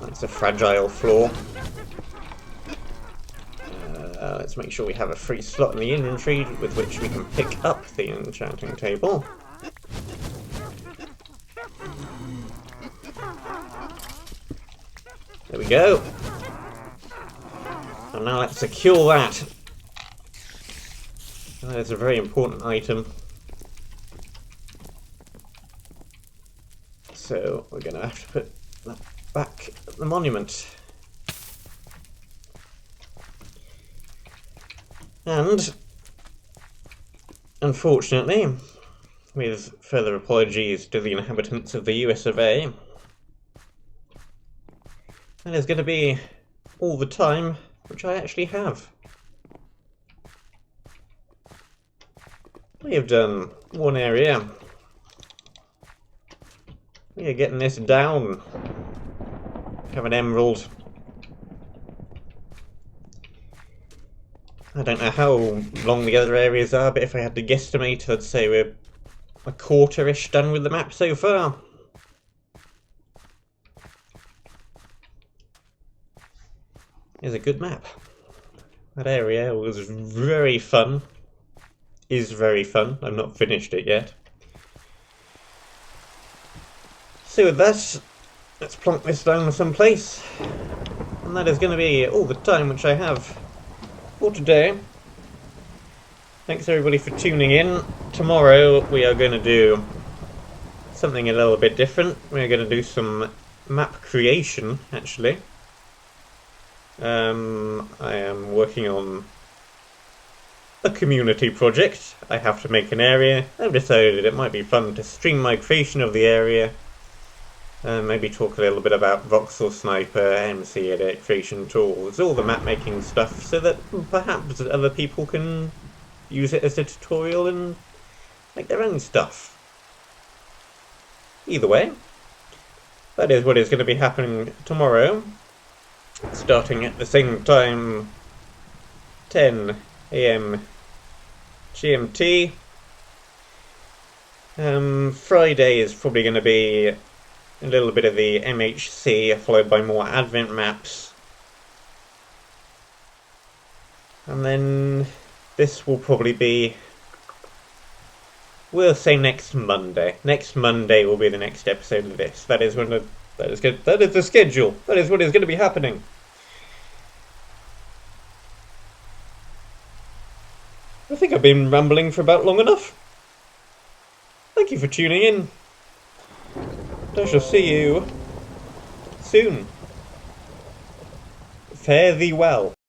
That's a fragile floor. Let's make sure we have a free slot in the inventory with which we can pick up the enchanting table. There we go. And now let's secure that. That is a very important item. So we're going to have to put that back at the monument. And, unfortunately, with further apologies to the inhabitants of the US of A, that is going to be all the time which I actually have. We have done one area. We are getting this down. Have an emerald. I don't know how long the other areas are, but if I had to guesstimate, I'd say we're a quarter-ish done with the map so far. It's a good map. That area was very fun. Is very fun. I've not finished it yet. So with that, let's plonk this down someplace. And that is going to be all the time which I have for today. Thanks everybody for tuning in. Tomorrow we are going to do something a little bit different. We're going to do some map creation, actually. I am working on a community project. I have to make an area. I've decided it might be fun to stream my creation of the area. Maybe talk a little bit about voxel sniper, MC edit, creation tools, all the map making stuff, so that perhaps other people can use it as a tutorial and make their own stuff. Either way, that is what is going to be happening tomorrow, starting at the same time, 10 AM GMT. Friday is probably going to be a little bit of the MHC, followed by more Advent maps. And then this will probably be, we'll say next Monday. Next Monday will be the next episode of this. That is when that is the schedule. That is what is going to be happening. I think I've been rambling for about long enough. Thank you for tuning in. I shall see you soon. Fare thee well.